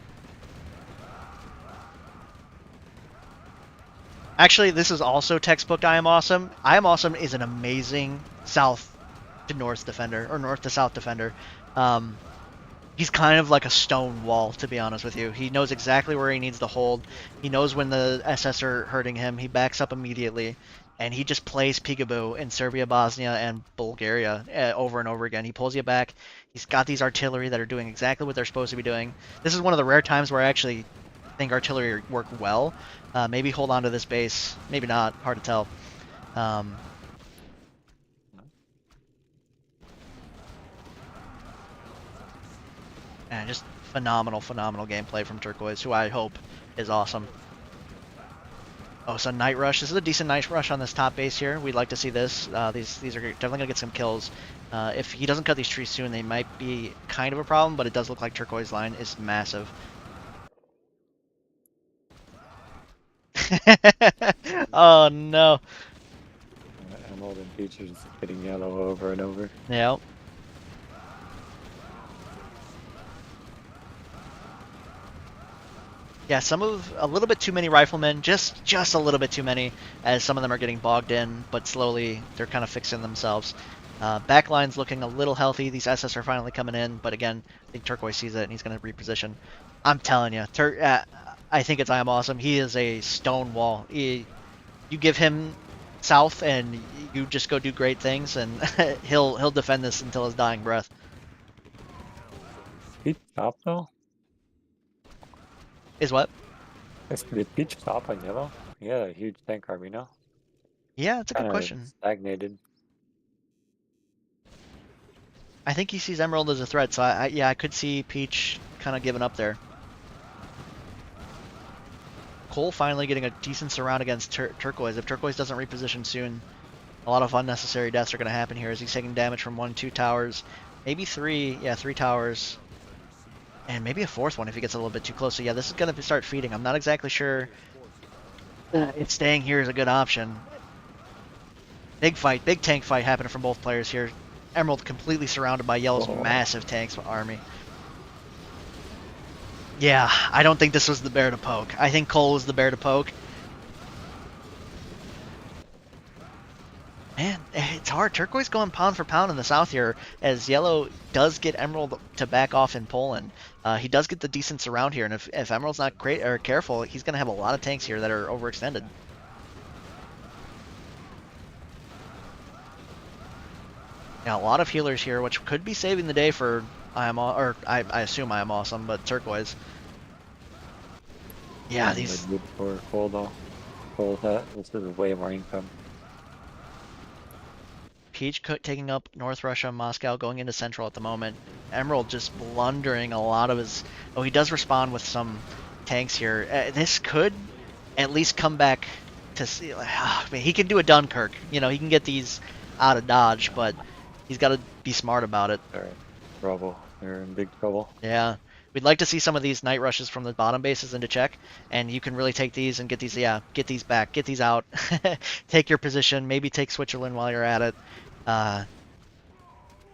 Actually, this is also textbook I Am Awesome. I Am Awesome is an amazing south to north defender, or north to south defender. He's kind of like a stone wall, to be honest with you. He knows exactly where he needs to hold. He knows when the SS are hurting him. He backs up immediately. And he just plays peekaboo in Serbia, Bosnia, and Bulgaria over and over again. He pulls you back. He's got these artillery that are doing exactly what they're supposed to be doing. This is one of the rare times where I actually think artillery work well. Maybe hold on to this base. Maybe not. Hard to tell. And just phenomenal, phenomenal gameplay from Turquoise, who I hope is awesome. Oh, so Night Rush. This is a decent Night Rush on this top base here. We'd like to see this. These are definitely going to get some kills. If he doesn't cut these trees soon, they might be kind of a problem, but it does look like Turquoise line is massive. Oh, no. Emerald and Peach are just hitting yellow over and over. Yep. Yeah, a little bit too many riflemen, just a little bit too many, as some of them are getting bogged in, but slowly they're kind of fixing themselves. Backline's looking a little healthy. These SS are finally coming in, but again, I think Turquoise sees it and he's going to reposition. I'm telling you, I think it's I Am Awesome. He is a stone wall. You give him south and you just go do great things, and he'll defend this until his dying breath. Peach top though? Is what? Did Peach stop on yellow? He had a huge tank army, no? Yeah, it's a good question. Stagnated. I think he sees Emerald as a threat, so I could see Peach kind of giving up there. Cole finally getting a decent surround against Turquoise. If Turquoise doesn't reposition soon, a lot of unnecessary deaths are going to happen here as he's taking damage from 1, 2 towers. Maybe 3, yeah, 3 towers. And maybe a 4th one if he gets a little bit too close. So yeah, this is going to start feeding. I'm not exactly sure if staying here is a good option. Big fight, big tank fight happening from both players here. Emerald completely surrounded by Yellow's massive tanks army. Yeah, I don't think this was the bear to poke. I think Cole was the bear to poke. Man, it's hard. Turquoise going pound for pound in the south here, as Yellow does get Emerald to back off in Poland. He does get the decent surround here, and if Emerald's not great or careful, he's going to have a lot of tanks here that are overextended. Yeah, a lot of healers here, which could be saving the day for I assume I Am Awesome, but Turquoise. Yeah, these. Good for Cole though. Cole, this is way more income. Peach taking up North Russia, Moscow, going into Central at the moment. Emerald just blundering a lot of his... Oh, he does respond with some tanks here. This could at least come back to see... I mean, he can do a Dunkirk. You know, he can get these out of dodge, but he's got to be smart about it. They're in trouble. They're in big trouble. Yeah. We'd like to see some of these night rushes from the bottom bases into check, and you can really take these and get these, get these back, get these out, take your position, maybe take Switzerland while you're at it.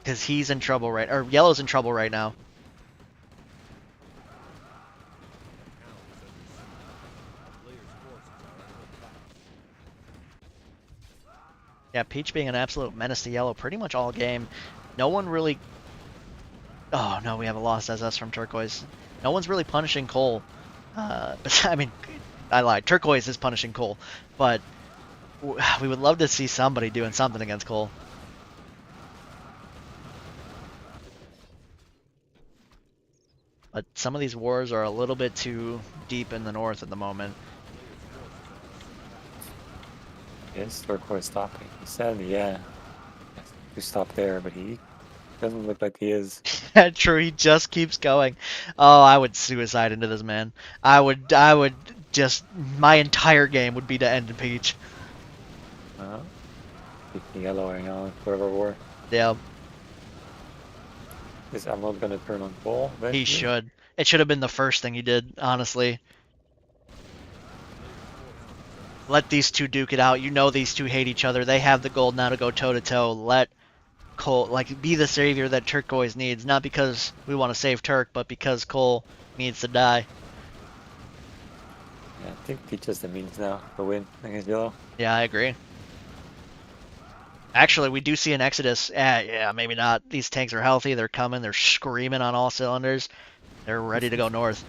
because he's in trouble or yellow's in trouble right now. Yeah, Peach being an absolute menace to yellow pretty much all game. No one really... Oh, no, we have a lost SS from Turquoise. No one's really punishing Cole. I mean, I lied. Turquoise is punishing Cole. But we would love to see somebody doing something against Cole. But some of these wars are a little bit too deep in the north at the moment. Is Turquoise stopping? He said, yeah. We stop there, but he doesn't look like he is. True, he just keeps going. Oh, I would suicide into this man. I would just, my entire game would be to end in Peach. Keep yellow right now, forever war. Yeah. Is Emerald gonna turn on Cole? He should. It should have been the first thing he did, honestly. Let these two duke it out. You know these two hate each other. They have the gold now to go toe-to-toe. Let Cole, like, be the savior that Turquoise needs. Not because we want to save Turk, but because Cole needs to die. Yeah, I think Peach is the means now to win against yellow. Yeah, I agree. Actually, we do see an exodus. Yeah, maybe not. These tanks are healthy. They're coming. They're screaming on all cylinders. They're ready to go north.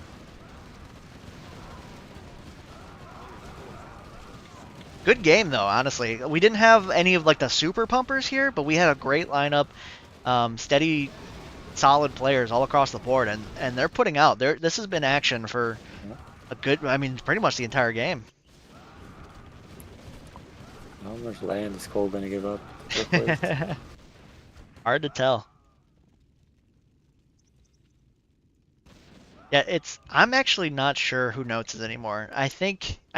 Good game, though, honestly. We didn't have any of, like, the super pumpers here, but we had a great lineup. Steady, solid players all across the board, and they're putting out. This has been action for a good, I mean, pretty much the entire game. How much land is Cole gonna give up? Hard to tell. Yeah, I'm actually not sure who Notes is anymore. I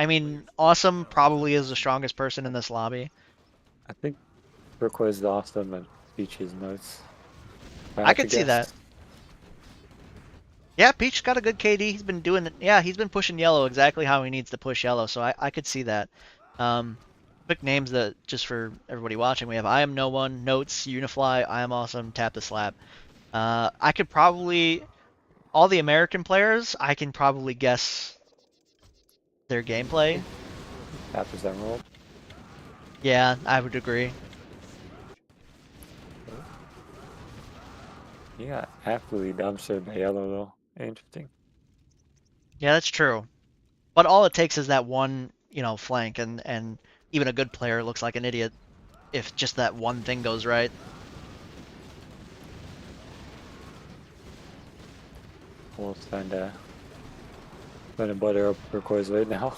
mean, Awesome probably is the strongest person in this lobby. I think Turquoise is Awesome and Peach is Notes. I could see that. Yeah, Peach got a good KD. He's been doing it. Yeah, he's been pushing yellow exactly how he needs to push yellow, so I could see that. Quick names that just for everybody watching, we have I Am No One, Notes, Unifly, I Am Awesome, Tap the Slap. I could probably... All the American players, I can probably guess their gameplay. Tap is Emerald. Yeah, I would agree. You got absolutely dumpstered by yellow, though. Interesting. Yeah, that's true. But all it takes is that one, flank, and even a good player looks like an idiot if just that one thing goes right. We'll trying to butter up Turquoise right now.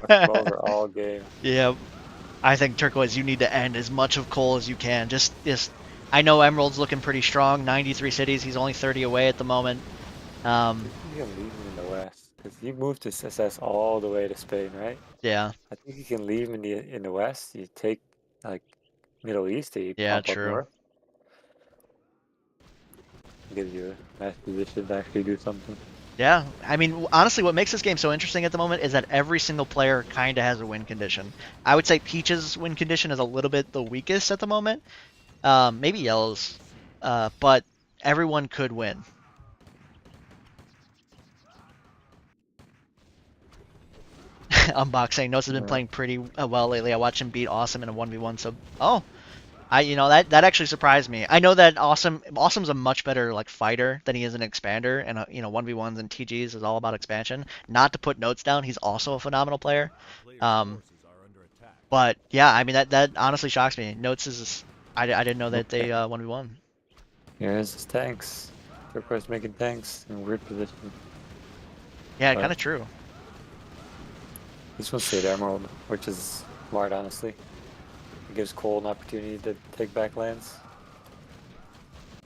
Over all game. Yeah, I think Turquoise, you need to end as much of Cole as you can. Just I know Emerald's looking pretty strong. 93 cities. He's only 30 away at the moment. You can leave him in the west because you moved to SS all the way to Spain, right? Yeah. I think you can leave him in the west. You take like Middle East. You yeah, pump true. Up north. Gives you a nice position to actually do something. Yeah, I mean, honestly, what makes this game so interesting at the moment is that every single player kind of has a win condition. I would say Peach's win condition is a little bit the weakest at the moment. Maybe Yellow's, but everyone could win. Unboxing. Notes has been playing pretty well lately. I watched him beat Awesome in a 1v1. So, that actually surprised me. I know that Awesome's a much better like fighter than he is an expander, and 1v1s and TGs is all about expansion. Not to put Notes down, he's also a phenomenal player. But yeah, I mean that honestly shocks me. Notes is I didn't know that they 1v1. Here's his tanks. Turquoise making tanks in weird position. Yeah, kind of true. This one's straight Emerald, which is smart, honestly. It gives Cole an opportunity to take back lands.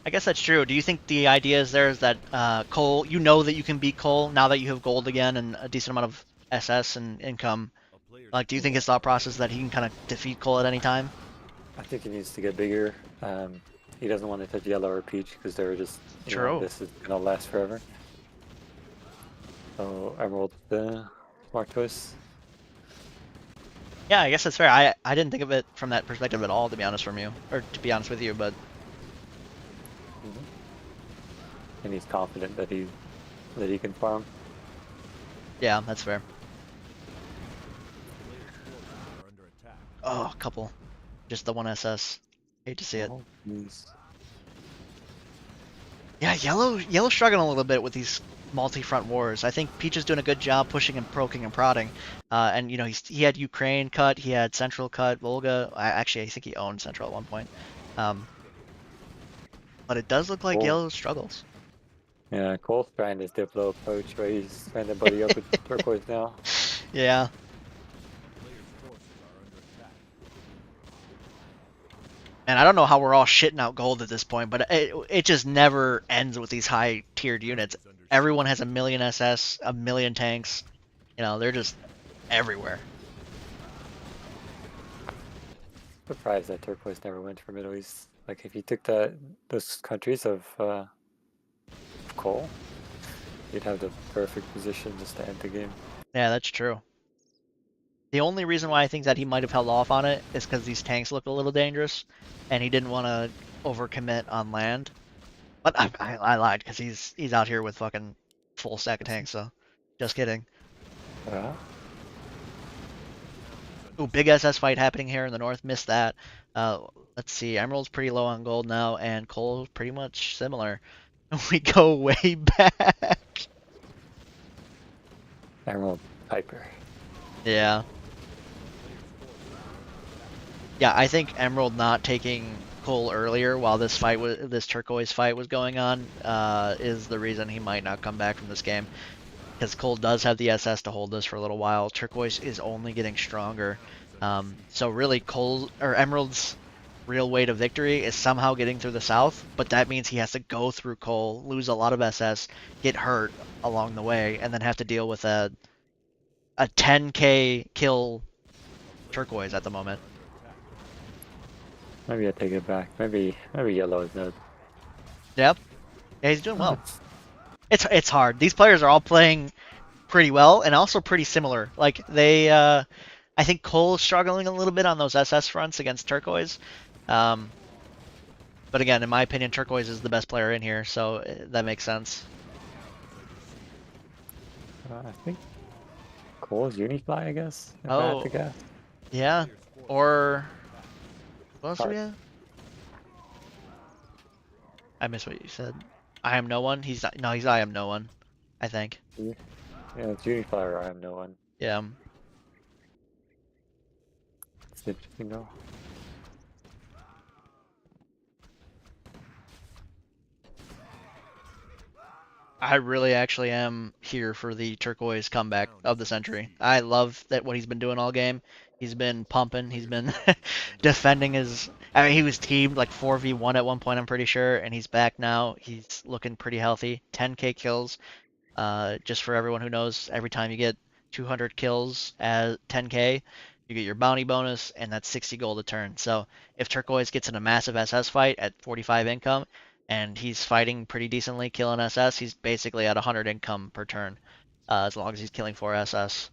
I guess that's true. Do you think the idea is that Cole, you know that you can beat Cole now that you have gold again and a decent amount of SS and income? Like, do you think his thought process is that he can kind of defeat Cole at any time? I think he needs to get bigger. He doesn't want to touch yellow or peach because they're just, this is going to last forever. So Emerald, smart choice. Yeah, I guess that's fair. I didn't think of it from that perspective at all, to be honest with you, but and he's confident that he can farm. Yeah, that's fair. Players' forces are under attack. Oh, a couple. Just the one SS. Hate to see it. Oh, jeez. Yeah, Yellow's struggling a little bit with these multi-front wars. I think Peach is doing a good job pushing and poking and prodding. And you know, he had Ukraine cut, he had Central cut, Volga. Actually, I think he owned Central at one point. But it does look like Cool. Yellow struggles. Yeah, Cole's trying this Diplo approach where he's trying to buddy up with Turquoise now. Yeah. Players' forces are under attack. And I don't know how we're all shitting out gold at this point, but it just never ends with these high tiered units. Everyone has a million SS, a million tanks. You know, they're just everywhere. Surprised that Turquoise never went for Middle East. Like if you took those countries of Cole, you'd have the perfect position just to end the game. Yeah, that's true. The only reason why I think that he might have held off on it is because these tanks look a little dangerous, and he didn't want to overcommit on land. But I lied, because he's out here with fucking full stack of tanks, so just kidding. Ooh, big SS fight happening here in the north. Missed that. Let's see. Emerald's pretty low on gold now, and Coal's pretty much similar. We go way back. Emerald Piper. Yeah. Yeah, I think Emerald not taking Cole earlier while this turquoise fight was going on is the reason he might not come back from this game. Because Cole does have the SS to hold this for a little while. Turquoise is only getting stronger. So really Emerald's real way to victory is somehow getting through the south, but that means he has to go through Cole, lose a lot of SS, get hurt along the way, and then have to deal with a 10k kill Turquoise at the moment. Maybe I take it back. Maybe Yellow is dead. Yep. Yeah, he's doing well. It's hard. These players are all playing pretty well and also pretty similar. Like they I think Cole's struggling a little bit on those SS fronts against Turquoise. But again, in my opinion, Turquoise is the best player in here, so that makes sense. I think Cole's Unify, I guess. If I Oh. had to guess. Yeah. Or what else do we have? I missed what you said. I am no one. He's I am no one, I think. Yeah, it's Unify or I am no one. Yeah. It's interesting though. I really actually am here for the Turquoise comeback of the century. I love that what he's been doing all game. He's been pumping. He's been defending his. I mean, he was teamed like 4v1 at one point, I'm pretty sure, and he's back now. He's looking pretty healthy. 10k kills. Just for everyone who knows, every time you get 200 kills at 10k, you get your bounty bonus, and that's 60 gold a turn. So if Turquoise gets in a massive SS fight at 45 income, and he's fighting pretty decently, killing SS, he's basically at 100 income per turn, as long as he's killing 4 SS.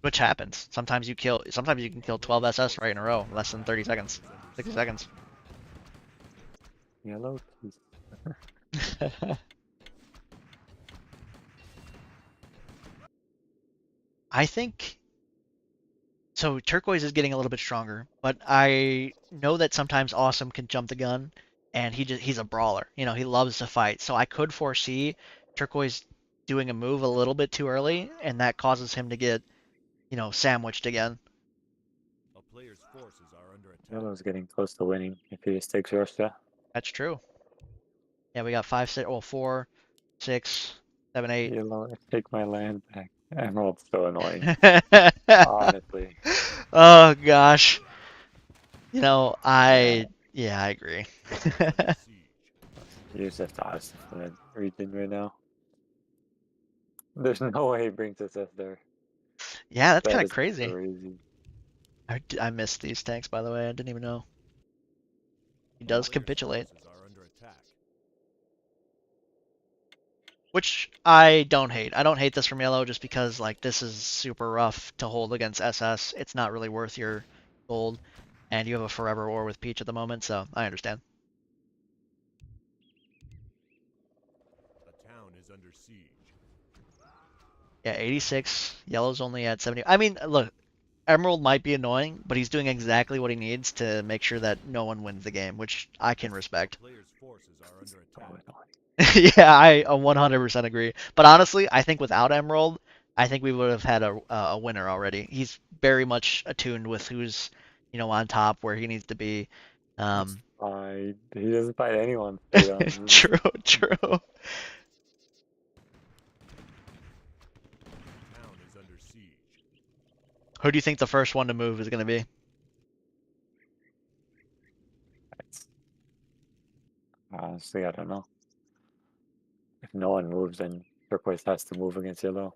Which happens. Sometimes you can kill 12 SS right in a row, less than 30 seconds, 60 seconds. Yellow. I think so. Turquoise is getting a little bit stronger, but I know that sometimes Awesome can jump the gun, and he's a brawler. You know, he loves to fight. So I could foresee Turquoise doing a move a little bit too early, and that causes him to get, you know, sandwiched again. A player's forces are under attack. Yellow's getting close to winning if he just takes Russia. That's true. Yeah, we got 5, 6, well, 4, 6, 7, 8. Yellow, take my land back. Emerald's so annoying. Honestly. Oh gosh. You know, yeah, I agree. You just have to ask the region right now. There's no way he brings us up there. Yeah, that's kind That of is crazy. crazy. I missed these tanks, by the way. I didn't even know. He does capitulate. Forces are under attack. Which I don't hate. I don't hate this from Yellow just because, like, this is super rough to hold against SS. It's not really worth your gold. And you have a forever war with Peach at the moment, so I understand. is under siege. Yeah, 86. Yellow's only at 70. I mean, look, Emerald might be annoying, but he's doing exactly what he needs to make sure that no one wins the game, which I can respect. Players' forces are under attack. Yeah, I 100% agree. But honestly, I think without Emerald, I think we would have had a winner already. He's very much attuned with who's, on top, where he needs to be. He doesn't fight anyone straight on. True, true. Town is under siege. Who do you think the first one to move is going to be? Honestly, I don't know. If no one moves, then Turquoise has to move against Yellow.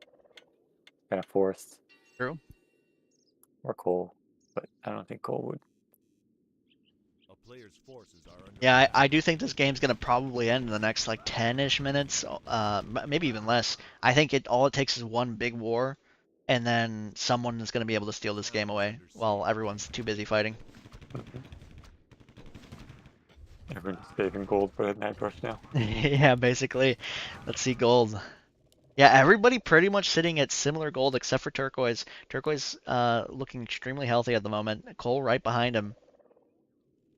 Kind of forced. True. Or Cole, but I don't think Cole would. A player's forces are under Yeah, attack. I do think this game's gonna probably end in the next like 10-ish minutes, maybe even less. I think all it takes is one big war, and then someone is gonna be able to steal this game away while everyone's too busy fighting. Everyone's saving gold for that night rush now. Yeah, basically. Let's see gold. Yeah, everybody pretty much sitting at similar gold except for Turquoise. Turquoise looking extremely healthy at the moment. Cole right behind him.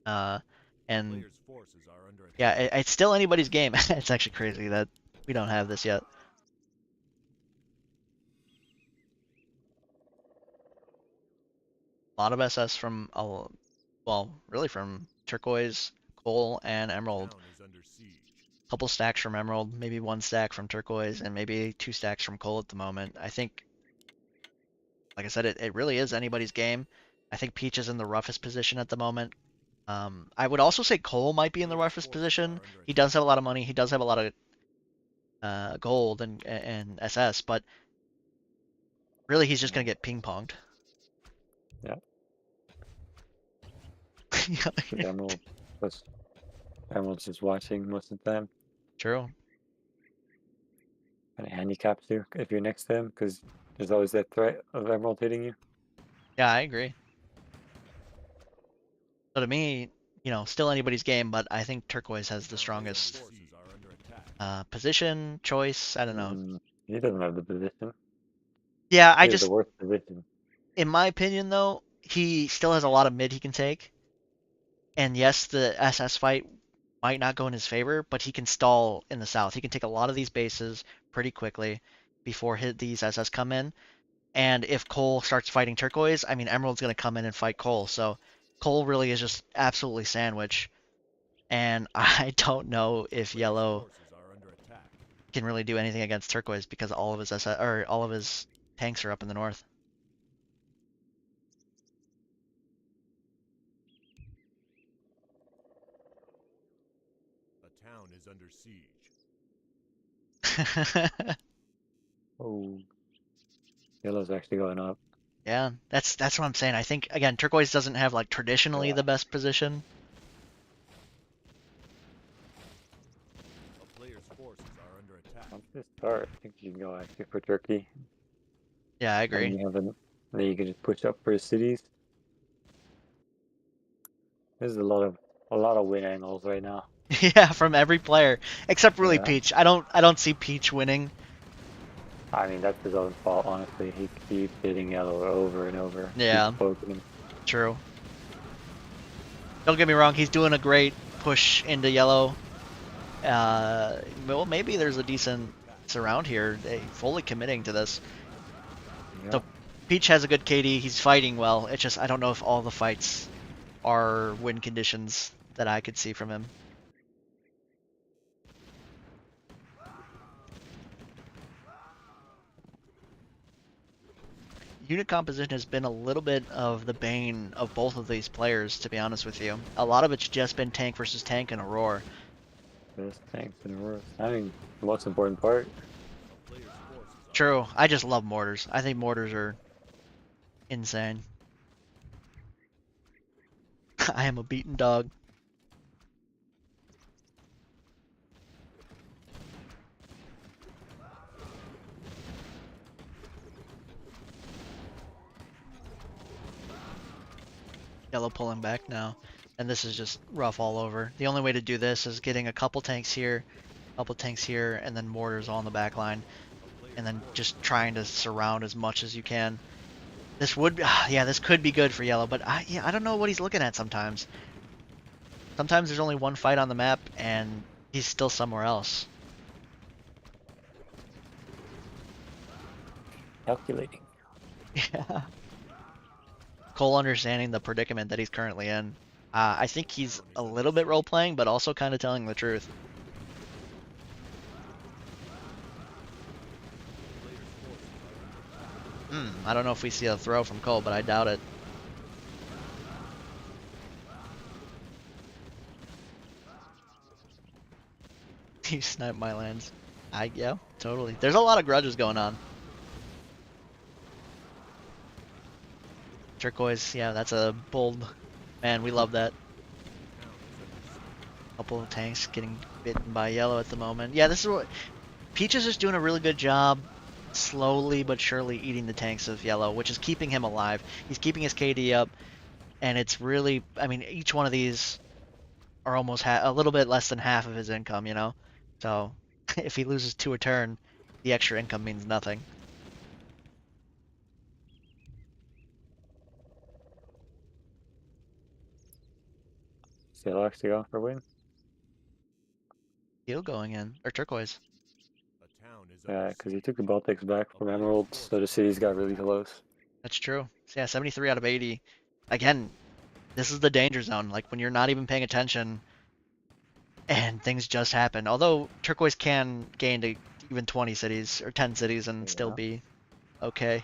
And Players' forces are under attack. yeah, it's still anybody's game. It's actually crazy that we don't have this yet. A lot of SS from, well, really from Turquoise, Cole, and Emerald. Town is under siege. Couple stacks from Emerald, maybe one stack from Turquoise, and maybe 2 stacks from Cole at the moment. I think, like I said, it really is anybody's game. I think Peach is in the roughest position at the moment. I would also say Cole might be in the roughest position. He does have a lot of money. He does have a lot of gold and SS, but really he's just gonna get ping ponged. Yeah. Yeah. Emerald, plus Emerald's just watching most of the time. True. Kind of handicaps you if you're next to him, because there's always that threat of Emerald hitting you. Yeah, I agree. So to me, still anybody's game, but I think Turquoise has the strongest Forces are under attack. position, choice. I don't know. He doesn't have the position. Yeah, He has the worst position. in my opinion though, he still has a lot of mid he can take. And yes, the SS fight might not go in his favor, but he can stall in the south. He can take a lot of these bases pretty quickly before these SS come in. And if Cole starts fighting Turquoise, I mean, Emerald's going to come in and fight Cole. So Cole really is just absolutely sandwich. And I don't know if Yellow Forces are under attack. can really do anything against Turquoise because all of his SS, or all of his tanks are up in the north. A town is under siege. Oh, Yellow's actually going up. Yeah, that's what I'm saying. I think again, Turquoise doesn't have like traditionally the best position. A player's forces are under attack. Once this start, I think you can go actually for Turkey. Yeah, I And agree. then you can just push up for cities. There's a lot of win angles right now. Yeah, from every player except really Yeah. Peach. I don't see Peach winning. I mean, that's his own fault, honestly. He keeps hitting Yellow over and over. Yeah. Keeps poking him. True. Don't get me wrong, he's doing a great push into Yellow. Well, maybe there's a decent surround here. They fully committing to this. Yeah. So Peach has a good KD. He's fighting well. It's just I don't know if all the fights are win conditions that I could see from him. Unit composition has been a little bit of the bane of both of these players, to be honest with you. A lot of it's just been tank versus tank and Aurora. Best tanks in the world. I think the most important part. A player's forces are True. I just love mortars. I think mortars are insane. I am a beaten dog. Yellow pulling back now. And this is just rough all over. The only way to do this is getting a couple tanks here Couple tanks here, and then mortars all on the back line, and then just trying to surround as much as you can. This would, yeah, this could be good for yellow, but I don't know what he's looking at sometimes. Sometimes there's only one fight on the map, and he's still somewhere else. Calculating. Yeah. Cole understanding the predicament that he's currently in. I think he's a little bit role-playing, but also kind of telling the truth. I don't know if we see a throw from Cole, but I doubt it. You sniped my lands. Yeah, totally. There's a lot of grudges going on. Turquoise, yeah, that's a bold. Man, we love that. Couple of tanks getting bitten by yellow at the moment. Yeah, this is what Peach is just doing a really good job, slowly but surely eating the tanks of yellow, which is keeping him alive. He's keeping his KD up, and it's really, I mean, each one of these are almost a little bit less than half of his income, you know? So if he loses 2 a turn, the extra income means nothing. Yellow actually go for a win. Heal going in, or turquoise. Yeah, because he took the Baltics back from Emerald, so the cities got really close. That's true. So yeah, 73 out of 80. Again, this is the danger zone. Like when you're not even paying attention and things just happen. Although turquoise can gain to even 20 cities or 10 cities and still be okay.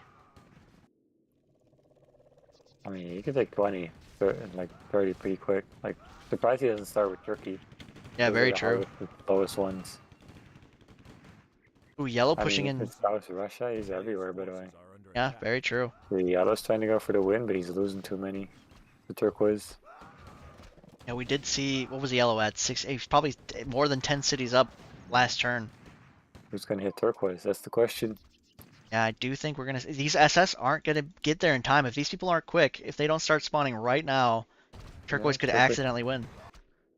I mean, you can take 20 and like 30 pretty quick. Like, surprised he doesn't start with Turkey. Yeah, very true. The lowest ones. Ooh, yellow pushing in. If South Russia, he's everywhere, by the way. Yeah, very true. The yellow's trying to go for the win, but he's losing too many. The turquoise. Yeah, we did see, what was the yellow at? He's probably more than 10 cities up last turn. Who's going to hit turquoise? That's the question. Yeah, I do think we're going to... These SS aren't going to get there in time. If these people aren't quick, if they don't start spawning right now, turquoise could accidentally win.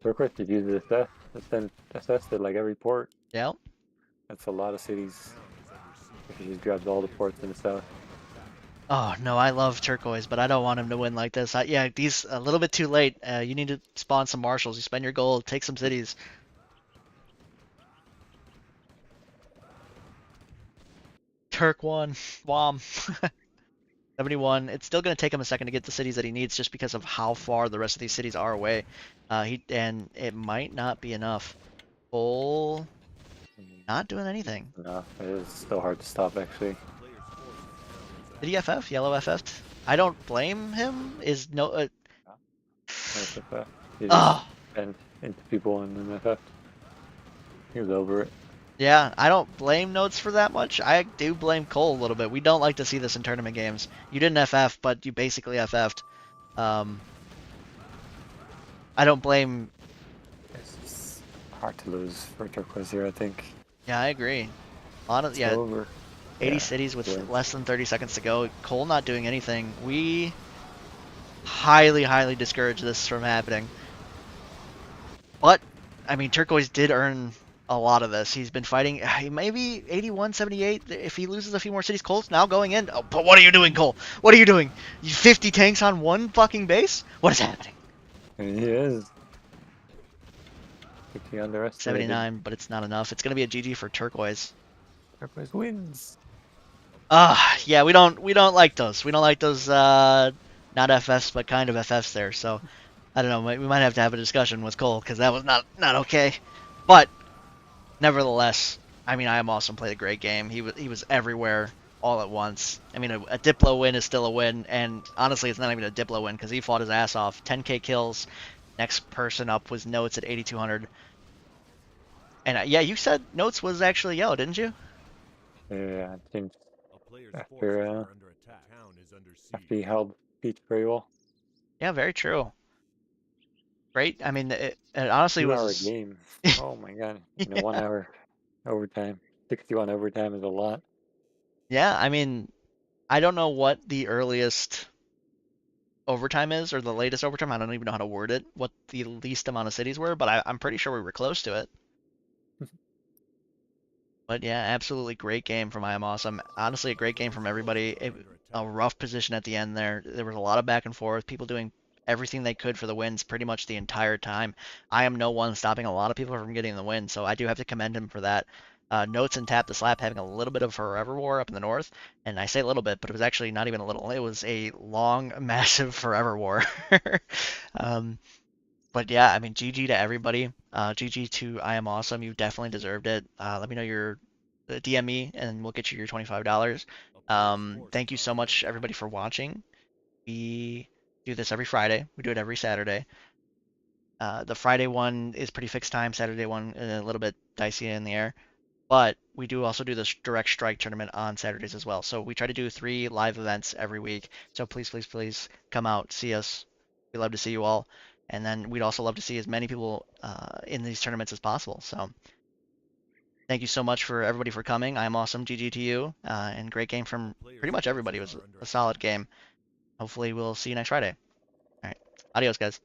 Turquoise could use the SS. Then SS did like every port. Yeah. That's a lot of cities. If he just grabs all the ports in the south. Oh, no, I love turquoise, but I don't want him to win like this. Yeah, these a little bit too late. You need to spawn some marshals. You spend your gold, take some cities. Turk won. Wom. 71. It's still going to take him a second to get the cities that he needs just because of how far the rest of these cities are away. And it might not be enough. Bull not doing anything. No, it is still hard to stop, actually. Did he FF? Yellow FF'd? I don't blame him. Is no... Oh! And into people in the FF. He was over it. Yeah, I don't blame Notes for that much. I do blame Cole a little bit. We don't like to see this in tournament games. You didn't FF, but you basically FF'd. I don't blame... It's hard to lose for turquoise here, I think. Yeah, I agree. A lot of, yeah, over. 80 cities with less than 30 seconds to go. Cole not doing anything. We highly, highly discourage this from happening. But, I mean, turquoise did earn a lot of this. He's been fighting, maybe 81, 78. If he loses a few more cities, Cole's now going in. Oh, but what are you doing, Cole? What are you doing? You 50 tanks on one fucking base? What is happening? He is. 50 underestimated. 79, but it's not enough. It's going to be a GG for turquoise. Turquoise wins. Yeah, we don't like those. We don't like those, not FFs, but kind of FFs there. So, I don't know. We might have to have a discussion with Cole, because that was not okay. But, nevertheless, I mean, I am awesome. Played a great game. He was everywhere all at once. I mean, a Diplo win is still a win, and honestly, it's not even a Diplo win, because he fought his ass off. 10k kills. Next person up was Notes at 8,200. And, yeah, you said Notes was actually yellow, didn't you? Yeah, I think after he held Peach very well. Yeah, very true. Great. I mean, it honestly was... 2 hour game. Oh my god. Yeah. 1 hour overtime. 61 overtime is a lot. Yeah, I mean, I don't know what the earliest overtime is, or the latest overtime. I don't even know how to word it, what the least amount of cities were, but I'm pretty sure we were close to it. But yeah, absolutely great game from I Am Awesome. Honestly, a great game from everybody. A rough position at the end there. There was a lot of back and forth. People doing everything they could for the wins pretty much the entire time. I am no one stopping a lot of people from getting the win, so I do have to commend him for that. Notes and Tap the Slap having a little bit of Forever War up in the north, and I say a little bit, but it was actually not even a little. It was a long, massive Forever War. um, but yeah, I mean, GG to everybody. GG to I Am Awesome. You definitely deserved it. Let me know your DM me, and we'll get you your $25. Thank you so much, everybody, for watching. We do this every Friday. We do it every Saturday. The Friday one is pretty fixed time. Saturday one a little bit dicey in the air. But we do also do this direct strike tournament on Saturdays as well. So we try to do 3 live events every week. So please, please, please come out, see us. We love to see you all. And then we'd also love to see as many people in these tournaments as possible. So thank you so much for everybody for coming. I'm awesome. GG to you. And great game from pretty much everybody. It was a solid game. Hopefully we'll see you next Friday. All right. Adios, guys.